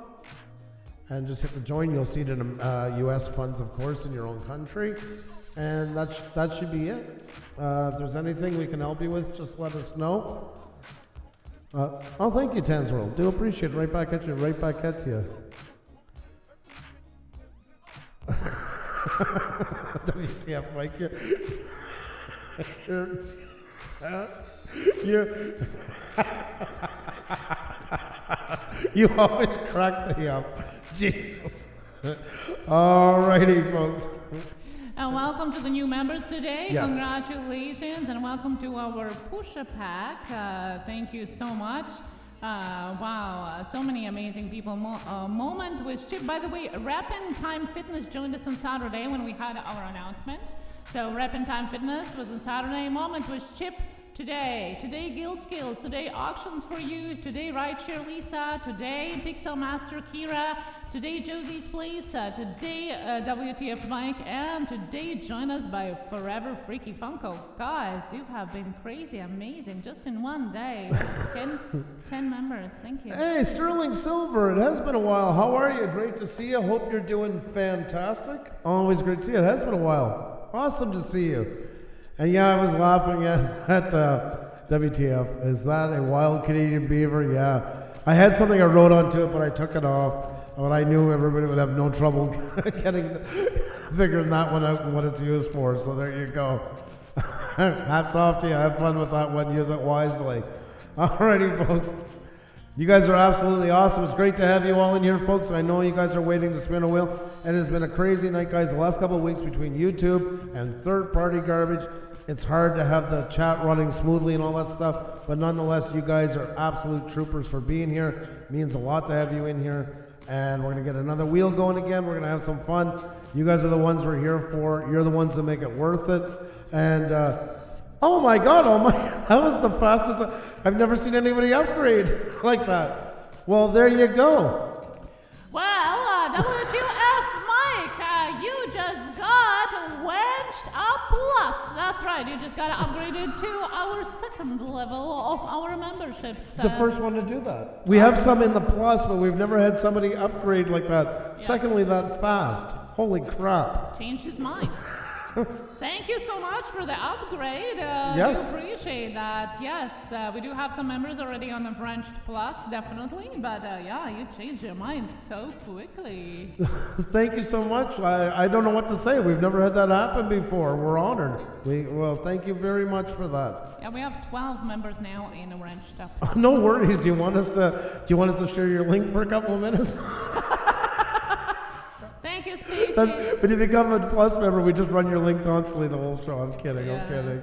Speaker 1: and just hit the join. You'll see it in US funds, of course, in your own country. And that should be it. If there's anything we can help you with, just let us know. Oh, thank you, Tansworld. Do appreciate it. Right back at you. Right back at you. WTF, Mike. You always crack me up. Jesus. Alrighty, folks.
Speaker 2: And welcome to the new members today.
Speaker 1: Yes.
Speaker 2: Congratulations, and welcome to our Pusa pack. Thank you so much. Wow, so many amazing people. Moment with Chip. By the way, Rep in Time Fitness joined us on Saturday when we had our announcement. So Rep in Time Fitness was on Saturday. Moment with Chip today. Today, Gil Skills. Today, Auctions for You. Today, Rideshare Lisa. Today, Pixel Master Kira. Today, Josie's Place. Today, WTF Mike. And today, join us by Forever Freaky Funko. Guys, you have been crazy, amazing, just in one day. 10 members. Thank you.
Speaker 1: Hey, Sterling Silver. It has been a while. How are you? Great to see you. Hope you're doing fantastic. Always great to see you. It has been a while. Awesome to see you. And yeah, I was laughing at WTF. Is that a wild Canadian beaver? Yeah. I had something I wrote onto it, but I took it off. But I knew everybody would have no trouble figuring that one out and what it's used for. So there you go. Hats off to you. Have fun with that one. Use it wisely. Alrighty, folks. You guys are absolutely awesome. It's great to have you all in here, folks. I know you guys are waiting to spin a wheel. And it's been a crazy night, guys. The last couple of weeks between YouTube and third-party garbage, it's hard to have the chat running smoothly and all that stuff. But nonetheless, you guys are absolute troopers for being here. It means a lot to have you in here. And we're going to get another wheel going again. We're going to have some fun. You guys are the ones we're here for. You're the ones that make it worth it. And, oh my God, that was the fastest. I've never seen anybody upgrade like that. Well, there you go.
Speaker 2: Well, WTF Mike, you just got wedged up plus. That's right, you just got upgraded to our second level of our memberships.
Speaker 1: It's the first one to do that. We have some in the plus, but we've never had somebody upgrade like that. Yeah. Secondly, that fast. Holy crap.
Speaker 2: Changed his mind. Thank you so much for the upgrade.
Speaker 1: Yes.
Speaker 2: We appreciate that. Yes, we do have some members already on the Branched Plus, definitely. But yeah, you changed your mind so quickly.
Speaker 1: Thank you so much. I don't know what to say. We've never had that happen before. We're honored. Well, thank you very much for that.
Speaker 2: Yeah, we have 12 members now in the Branched Plus.
Speaker 1: No worries. Do you want us to share your link for a couple of minutes?
Speaker 2: Thank you, Stacey.
Speaker 1: When you become a Plus member, we just run your link constantly the whole show. I'm kidding. Yeah. I'm kidding.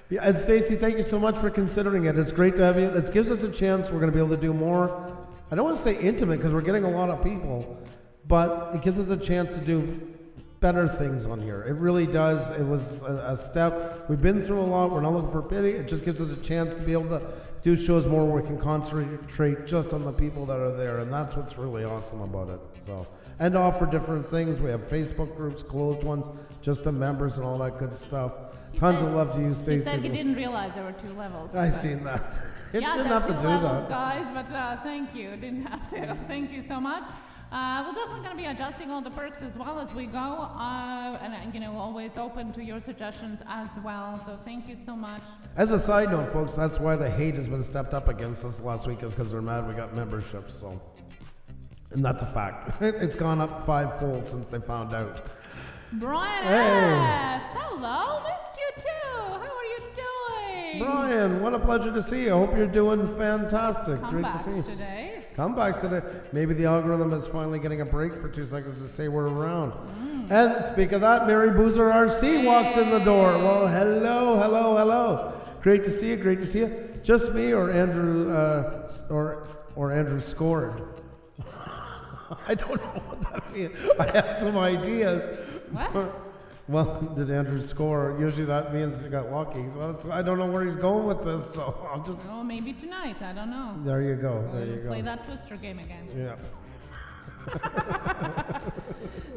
Speaker 1: Yeah, and Stacey, thank you so much for considering it. It's great to have you. It gives us a chance. We're going to be able to do more. I don't want to say intimate because we're getting a lot of people, but it gives us a chance to do better things on here. It really does. It was a step. We've been through a lot. We're not looking for pity. It just gives us a chance to be able to do shows more where we can concentrate just on the people that are there, and that's what's really awesome about it. So. And offer different things. We have Facebook groups, closed ones, just the members and all that good stuff. Tons of love to you, Stacey.
Speaker 2: He said he didn't realize there were 2 levels.
Speaker 1: I seen that. It
Speaker 2: yeah,
Speaker 1: didn't
Speaker 2: there are
Speaker 1: have to
Speaker 2: two
Speaker 1: do
Speaker 2: levels,
Speaker 1: that.
Speaker 2: guys, but thank you. Didn't have to. Thank you so much. We're definitely going to be adjusting all the perks as well as we go, and you know, always open to your suggestions as well. So thank you so much.
Speaker 1: As a side note, folks, that's why the hate has been stepped up against us last week, is because they're mad we got memberships. So, and that's a fact. It's gone up 5-fold since they found out.
Speaker 2: Brian
Speaker 1: Hey.
Speaker 2: S. Hello, missed you too. How are you doing?
Speaker 1: Brian, what a pleasure to see you. I hope you're doing fantastic. Great to
Speaker 2: Comebacks
Speaker 1: see you.
Speaker 2: today.
Speaker 1: Comebacks today. Maybe the algorithm is finally getting a break for 2 seconds to say we're around. And speak of that, Mary Boozer RC walks in the door. Well, hello. Great to see you. Great to see you. Just me or Andrew or Andrew scored. I don't know what that means. I have some ideas.
Speaker 2: What?
Speaker 1: Well, did Andrew score? Usually that means he got lucky. So I don't know where he's going with this, so I'll just...
Speaker 2: Oh, maybe tonight. I don't know.
Speaker 1: There you go. There you
Speaker 2: Play
Speaker 1: go.
Speaker 2: that Twister game again.
Speaker 1: Yeah.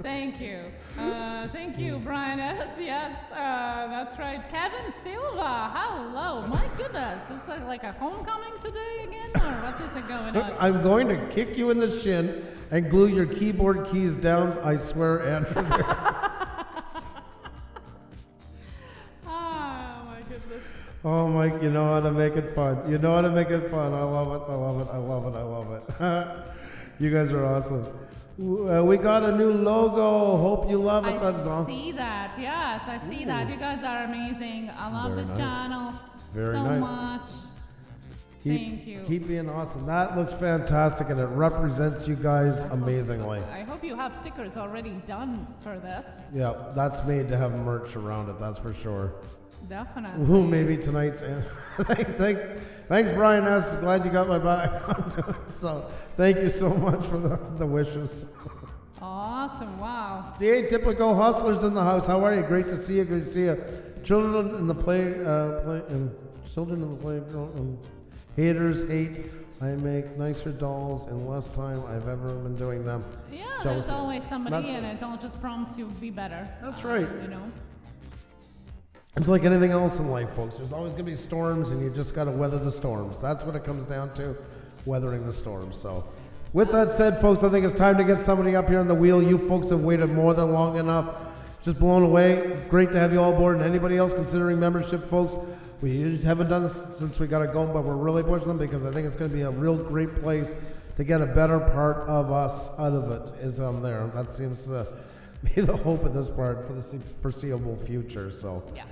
Speaker 2: Thank you. Thank you, Brian S. Yes, that's right. Kevin Silva. Hello. My goodness. It's like a homecoming today again, or what is it going on?
Speaker 1: I'm going to kick you in the shin and glue your keyboard keys down, I swear, Andrew.
Speaker 2: Oh, my goodness.
Speaker 1: Oh, Mike, you know how to make it fun. You know how to make it fun. I love it. You guys are awesome. We got a new logo. Hope you love it. That's all.
Speaker 2: I see that. Yes, I see that. You guys are amazing. I love
Speaker 1: Very
Speaker 2: this
Speaker 1: nice.
Speaker 2: channel
Speaker 1: Very
Speaker 2: so
Speaker 1: nice.
Speaker 2: much. Thank you.
Speaker 1: Keep being awesome. That looks fantastic, and it represents you guys amazingly.
Speaker 2: I hope you have stickers already done for this.
Speaker 1: Yeah, that's made to have merch around it. That's for sure.
Speaker 2: Definitely.
Speaker 1: Ooh, maybe tonight's. Thanks, Brian S. Glad you got my back. So, thank you so much for the wishes.
Speaker 2: Awesome. Wow.
Speaker 1: The atypical hustlers in the house. How are you? Great to see you. Great to see you. Children in the playground. Haters hate. I make nicer dolls in less time I've ever been doing them.
Speaker 2: Yeah,
Speaker 1: Jealous
Speaker 2: there's
Speaker 1: me.
Speaker 2: always somebody
Speaker 1: That's-
Speaker 2: and it all just prompts you to be better.
Speaker 1: That's right.
Speaker 2: You know.
Speaker 1: It's like anything else in life, folks. There's always going to be storms, and you just got to weather the storms. That's what it comes down to, weathering the storms. So, with that said, folks, I think it's time to get somebody up here on the wheel. You folks have waited more than long enough. Just blown away. Great to have you all aboard. And anybody else considering membership, folks, we haven't done this since we got it going, but we're really pushing them because I think it's going to be a real great place to get a better part of us out of it is on there. That seems to be the hope of this part for the foreseeable future. So.
Speaker 2: Yes.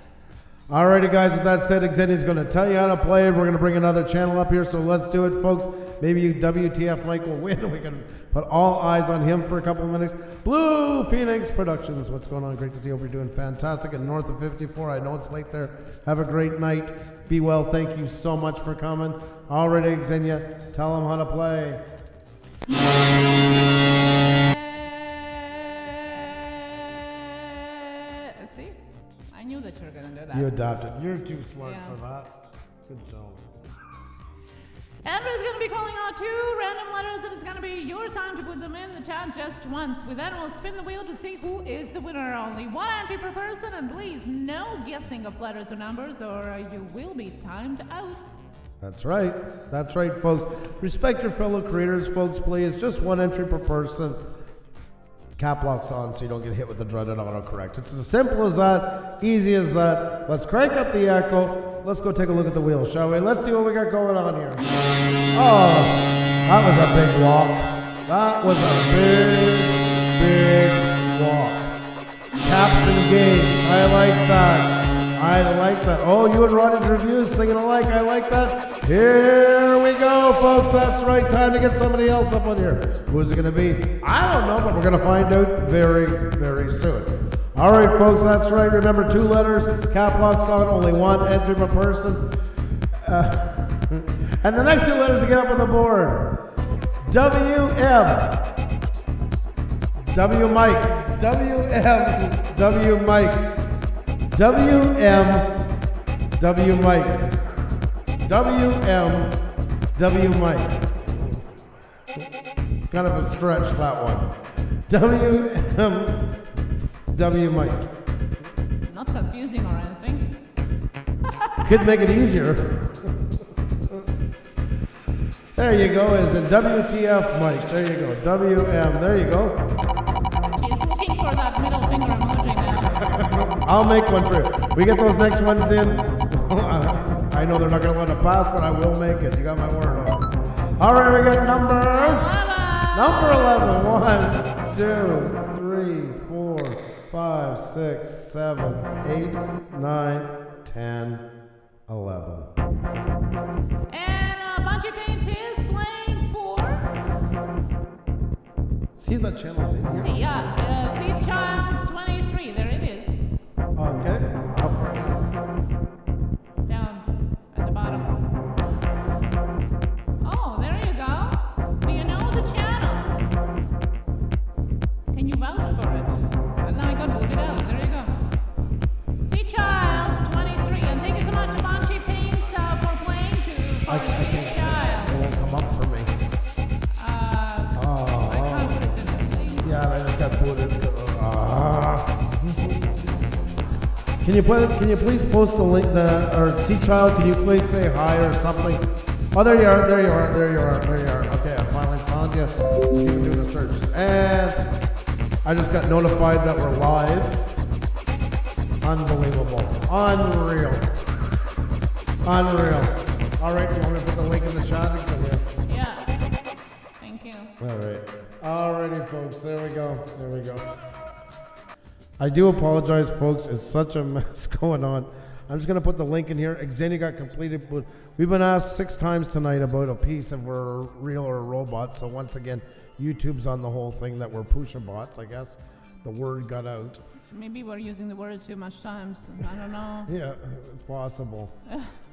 Speaker 1: Alrighty, guys, with that said, Xenia's going to tell you how to play it. We're going to bring another channel up here, so let's do it, folks. Maybe you WTF Mike will win. We can put all eyes on him for a couple of minutes. Blue Phoenix Productions. What's going on? Great to see you. Hope you're doing fantastic. And north of 54, I know it's late there. Have a great night. Be well. Thank you so much for coming. Alrighty, Xenia, tell them how to play.
Speaker 2: See? I knew that you were going to do that.
Speaker 1: You adopted. You're too smart
Speaker 2: Yeah.
Speaker 1: for that. Good job.
Speaker 2: Andrew's going to be calling out 2 random letters, and it's going to be your time to put them in the chat just once. We then will spin the wheel to see who is the winner. Only 1 entry per person, and please, no guessing of letters or numbers, or you will be timed out.
Speaker 1: That's right. That's right, folks. Respect your fellow creators, folks, please. Just 1 entry per person. Cap locks on so you don't get hit with the dreaded autocorrect. It's as simple as that, easy as that. Let's crank up the echo. Let's go take a look at the wheel, shall we? Let's see what we got going on here. Oh, that was a big walk. That was a big walk. Caps engaged. I like that. I like that. Oh, you and Ronnie's reviews singing alike. I like that. Here we go, folks. That's right. Time to get somebody else up on here. Who's it going to be? I don't know, but we're going to find out very, very soon. All right, folks. That's right. Remember, 2 letters. Cap locks on. Only 1 entry per person. And the next 2 letters to get up on the board. W-M. W Mike. W-M. W Mike. W-M. W Mike. W-M. W Mike. Kind of a stretch, that one. W-M. W Mike.
Speaker 2: Not confusing or anything.
Speaker 1: Could make it easier. There you go, is in WTF, Mike. There you go, WM. There you go.
Speaker 2: He's looking for that middle finger emoji now.
Speaker 1: I'll make one for you. We get those next ones in. I know they're not going to let it pass, but I will make it. You got my word on it. All right, we got number 11. 1, 2, 3, 4, 5, 6, 7, 8, 9, 10, 11.
Speaker 2: And Bungie Paints is playing for...
Speaker 1: See that channel's in here?
Speaker 2: Sea Child's 23. There it is.
Speaker 1: Okay. How far down?
Speaker 2: Down at the bottom. Oh, there you go. Do you know the channel? Can you vouch for it? And now I got booted out. There you go. Sea Child's 23. And thank you so much to Bungie Paints for playing to
Speaker 1: I can't. It won't come up for me.
Speaker 2: I can't put it in the thing.
Speaker 1: Yeah, I just got booted. Can you please post the link, or Sea Child, can you please say hi or something? Oh, there you are. Okay, I finally found you. Let's even do the search. And I just got notified that we're live. Unbelievable. Unreal. All right, you want me to put the link in the chat?
Speaker 2: Yeah. Thank you.
Speaker 1: All right. Alrighty, folks. There we go. I do apologize, folks. It's such a mess going on. I'm just going to put the link in here. Xenia got completed, but we've been asked 6 times tonight about a piece if we're real or a robot. So once again, YouTube's on the whole thing that we're Pusa bots, I guess. The word got out.
Speaker 2: Maybe we're using the word too much times. I don't know.
Speaker 1: Yeah, it's possible.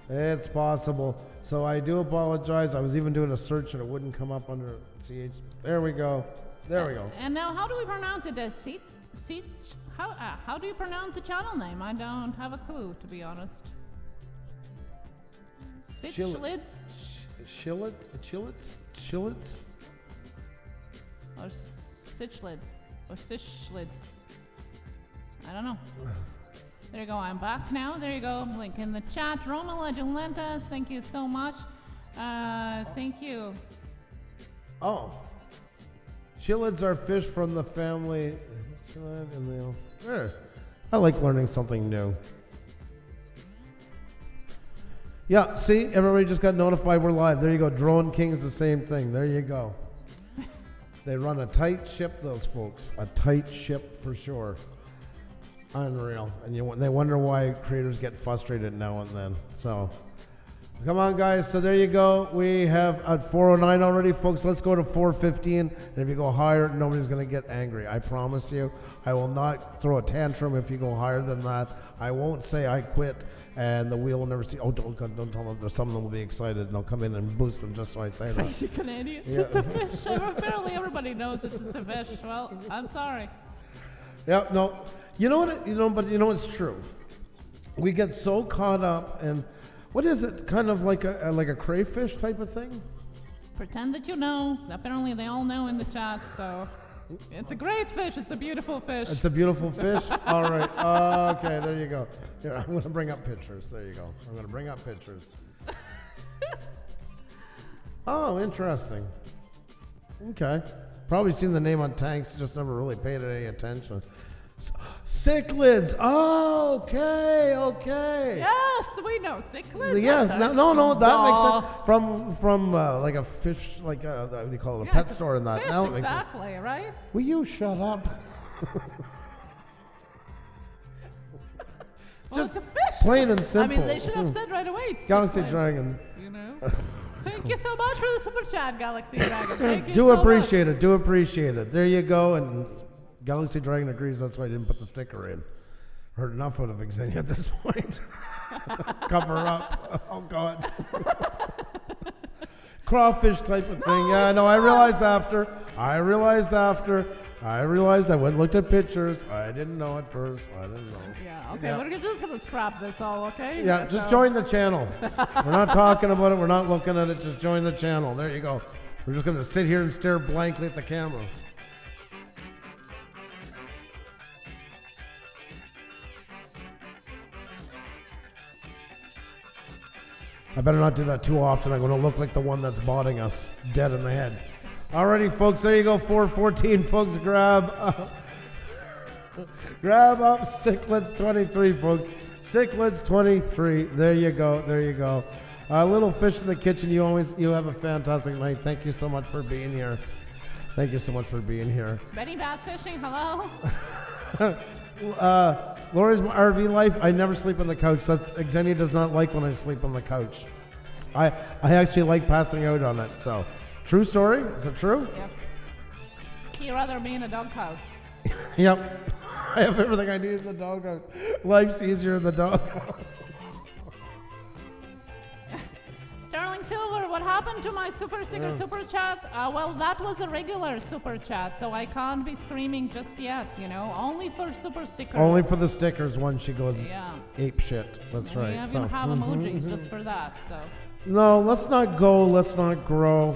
Speaker 1: It's possible. So I do apologize. I was even doing a search and it wouldn't come up under CH. There we go.
Speaker 2: And now, how do we pronounce it? How do you pronounce the channel name? I don't have a clue, to be honest. Sitchlids?
Speaker 1: Chillits?
Speaker 2: Or Sitchlids? Or Sitchlids? I don't know. There you go, I'm back now. There you go, link in the chat. Roma Legendentas, thank you so much. Thank you.
Speaker 1: Oh. Chillids are fish from the family. I like learning something new. Yeah, see, everybody just got notified we're live. There you go. Drone King's the same thing. There you go. They run a tight ship, those folks. A tight ship for sure. Unreal. And they wonder why creators get frustrated now and then. So, come on, guys. So there you go. We have at 409 already, folks. Let's go to 415. And if you go higher, nobody's going to get angry. I promise you. I will not throw a tantrum if you go higher than that. I won't say I quit. And the wheel will never see. Oh, don't tell them. Some of them will be excited and they'll come in and boost them just so I say that.
Speaker 2: Crazy Canadians. Yeah. It's a fish. Apparently everybody knows it's a fish. Well, I'm sorry.
Speaker 1: Yeah, no. You know what? But it's true. We get so caught up in, what is it? Kind of like a crayfish type of thing?
Speaker 2: Pretend that you know. Apparently they all know in the chat, so it's a great fish. It's a beautiful fish.
Speaker 1: It's a beautiful fish? All right. Okay, there you go. Here, I'm going to bring up pictures. There you go. I'm going to bring up pictures. Oh, interesting. Okay. Probably seen the name on tanks, just never really paid any attention. Cichlids. Oh, okay.
Speaker 2: Yes, we know cichlids.
Speaker 1: Yes, no, that makes sense. From like a fish, like what do you call it, a pet store and that.
Speaker 2: Fish,
Speaker 1: now it makes
Speaker 2: exactly,
Speaker 1: sense.
Speaker 2: Right?
Speaker 1: Will you shut up?
Speaker 2: Well, it's a fish.
Speaker 1: Plain and simple.
Speaker 2: I mean, they should have said right away. It's
Speaker 1: Galaxy
Speaker 2: cichlids,
Speaker 1: Dragon.
Speaker 2: You know. Thank you so much for the super chat, Galaxy Dragon. Thank you
Speaker 1: Do
Speaker 2: so
Speaker 1: appreciate
Speaker 2: much.
Speaker 1: it. Do appreciate it. There you go. And Galaxy Dragon agrees. That's why I didn't put the sticker in. Heard enough out of Xenia at this point. Cover up. Oh God. Crawfish type of thing. Yeah, no, I realized after. I went and looked at pictures. I didn't know at first. I didn't know.
Speaker 2: Yeah, okay. We're just going to scrap this all, okay?
Speaker 1: Yeah, just join the channel. We're not talking about it. We're not looking at it. Just join the channel. There you go. We're just going to sit here and stare blankly at the camera. I better not do that too often. I'm going to look like the one that's botting us, dead in the head. Alrighty, folks, there you go. 414, folks. Grab up Cichlids 23, folks. Cichlids 23. There you go. There you go. Little fish in the kitchen. You have a fantastic night. Thank you so much for being here. Thank you so much for being here.
Speaker 2: Betty Bass Fishing, hello.
Speaker 1: Lori's RV life. I never sleep on the couch. Xenia does not like when I sleep on the couch. I actually like passing out on it. So, true story. Is it true?
Speaker 2: Yes. He'd rather be in a doghouse.
Speaker 1: Yep. I have everything I need in the doghouse. Life's easier in the doghouse.
Speaker 2: Sterling Silver, what happened to my super sticker super chat? Well, that was a regular super chat, so I can't be screaming just yet, Only for super stickers.
Speaker 1: Only for the stickers when she goes ape shit. That's right.
Speaker 2: We even have emojis just for that, so.
Speaker 1: No, let's not go. Let's not grow.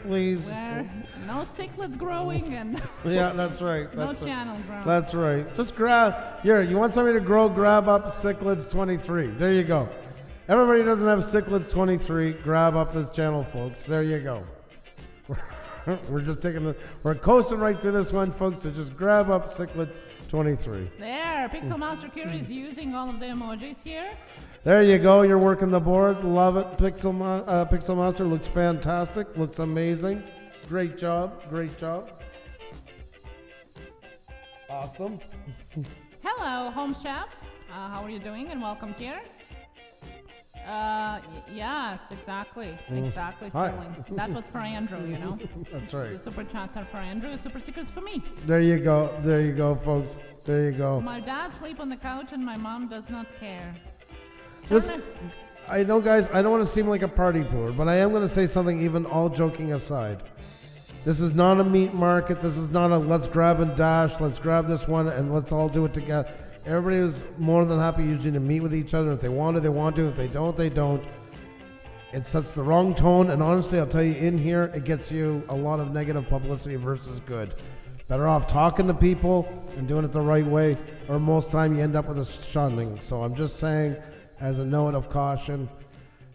Speaker 1: Please.
Speaker 2: No cichlid growing and
Speaker 1: yeah, that's right.
Speaker 2: No channel growing.
Speaker 1: That's right. Just grab. Here, you want somebody to grow? Grab up Cichlids 23. There you go. Everybody doesn't have Cichlids 23. Grab up this channel, folks. There you go. We're just we're coasting right through this one, folks. So just grab up Cichlids 23.
Speaker 2: There, Pixel Master Curie is using all of the emojis here.
Speaker 1: There you go. You're working the board. Love it. Pixel Master looks fantastic. Looks amazing. Great job. Great job. Awesome.
Speaker 2: Hello, Home Chef. How are you doing? And welcome here. Yes, exactly. Exactly, Sterling. That was for Andrew,
Speaker 1: That's right.
Speaker 2: The super chats are for Andrew, super stickers for me.
Speaker 1: There you go. There you go, folks. There you go.
Speaker 2: My dad sleep on the couch and my mom does not care.
Speaker 1: Listen, I know, guys, I don't want to seem like a party pooer, but I am going to say something, even all joking aside. This is not a meat market. This is not a let's grab and dash, let's grab this one and let's all do it together. Everybody is more than happy usually to meet with each other. If they want to, they want to. If they don't, they don't. It sets the wrong tone, and honestly, I'll tell you, in here, it gets you a lot of negative publicity versus good. Better off talking to people and doing it the right way, or most time you end up with a shunning. So I'm just saying, as a note of caution.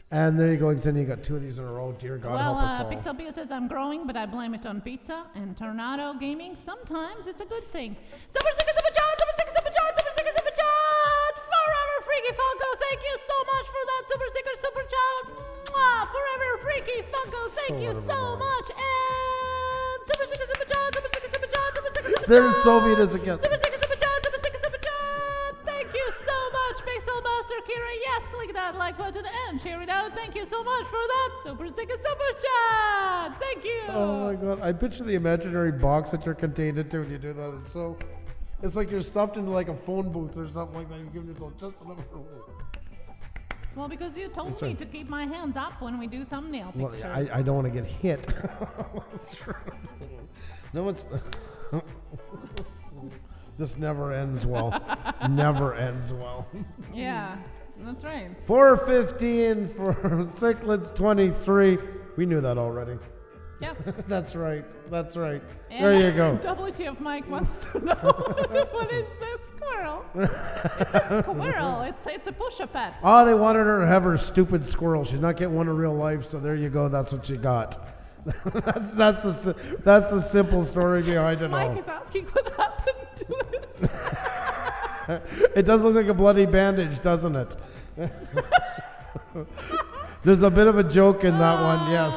Speaker 1: And there you go, Xenia, you got two of these in a row. Dear God, help us all.
Speaker 2: Pixel Pia says, I'm growing, but I blame it on pizza and Tornado Gaming. Sometimes it's a good thing. Super sticker, super chat, super sticker, super chat, super sticker, super chat. Forever Freaky Funko, thank you so much for that super sticker, super chat. Mwah, Forever Freaky Funko, thank you so much. And super sticker, super chat, super sticker, super chat, super sticker, super chat.
Speaker 1: There's Soviet as it gets.
Speaker 2: Super sticker, super chat, super sticker, super chat. Thank you so much, Pixel Master Kira. Yes, click that like button and share it out. Thank you so much for that super sticker, super chat. Thank you.
Speaker 1: Oh my God, I picture the imaginary box that you're contained into when you do that. It's like you're stuffed into like a phone booth or something like that. You give yourself just enough room.
Speaker 2: Well, because you told me to keep my hands up when we do thumbnail pictures.
Speaker 1: Well, I don't want to get hit. No, it's... This never ends well. Never ends well.
Speaker 2: Yeah, that's right.
Speaker 1: 415 for Cichlids 23. We knew that already.
Speaker 2: Yep.
Speaker 1: That's right. That's right.
Speaker 2: And
Speaker 1: there you go.
Speaker 2: WTF Mike wants to know what is this squirrel? It's a squirrel. It's a Pusa pet.
Speaker 1: Oh, they wanted her to have her stupid squirrel. She's not getting one in real life, so there you go. That's what she got. that's the simple story behind it all.
Speaker 2: Mike is asking what happened to it.
Speaker 1: It does look like a bloody bandage, doesn't it? There's a bit of a joke in that one, yes.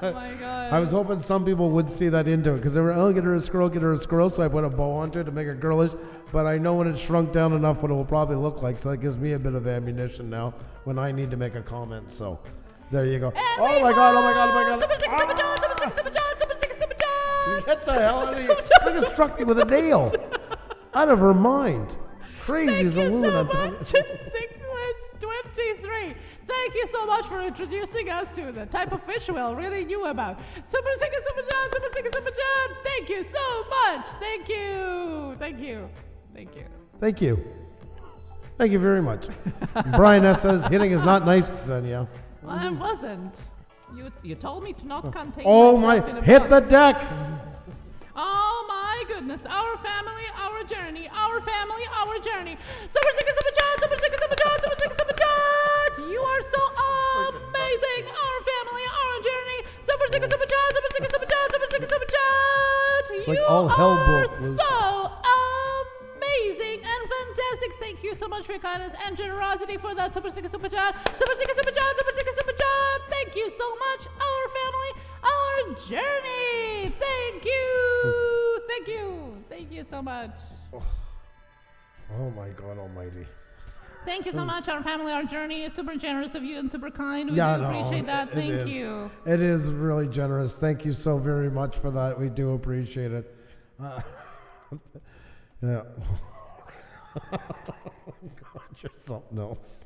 Speaker 2: Oh my God.
Speaker 1: I was hoping some people would see that into it because they were, get her a squirrel, so I put a bow onto it to make it girlish. But I know when it's shrunk down enough what it will probably look like, so that gives me a bit of ammunition now when I need to make a comment. So there you go. Oh my God.
Speaker 2: Super sticker, super chat, super sticker, super chat, super sticker, super chat.
Speaker 1: Get the hell out of here. I think it struck me with a nail. Out of her mind. Crazy as a loon.
Speaker 2: Thank you so much, Cichlids 23. Thank you so much for introducing us to the type of fish we already knew about. Super sticker, super chat, super sticker, super chat. Thank you so much. Thank you. Thank you. Thank you.
Speaker 1: Thank you. Thank you very much. Brian S. says, hitting is not nice, Xenia.
Speaker 2: Well, I wasn't. You told me to not contain
Speaker 1: Oh
Speaker 2: myself
Speaker 1: my,
Speaker 2: in a
Speaker 1: hit
Speaker 2: box.
Speaker 1: the deck.
Speaker 2: Oh my goodness. Our family, our journey. Our family, our journey. Super sticker, super chat, super sticker, super chat, super sticker, super chat. You are so sticker super chat, super sticker super chat, super sticker super chat.
Speaker 1: It's
Speaker 2: You
Speaker 1: like all hell
Speaker 2: are
Speaker 1: broke loose.
Speaker 2: so amazing and fantastic. Thank you so much for your kindness and generosity for that super sticker super chat. Super sticker super chat, super sticker super chat. Thank you so much, our family, our journey. Thank you. Thank you. Thank you so much.
Speaker 1: Oh my God Almighty.
Speaker 2: Thank you so much, our family, our journey. Super generous of you and super kind. We
Speaker 1: Yeah,
Speaker 2: do
Speaker 1: no,
Speaker 2: appreciate that.
Speaker 1: it
Speaker 2: Thank
Speaker 1: is.
Speaker 2: you.
Speaker 1: It is really generous. Thank you so very much for that. We do appreciate it. Yeah. God, you're something else.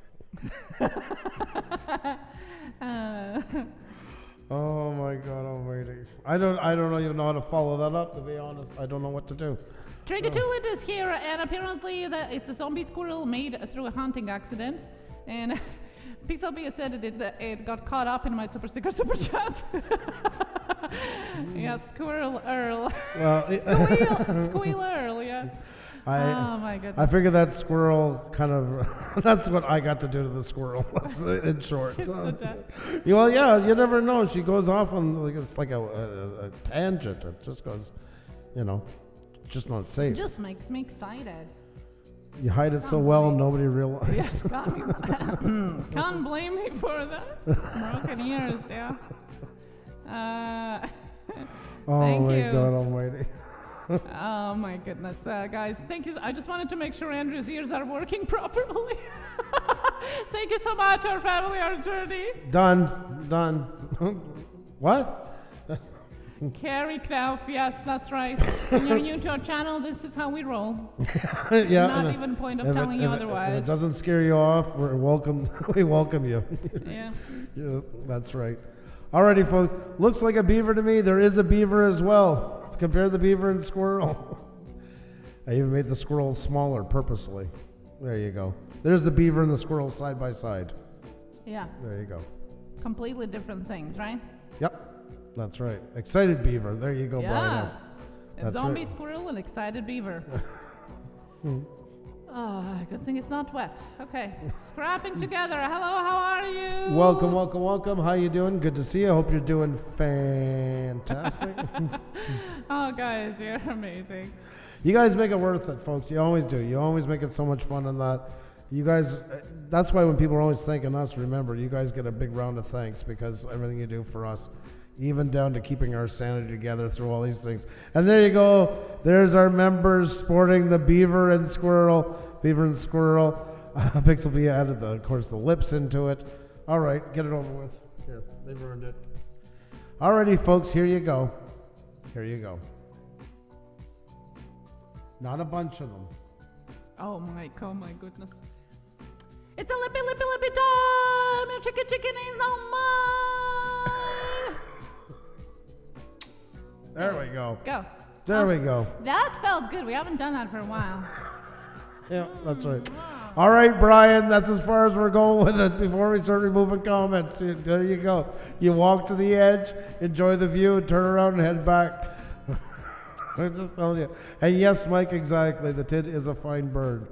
Speaker 1: Oh my God Almighty. I don't even know how to follow that up, to be honest. I don't know what to do.
Speaker 2: Trigatulid is here, and apparently it's a zombie squirrel made through a hunting accident. And Pixelbia said it got caught up in my super sticker super chat. Yeah, Squirrel Earl.
Speaker 1: Well,
Speaker 2: Squeal Earl, yeah. Oh my goodness.
Speaker 1: I figured that squirrel kind of, that's what I got to do to the squirrel, in short. Well, yeah, you never know. She goes off on, like, it's like a tangent. It just goes, just not safe.
Speaker 2: Just makes me excited.
Speaker 1: You hide it so well, nobody realizes.
Speaker 2: Yeah, got me. Can't blame me for that. Broken ears, yeah.
Speaker 1: Oh
Speaker 2: Thank
Speaker 1: my
Speaker 2: you.
Speaker 1: God Almighty.
Speaker 2: Oh my goodness, guys, thank you. I just wanted to make sure Andrew's ears are working properly. Thank you so much, our family, our journey.
Speaker 1: Done. What?
Speaker 2: Carrie Knauf, yes, that's right. When you're new to our channel, this is how we roll.
Speaker 1: Yeah.
Speaker 2: Not even point of telling you
Speaker 1: If
Speaker 2: otherwise.
Speaker 1: it doesn't scare you off, we're welcome. We welcome you.
Speaker 2: Yeah.
Speaker 1: Yeah, that's right. Alrighty, folks. Looks like a beaver to me. There is a beaver as well. Compare the beaver and squirrel. I even made the squirrel smaller purposely. There you go. There's the beaver and the squirrel side by side.
Speaker 2: Yeah.
Speaker 1: There you go.
Speaker 2: Completely different things, right?
Speaker 1: Yep. That's right. Excited beaver. There you go, Brian.
Speaker 2: Yes. A
Speaker 1: That's
Speaker 2: zombie
Speaker 1: right.
Speaker 2: squirrel and excited beaver. Oh, good thing it's not wet. Okay. Scrapping together. Hello, how are you?
Speaker 1: Welcome. How you doing? Good to see you. Hope you're doing fantastic.
Speaker 2: Oh, guys, you're amazing.
Speaker 1: You guys make it worth it, folks. You always do. You always make it so much fun on that. You guys, that's why when people are always thanking us, remember, you guys get a big round of thanks because everything you do for us, even down to keeping our sanity together through all these things. And there you go. There's our members sporting the beaver and squirrel. Pixelbia added, of course, the lips into it. All right, get it over with. Here, they've earned it. Alrighty, folks, here you go. Not a bunch of them.
Speaker 2: Oh my goodness. It's a lippy time! Your chicken is on mine!
Speaker 1: There we go.
Speaker 2: Go.
Speaker 1: There we go.
Speaker 2: That felt good. We haven't done that for a while.
Speaker 1: Yeah, that's right. All right, Brian, that's as far as we're going with it before we start removing comments. There you go. You walk to the edge, enjoy the view, turn around and head back. I'm just telling you. And yes, Mike, exactly. The tit is a fine bird.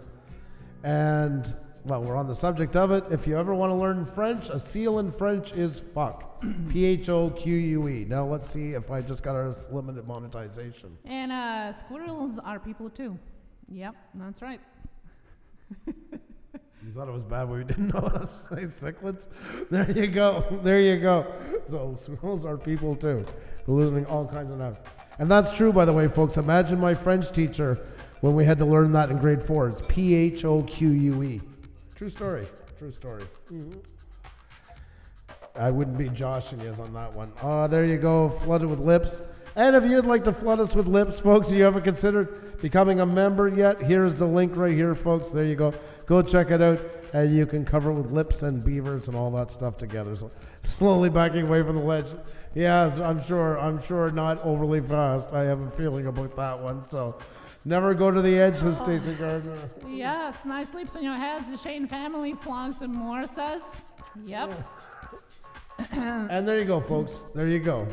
Speaker 1: And, well, we're on the subject of it. If you ever want to learn French, a seal in French is fuck. P-H-O-Q-U-E. Now let's see if I just got our limited monetization.
Speaker 2: And squirrels are people too. Yep, that's right.
Speaker 1: You thought it was bad when we didn't know how to say cichlids? There you go. So squirrels are people too. We're losing all kinds of numbers. And that's true, by the way, folks. Imagine my French teacher when we had to learn that in grade 4. It's P-H-O-Q-U-E. True story. Mm-hmm. I wouldn't be joshing you on that one. There you go, flooded with lips. And if you'd like to flood us with lips, folks, if you haven't considered becoming a member yet, here's the link right here, folks. There you go. Go check it out, and you can cover it with lips and beavers and all that stuff together. So slowly backing away from the ledge. Yeah, I'm sure not overly fast. I have a feeling about that one. So never go to the edge, says Stacey Gardner.
Speaker 2: Yes, nice sleeps on your heads. The Shane family flogs and more says. Yep.
Speaker 1: And there you go, folks. There you go.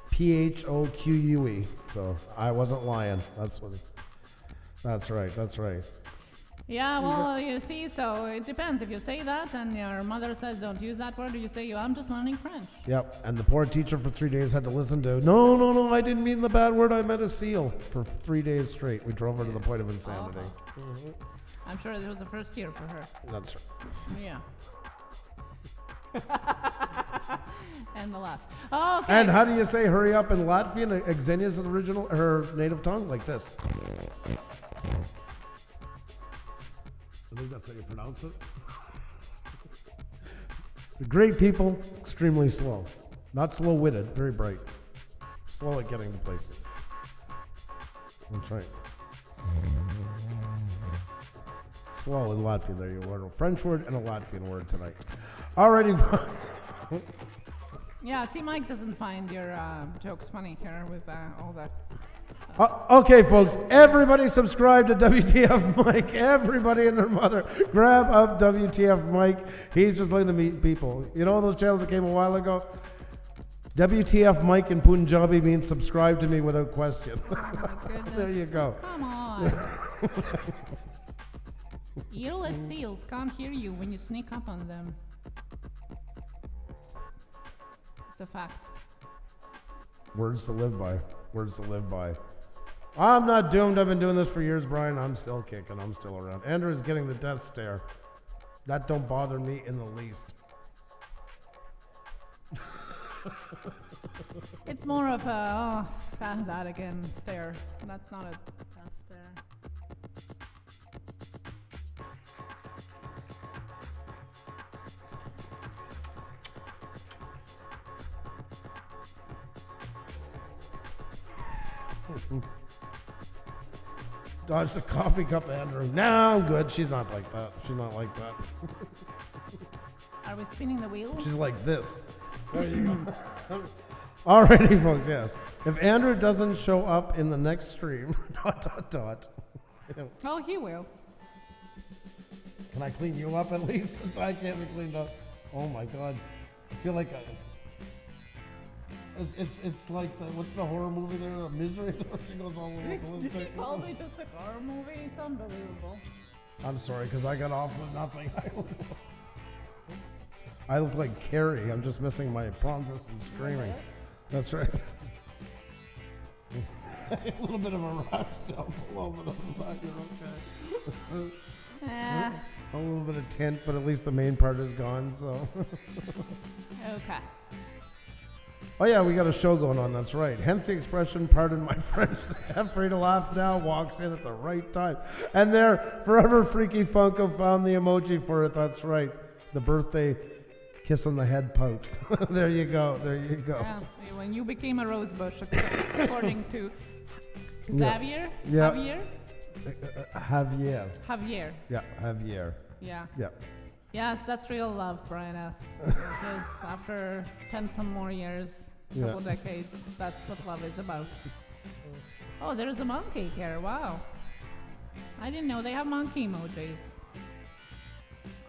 Speaker 1: P-H-O-Q-U-E. So I wasn't lying. That's right.
Speaker 2: Yeah, well, you see, so it depends. If you say that and your mother says don't use that word, or you say, I'm just learning French.
Speaker 1: Yep, and the poor teacher for 3 days had to listen to, no, I didn't mean the bad word, I meant a seal, for 3 days straight. We drove her to the point of insanity.
Speaker 2: I'm sure it was the first year for her.
Speaker 1: That's right.
Speaker 2: Yeah. And the last. Oh, okay.
Speaker 1: And how do you say hurry up in Latvian? Xenia's original, her native tongue, like this. I think that's how you pronounce it. Great people, extremely slow. Not slow-witted, very bright. Slow at getting to places. That's right. Slow in Latvian, there you learn a French word and a Latvian word tonight. Alrighty.
Speaker 2: Yeah, see, Mike doesn't find your jokes funny here with all that.
Speaker 1: Okay, folks, everybody subscribe to WTF Mike. Everybody and their mother, grab up WTF Mike. He's just looking to meet people. You know those channels that came a while ago? WTF Mike in Punjabi means subscribe to me without question.
Speaker 2: Goodness.
Speaker 1: There you go.
Speaker 2: Come on. Earless seals can't hear you when you sneak up on them. It's a fact.
Speaker 1: Words to live by. Words to live by. I'm not doomed. I've been doing this for years, Brian. I'm still kicking. I'm still around. Andrew's getting the death stare. That don't bother me in the least.
Speaker 2: It's more of a, that again stare. That's not a death stare.
Speaker 1: Dodge the coffee cup, Andrew. Nah, I'm good. She's not like that. She's not like that.
Speaker 2: Are we spinning the wheel?
Speaker 1: She's like this. There you go. Alrighty, folks, yes. If Andrew doesn't show up in the next stream, ...
Speaker 2: Oh, he will.
Speaker 1: Can I clean you up at least since I can't be cleaned up? Oh my God. I feel like it's like what's the horror movie there? Misery? She goes all over the
Speaker 2: Did you call me just a horror movie? It's unbelievable.
Speaker 1: I'm sorry, because I got off with nothing. I look like Carrie. I'm just missing my prom dress and screaming. That's right. A little bit of a rash down below, but other than that, you're okay.
Speaker 2: Yeah.
Speaker 1: A little bit of tint, but at least the main part is gone, so.
Speaker 2: Okay.
Speaker 1: Oh yeah, we got a show going on, that's right. Hence the expression, pardon my French, afraid to laugh now, walks in at the right time. And there, Forever Freaky Funko found the emoji for it, that's right. The birthday kiss on the head pout. There you go, there you go.
Speaker 2: Yeah, when you became a rosebush, according to Xavier?
Speaker 1: Yeah.
Speaker 2: Javier?
Speaker 1: Javier.
Speaker 2: Javier.
Speaker 1: Yeah, Javier.
Speaker 2: Yeah.
Speaker 1: Yeah.
Speaker 2: Yes, that's real love, Brian S. Because after 10 some more years, couple decades, that's what love is about. Oh, there's a monkey here. Wow. I didn't know they have monkey emojis.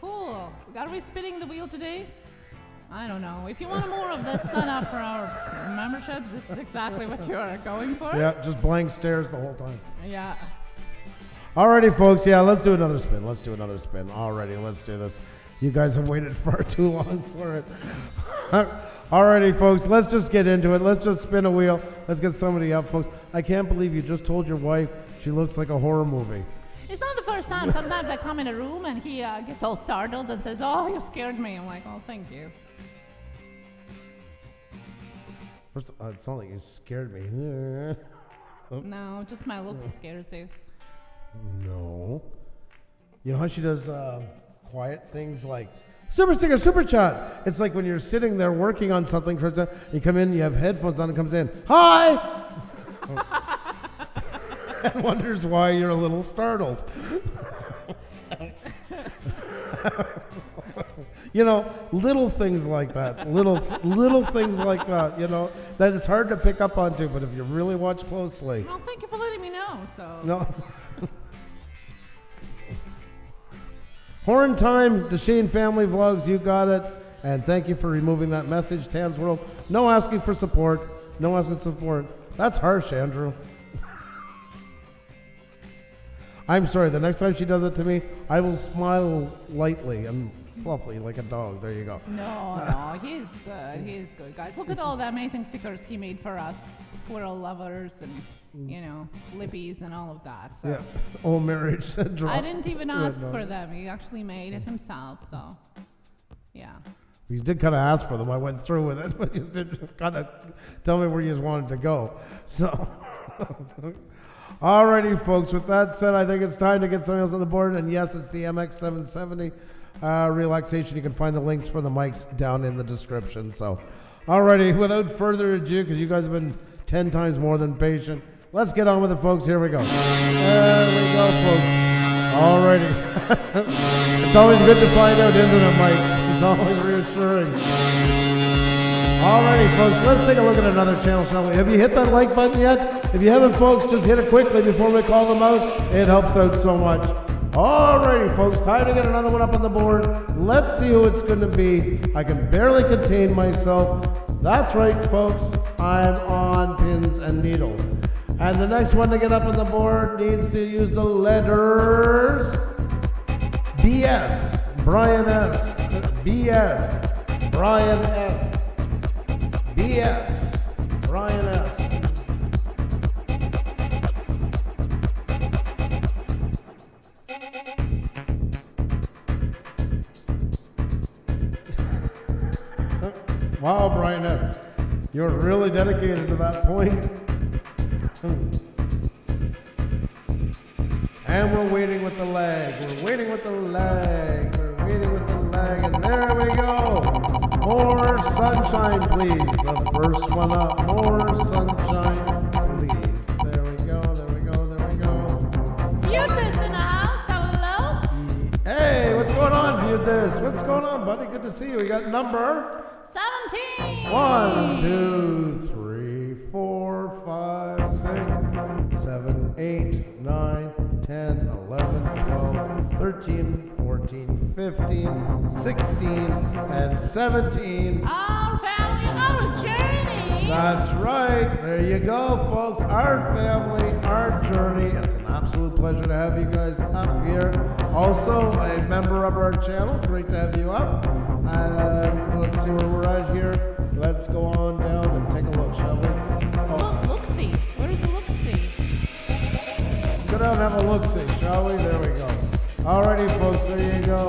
Speaker 2: Cool. Are we spinning the wheel today? I don't know. If you want more of this, sign up for our memberships. This is exactly what you are going for.
Speaker 1: Yeah, just blank stares the whole time.
Speaker 2: Yeah.
Speaker 1: Alrighty, folks. Yeah, let's do another spin. Let's do another spin. Alrighty, let's do this. You guys have waited far too long for it. Alrighty, folks. Let's just get into it. Let's just spin a wheel. Let's get somebody up, folks. I can't believe you just told your wife she looks like a horror movie.
Speaker 2: It's not the first time. Sometimes I come in a room and he gets all startled and says, "Oh, you scared me." I'm like, "Oh, thank you."
Speaker 1: First, it's not like you scared me.
Speaker 2: No, just my look scares you.
Speaker 1: No. You know how she does quiet things like super sticker, super chat? It's like when you're sitting there working on something, for example, you come in, you have headphones on, and comes in, hi! And wonders why you're a little startled. You know, little things like that. Little things like that, you know, that it's hard to pick up onto, but if you really watch closely.
Speaker 2: Well, thank you for letting me know. So.
Speaker 1: No. Horn time, the Shane Family Vlogs, you got it. And thank you for removing that message, Tan's World. No asking for support. No asking support. That's harsh, Andrew. I'm sorry, the next time she does it to me, I will smile lightly and fluffy like a dog. There you go.
Speaker 2: No, he's good. He's good, guys. Look at all the amazing stickers he made for us. Squirrel lovers and, lippies and all of that. So.
Speaker 1: Yeah. Oh, marriage syndrome.
Speaker 2: I didn't even ask for them. He actually made it himself. So, yeah.
Speaker 1: You did kind of ask for them. I went through with it, but you did kind of tell me where you just wanted to go. So, alrighty, folks. With that said, I think it's time to get something else on the board. And yes, it's the MX770 relaxation. You can find the links for the mics down in the description. So, alrighty, without further ado, because you guys have been 10 times more than patient, let's get on with it, folks. Here we go. There we go, folks. Alrighty. It's always good to find out, isn't it, Mike? It's always reassuring. Alrighty, folks, let's take a look at another channel, shall we? Have you hit that like button yet? If you haven't, folks, just hit it quickly before we call them out. It helps out so much. Alrighty, folks, time to get another one up on the board. Let's see who it's going to be. I can barely contain myself. That's right, folks. I'm on pins and needles. And the next one to get up on the board needs to use the letters BS. Brian S. BS. Brian S. BS. Brian S. Wow, Brian S. You're really dedicated to that point. And we're waiting with the leg. We're waiting with the leg. We're waiting with the leg. And there we go. More sunshine, please. The first one up. More sunshine, please. There we go. There we go. There we go.
Speaker 2: Viewed this in the house. Hello.
Speaker 1: Hey, what's going on, Viewed This? What's going on, buddy? Good to see you. We got number
Speaker 2: 17.
Speaker 1: 1, 2, 3, 4, 5, 6, 7, 8, 9, 10, 11, 12, 13, 14, 15, 16, and 17.
Speaker 2: Our family, our journey.
Speaker 1: That's right. There you go, folks. Our family, our journey. It's an absolute pleasure to have you guys up here. Also, a member of our channel. Great to have you up. And let's see where we're at here. Let's go on down and take a look, shall we?
Speaker 2: Look-see. Where is the look-see?
Speaker 1: Let's go down and have a look-see, shall we? There we go. Alrighty, folks, there you go.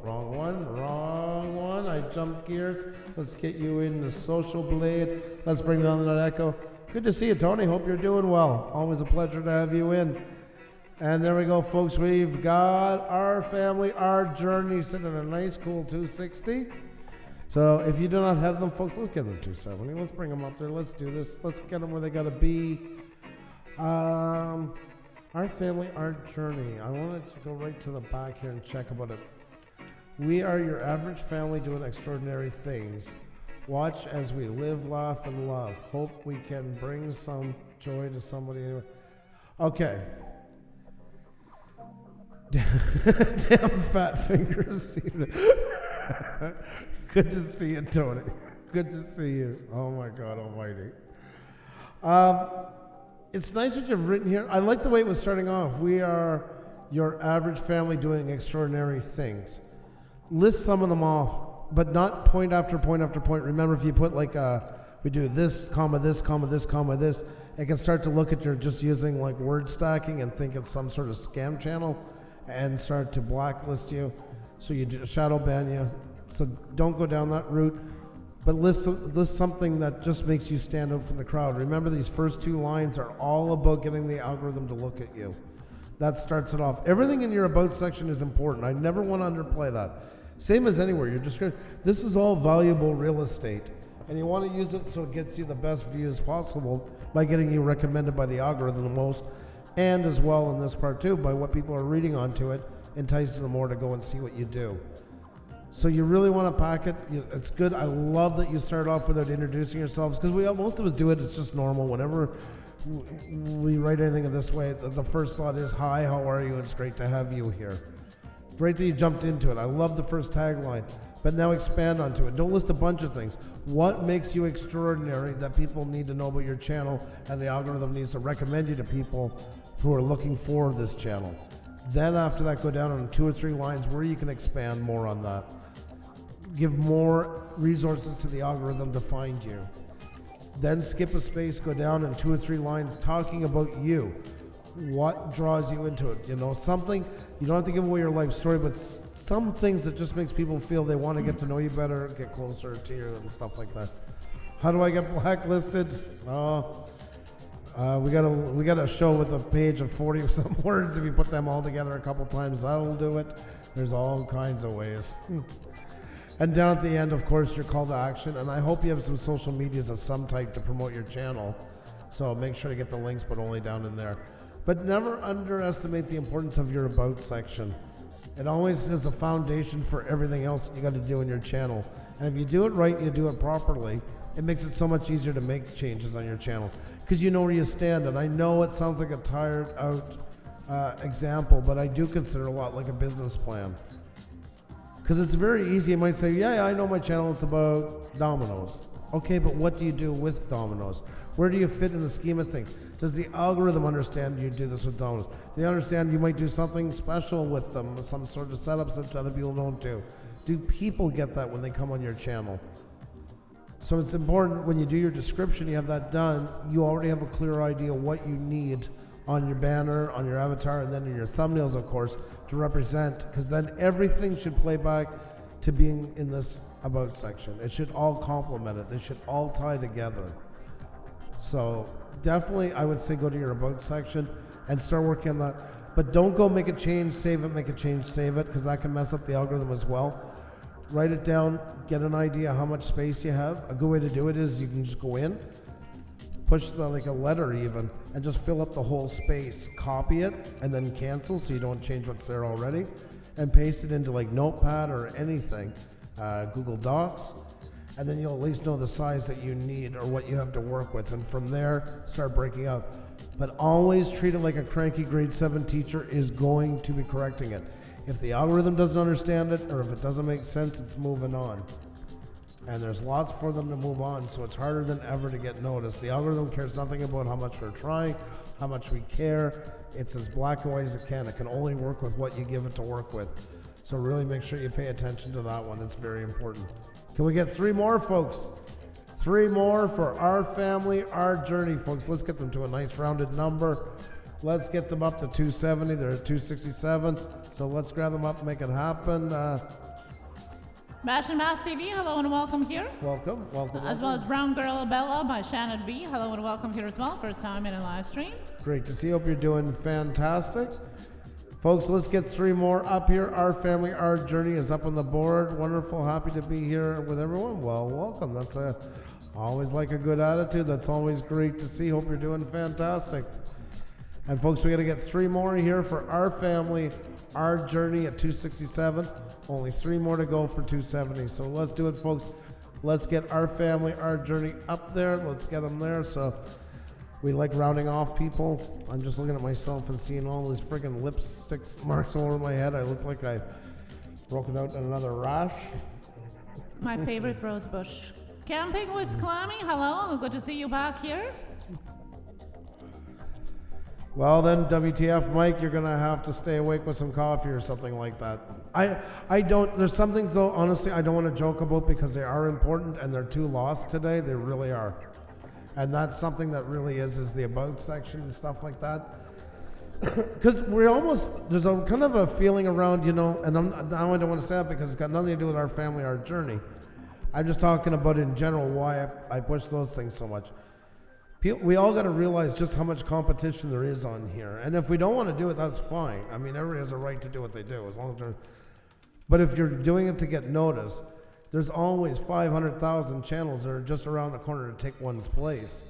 Speaker 1: Wrong one. I jumped gears. Let's get you in the social blade. Let's bring down that echo. Good to see you, Tony. Hope you're doing well. Always a pleasure to have you in. And there we go, folks. We've got our family, our journey sitting in a nice, cool 260. So if you do not have them, folks, let's get them 270. Let's bring them up there. Let's do this. Let's get them where they got to be. Our family, our journey. I wanted to go right to the back here and check about it. We are your average family doing extraordinary things. Watch as we live, laugh, and love. Hope we can bring some joy to somebody. Okay. Damn fat fingers. Good to see you, Tony. Good to see you. Oh my God almighty. It's nice what you've written here. I like the way it was starting off. We are your average family doing extraordinary things. List some of them off, but not point after point after point. Remember, if you put like we do this, comma, this, comma, this, comma, this, it can start to look at you're just using like word stacking and think it's some sort of scam channel and start to blacklist you. So you shadow ban you. So don't go down that route, but list something that just makes you stand out from the crowd. Remember, these first two lines are all about getting the algorithm to look at you. That starts it off. Everything in your about section is important. I never want to underplay that. Same as anywhere. Your description. This is all valuable real estate, and you want to use it so it gets you the best views possible by getting you recommended by the algorithm the most, and as well in this part too, by what people are reading onto it, entices them more to go and see what you do. So you really want to pack it. It's good. I love that you start off without introducing yourselves, because most of us do it. It's just normal. Whenever we write anything in this way, the first thought is, hi, how are you? It's great to have you here. Great that you jumped into it. I love the first tagline, but now expand onto it. Don't list a bunch of things. What makes you extraordinary that people need to know about your channel and the algorithm needs to recommend you to people who are looking for this channel. Then after that, go down on 2 or 3 lines where you can expand more on that. Give more resources to the algorithm to find you. Then skip a space, go down in 2 or 3 lines talking about you. What draws you into it? You know, something, you don't have to give away your life story, but some things that just makes people feel they want to get to know you better, get closer to you and stuff like that. How do I get blacklisted? We got a show with a page of 40 or some words. If you put them all together a couple times, that'll do it. There's all kinds of ways. And down at the end, of course, your call to action. And I hope you have some social medias of some type to promote your channel. So make sure to get the links, but only down in there. But never underestimate the importance of your about section. It always is a foundation for everything else you got to do in your channel. And if you do it right, you do it properly, it makes it so much easier to make changes on your channel because you know where you stand. And I know it sounds like a tired out example, but I do consider a lot like a business plan. Because it's very easy. You might say, yeah, I know my channel, it's about dominoes. Okay, but what do you do with dominoes? Where do you fit in the scheme of things? Does the algorithm understand you do this with dominoes? They understand you might do something special with them, some sort of setups that other people don't do. Do people get that when they come on your channel? So it's important when you do your description, you have that done, you already have a clear idea what you need on your banner, on your avatar, and then in your thumbnails, of course, to represent, because then everything should play back to being in this about section. It should all complement it. They should all tie together. So definitely, I would say go to your about section and start working on that. But don't go make a change, save it, make a change, save it, because that can mess up the algorithm as well. Write it down, get an idea how much space you have. A good way to do it is you can just go in, push like a letter even, and just fill up the whole space. Copy it, and then cancel so you don't change what's there already, and paste it into like Notepad or anything, Google Docs, and then you'll at least know the size that you need or what you have to work with, and from there, start breaking out. But always treat it like a cranky grade 7 teacher is going to be correcting it. If the algorithm doesn't understand it, or if it doesn't make sense, it's moving on. And there's lots for them to move on, so it's harder than ever to get noticed. The algorithm cares nothing about how much we're trying, how much we care. It's as black and white as it can. It can only work with what you give it to work with. So really make sure you pay attention to that one. It's very important. Can we get 3 more, folks? 3 more for our family, our journey, folks. Let's get them to a nice rounded number. Let's get them up to 270. They're at 267. So let's grab them up and make it happen.
Speaker 2: Bash and Bass TV, hello and welcome here.
Speaker 1: Welcome.
Speaker 2: As well as Brown Girl Bella by Shannon B. Hello and welcome here as well. First time in a live stream.
Speaker 1: Great to see you. Hope you're doing fantastic. Folks, let's get 3 more up here. Our family, our journey is up on the board. Wonderful. Happy to be here with everyone. Well, welcome. That's always like a good attitude. That's always great to see. Hope you're doing fantastic. And folks, we got to get 3 more here for our family, our journey at 267. Only 3 more to go for 270. So let's do it, folks. Let's get our family, our journey up there. Let's get them there. So we like rounding off people. I'm just looking at myself and seeing all these friggin' lipstick marks all over my head. I look like I broken out in another rash.
Speaker 2: My favorite rose bush. Camping with Clammy, hello. Good to see you back here.
Speaker 1: Well then, WTF, Mike, you're gonna have to stay awake with some coffee or something like that. I don't, there's some things though, honestly, I don't want to joke about because they are important and they're too lost today. They really are. And that's something that really is the about section and stuff like that. Because we're almost, there's a kind of a feeling around, you know, and now I don't want to say that because it's got nothing to do with our family, our journey. I'm just talking about in general why I push those things so much. We all got to realize just how much competition there is on here. And if we don't want to do it, that's fine. I mean, everybody has a right to do what they do, as long as they're... But if you're doing it to get noticed, there's always 500,000 channels that are just around the corner to take one's place.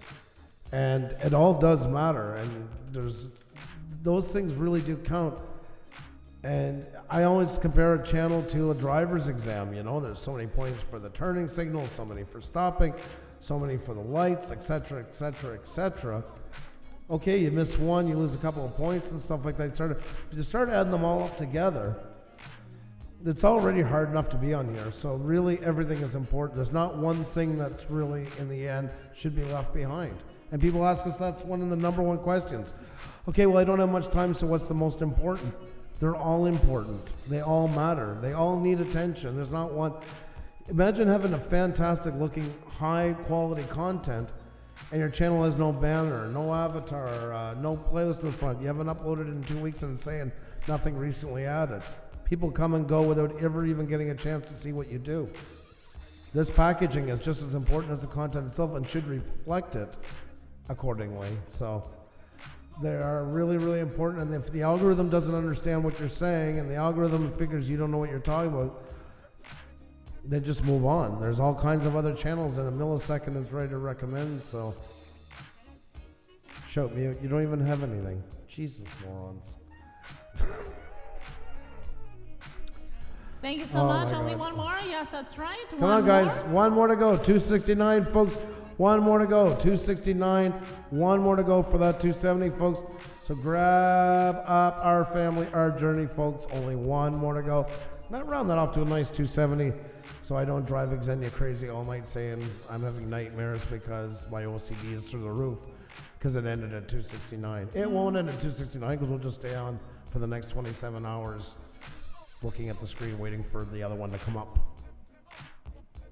Speaker 1: And it all does matter. And those things really do count. And I always compare a channel to a driver's exam. You know, there's so many points for the turning signal, so many for stopping, so many for the lights, etc., etc., etc. Okay, you miss one, you lose a couple of points and stuff like that. If you start adding them all up together, it's already hard enough to be on here. So really, everything is important. There's not one thing that's really, in the end, should be left behind. And people ask us that's one of the number one questions. Okay, well, I don't have much time, so what's the most important? They're all important. They all matter. They all need attention. There's not one. Imagine having a fantastic looking, high quality content and your channel has no banner, no avatar, no playlist in the front. You haven't uploaded in 2 weeks and it's saying nothing recently added. People come and go without ever even getting a chance to see what you do. This packaging is just as important as the content itself and should reflect it accordingly. So they are really, really important. And if the algorithm doesn't understand what you're saying and the algorithm figures you don't know what you're talking about, they just move on. There's all kinds of other channels in a millisecond it's ready to recommend. So shout mute. You don't even have anything. Jesus, morons.
Speaker 2: Thank you so much. Only one more. Yes, that's right.
Speaker 1: Come on, guys. One more to go. 269, folks. One more to go. 269. One more to go for that 270, folks. So grab up our family, our journey, folks. Only one more to go. Not round that off to a nice 270 so I don't drive Xenia crazy all night saying I'm having nightmares because my OCD is through the roof because it ended at 269. It won't end at 269 because we'll just stay on for the next 27 hours looking at the screen waiting for the other one to come up,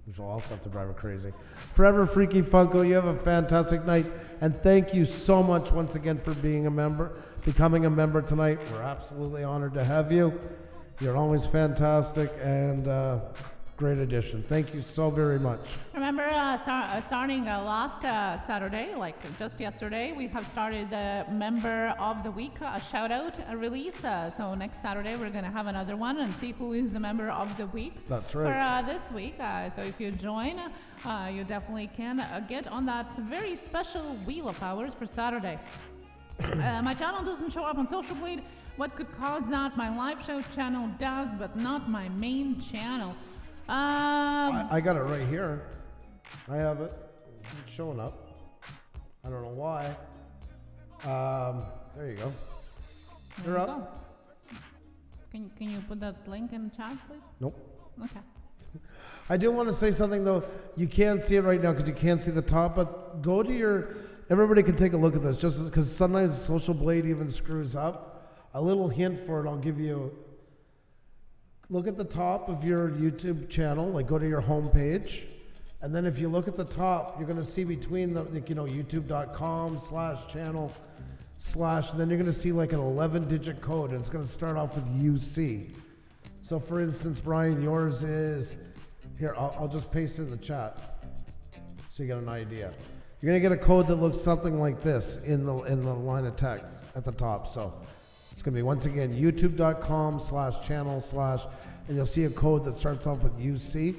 Speaker 1: which will also have to drive her crazy. Forever Freaky Funko, you have a fantastic night, and thank you so much once again for being a member, becoming a member tonight. We're absolutely honored to have you. You're always fantastic and great addition. Thank you so very much.
Speaker 2: Remember, starting last Saturday, like just yesterday, we have started the Member of the Week shout-out release. So next Saturday, we're going to have another one and see who is the Member of the Week.
Speaker 1: That's right.
Speaker 2: For this week. So if you join, you definitely can get on that very special Wheel of Hours for Saturday. My channel doesn't show up on Social Blade. What could cause that? My live show channel does, but not my main channel.
Speaker 1: I got it right here. I have it. It's showing up. I don't know why. There you go. You're up.
Speaker 2: Can you put that link in the chat, please?
Speaker 1: Nope.
Speaker 2: Okay.
Speaker 1: I do want to say something though. You can't see it right now because you can't see the top, but go to your. Everybody can take a look at this just because sometimes Social Blade even screws up. A little hint for it I'll give you. Look at the top of your YouTube channel, like go to your home page. And then if you look at the top, you're gonna see between the, like, youtube.com/channel/ then you're gonna see like an 11-digit code and it's gonna start off with UC. So for instance, Brian, yours is, here, I'll just paste it in the chat so you get an idea. You're gonna get a code that looks something like this in the line of text at the top. So it's going to be, once again, youtube.com/channel/ and you'll see a code that starts off with UC.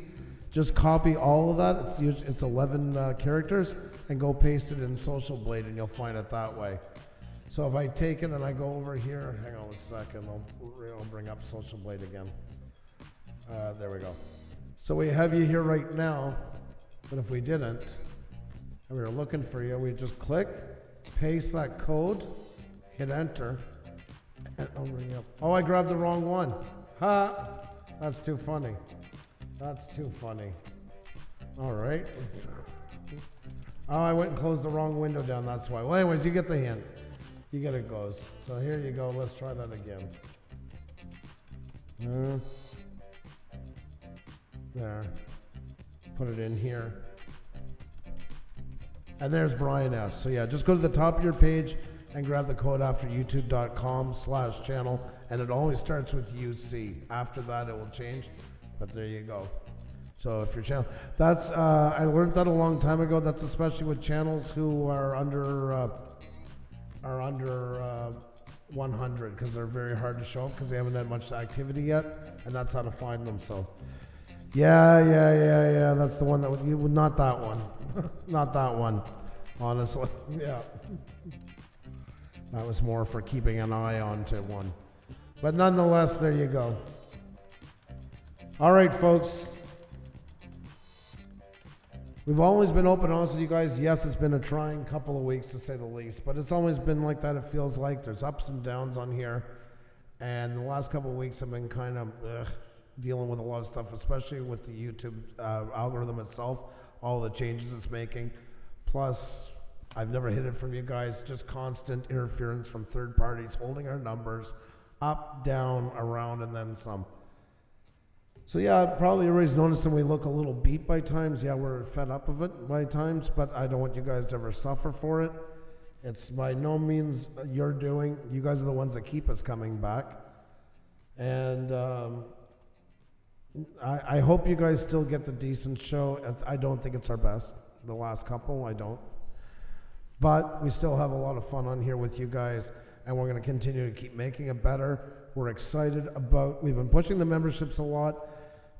Speaker 1: Just copy all of that. It's 11 characters and go paste it in Social Blade and you'll find it that way. So if I take it and I go over here, hang on a second, I'll bring up Social Blade again. There we go. So we have you here right now, but if we didn't, and we were looking for you, we just click, paste that code, hit enter, and I'll bring you up. Oh, I grabbed the wrong one. Ha! That's too funny. That's too funny. All right. Oh, I went and closed the wrong window down, that's why. Well, anyways, you get the hint. You get it goes. So here you go. Let's try that again. There. Put it in here. And there's Brian S. So yeah, just go to the top of your page and grab the code after youtube.com/channel, and it always starts with UC. After that, it will change, but there you go. So if your channel, that's, I learned that a long time ago. That's especially with channels who are under 100 because they're very hard to show up because they haven't had much activity yet, and that's how to find them. So yeah. That's the one that would, not that one, not that one, honestly. Yeah. That was more for keeping an eye on to one. But nonetheless, there you go. All right, folks. We've always been open and honest with you guys. Yes, it's been a trying couple of weeks to say the least, but it's always been like that. It feels like there's ups and downs on here. And the last couple of weeks have been kind of dealing with a lot of stuff, especially with the YouTube algorithm itself, all the changes it's making. Plus, I've never hid it from you guys, just constant interference from third parties holding our numbers up, down, around, and then some. So yeah, probably everybody's noticing we look a little beat by times. Yeah, we're fed up of it by times, but I don't want you guys to ever suffer for it. It's by no means your doing. You guys are the ones that keep us coming back. And I hope you guys still get the decent show. I don't think it's our best. The last couple, I don't. But we still have a lot of fun on here with you guys, and we're going to continue to keep making it better. We're excited about, we've been pushing the memberships a lot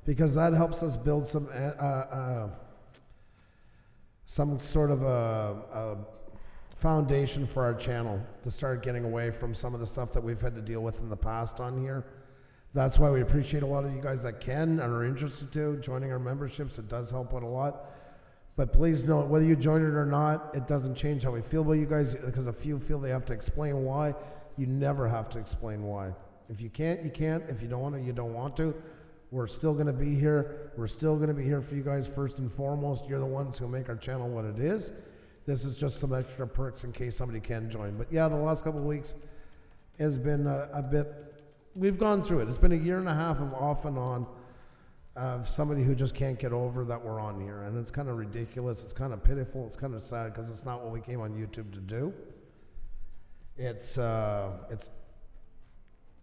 Speaker 1: because that helps us build some sort of a foundation for our channel to start getting away from some of the stuff that we've had to deal with in the past on here. That's why we appreciate a lot of you guys that can and are interested to joining our memberships. It does help out a lot. But please note, whether you join it or not, it doesn't change how we feel about you guys, because a few feel they have to explain why. You never have to explain why. If you can't, you can't. If you don't want to, you don't want to. We're still going to be here. We're still going to be here for you guys first and foremost. You're the ones who make our channel what it is. This is just some extra perks in case somebody can join. But yeah, the last couple of weeks has been a bit, we've gone through it. It's been a year and a half of off and on of somebody who just can't get over that we're on here. And it's kind of ridiculous. It's kind of pitiful. It's kind of sad because it's not what we came on YouTube to do.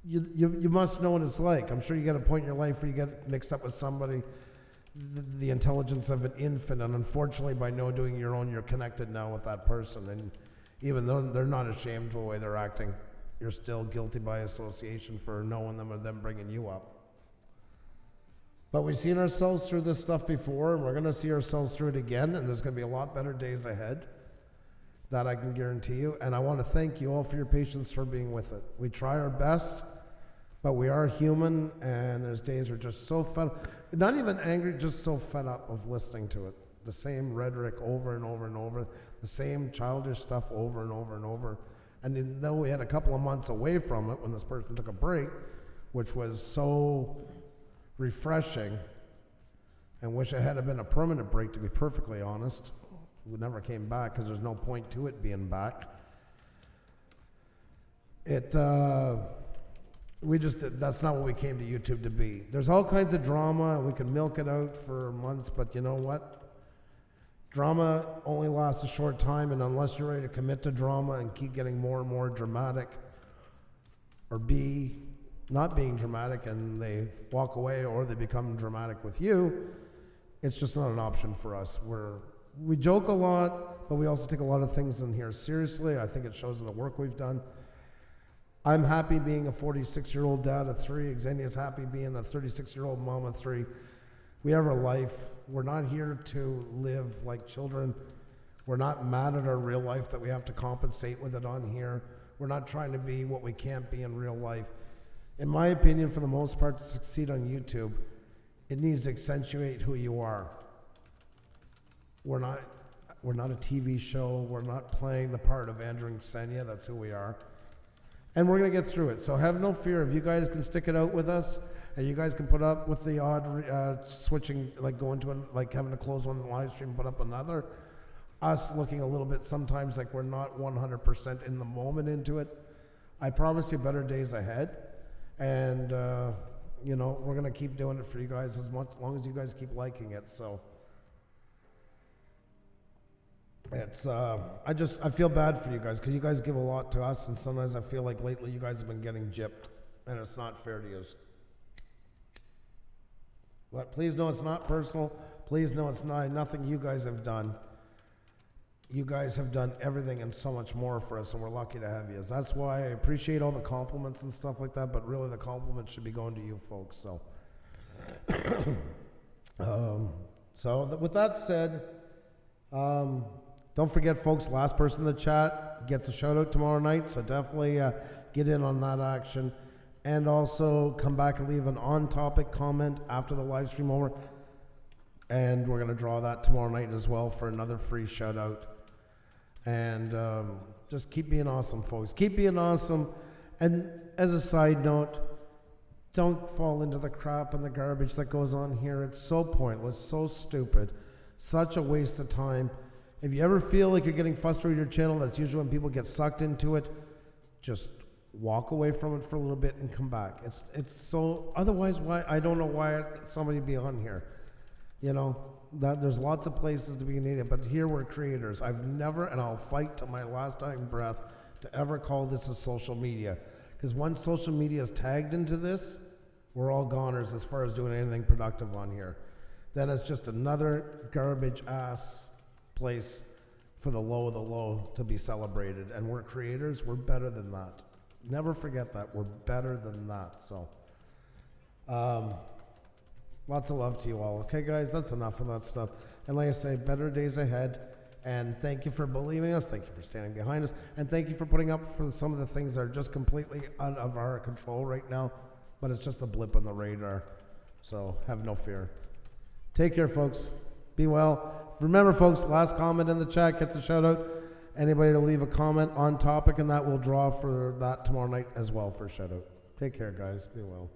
Speaker 1: You must know what it's like. I'm sure you get a point in your life where you get mixed up with somebody, the intelligence of an infant, and unfortunately by no doing your own, you're connected now with that person. And even though they're not ashamed of the way they're acting, you're still guilty by association for knowing them or them bringing you up. But we've seen ourselves through this stuff before, and we're going to see ourselves through it again, and there's going to be a lot better days ahead. That I can guarantee you. And I want to thank you all for your patience for being with it. We try our best, but we are human, and there's days we're just so fed up, not even angry, just so fed up of listening to it. The same rhetoric over and over and over, the same childish stuff over and over and over. And even though we had a couple of months away from it when this person took a break, which was so refreshing, and wish it had been a permanent break, to be perfectly honest. We never came back because there's no point to it being back. That's not what we came to YouTube to be. There's all kinds of drama, and we can milk it out for months, but you know what? Drama only lasts a short time, and unless you're ready to commit to drama and keep getting more and more dramatic, or not being dramatic and they walk away or they become dramatic with you, it's just not an option for us. We joke a lot, but we also take a lot of things in here seriously. I think it shows in the work we've done. I'm happy being a 46-year-old dad of 3. Xenia's happy being a 36-year-old mom of 3. We have a life. We're not here to live like children. We're not mad at our real life that we have to compensate with it on here. We're not trying to be what we can't be in real life. In my opinion, for the most part, to succeed on YouTube, it needs to accentuate who you are. We're not a TV show. We're not playing the part of Andrew and Xenia. That's who we are. And we're going to get through it. So have no fear. If you guys can stick it out with us, and you guys can put up with the odd switching, like going to having to close one live stream, put up another, us looking a little bit sometimes like we're not 100% in the moment into it, I promise you better days ahead. And, we're going to keep doing it for you guys as long as you guys keep liking it. So it's, I feel bad for you guys because you guys give a lot to us, and sometimes I feel like lately you guys have been getting gypped, and it's not fair to you. But please know it's not personal. Please know it's nothing you guys have done. You guys have done everything and so much more for us, and we're lucky to have you. That's why I appreciate all the compliments and stuff like that, but really the compliments should be going to you folks. So, with that said, don't forget, folks, last person in the chat gets a shout out tomorrow night, so definitely get in on that action. And also come back and leave an on-topic comment after the live stream over. And we're going to draw that tomorrow night as well for another free shout out. And just keep being awesome, folks. Keep being awesome. And as a side note, don't fall into the crap and the garbage that goes on here. It's so pointless, so stupid, such a waste of time. If you ever feel like you're getting frustrated with your channel, that's usually when people get sucked into it. Just walk away from it for a little bit and come back. It's so, otherwise, why, I don't know why somebody be on here. You know, that there's lots of places to be in Canadian, but here we're creators. I've never, and I'll fight to my last dying breath to ever call this a social media. Because once social media is tagged into this, we're all goners as far as doing anything productive on here. Then it's just another garbage ass place for the low of the low to be celebrated. And we're creators, we're better than that. Never forget that, we're better than that. So, lots of love to you all. Okay, guys, that's enough of that stuff. And like I say, better days ahead. And thank you for believing us. Thank you for standing behind us. And thank you for putting up for some of the things that are just completely out of our control right now. But it's just a blip on the radar. So have no fear. Take care, folks. Be well. Remember, folks, last comment in the chat gets a shout out. Anybody to leave a comment on topic, and that will draw for that tomorrow night as well for a shout out. Take care, guys. Be well.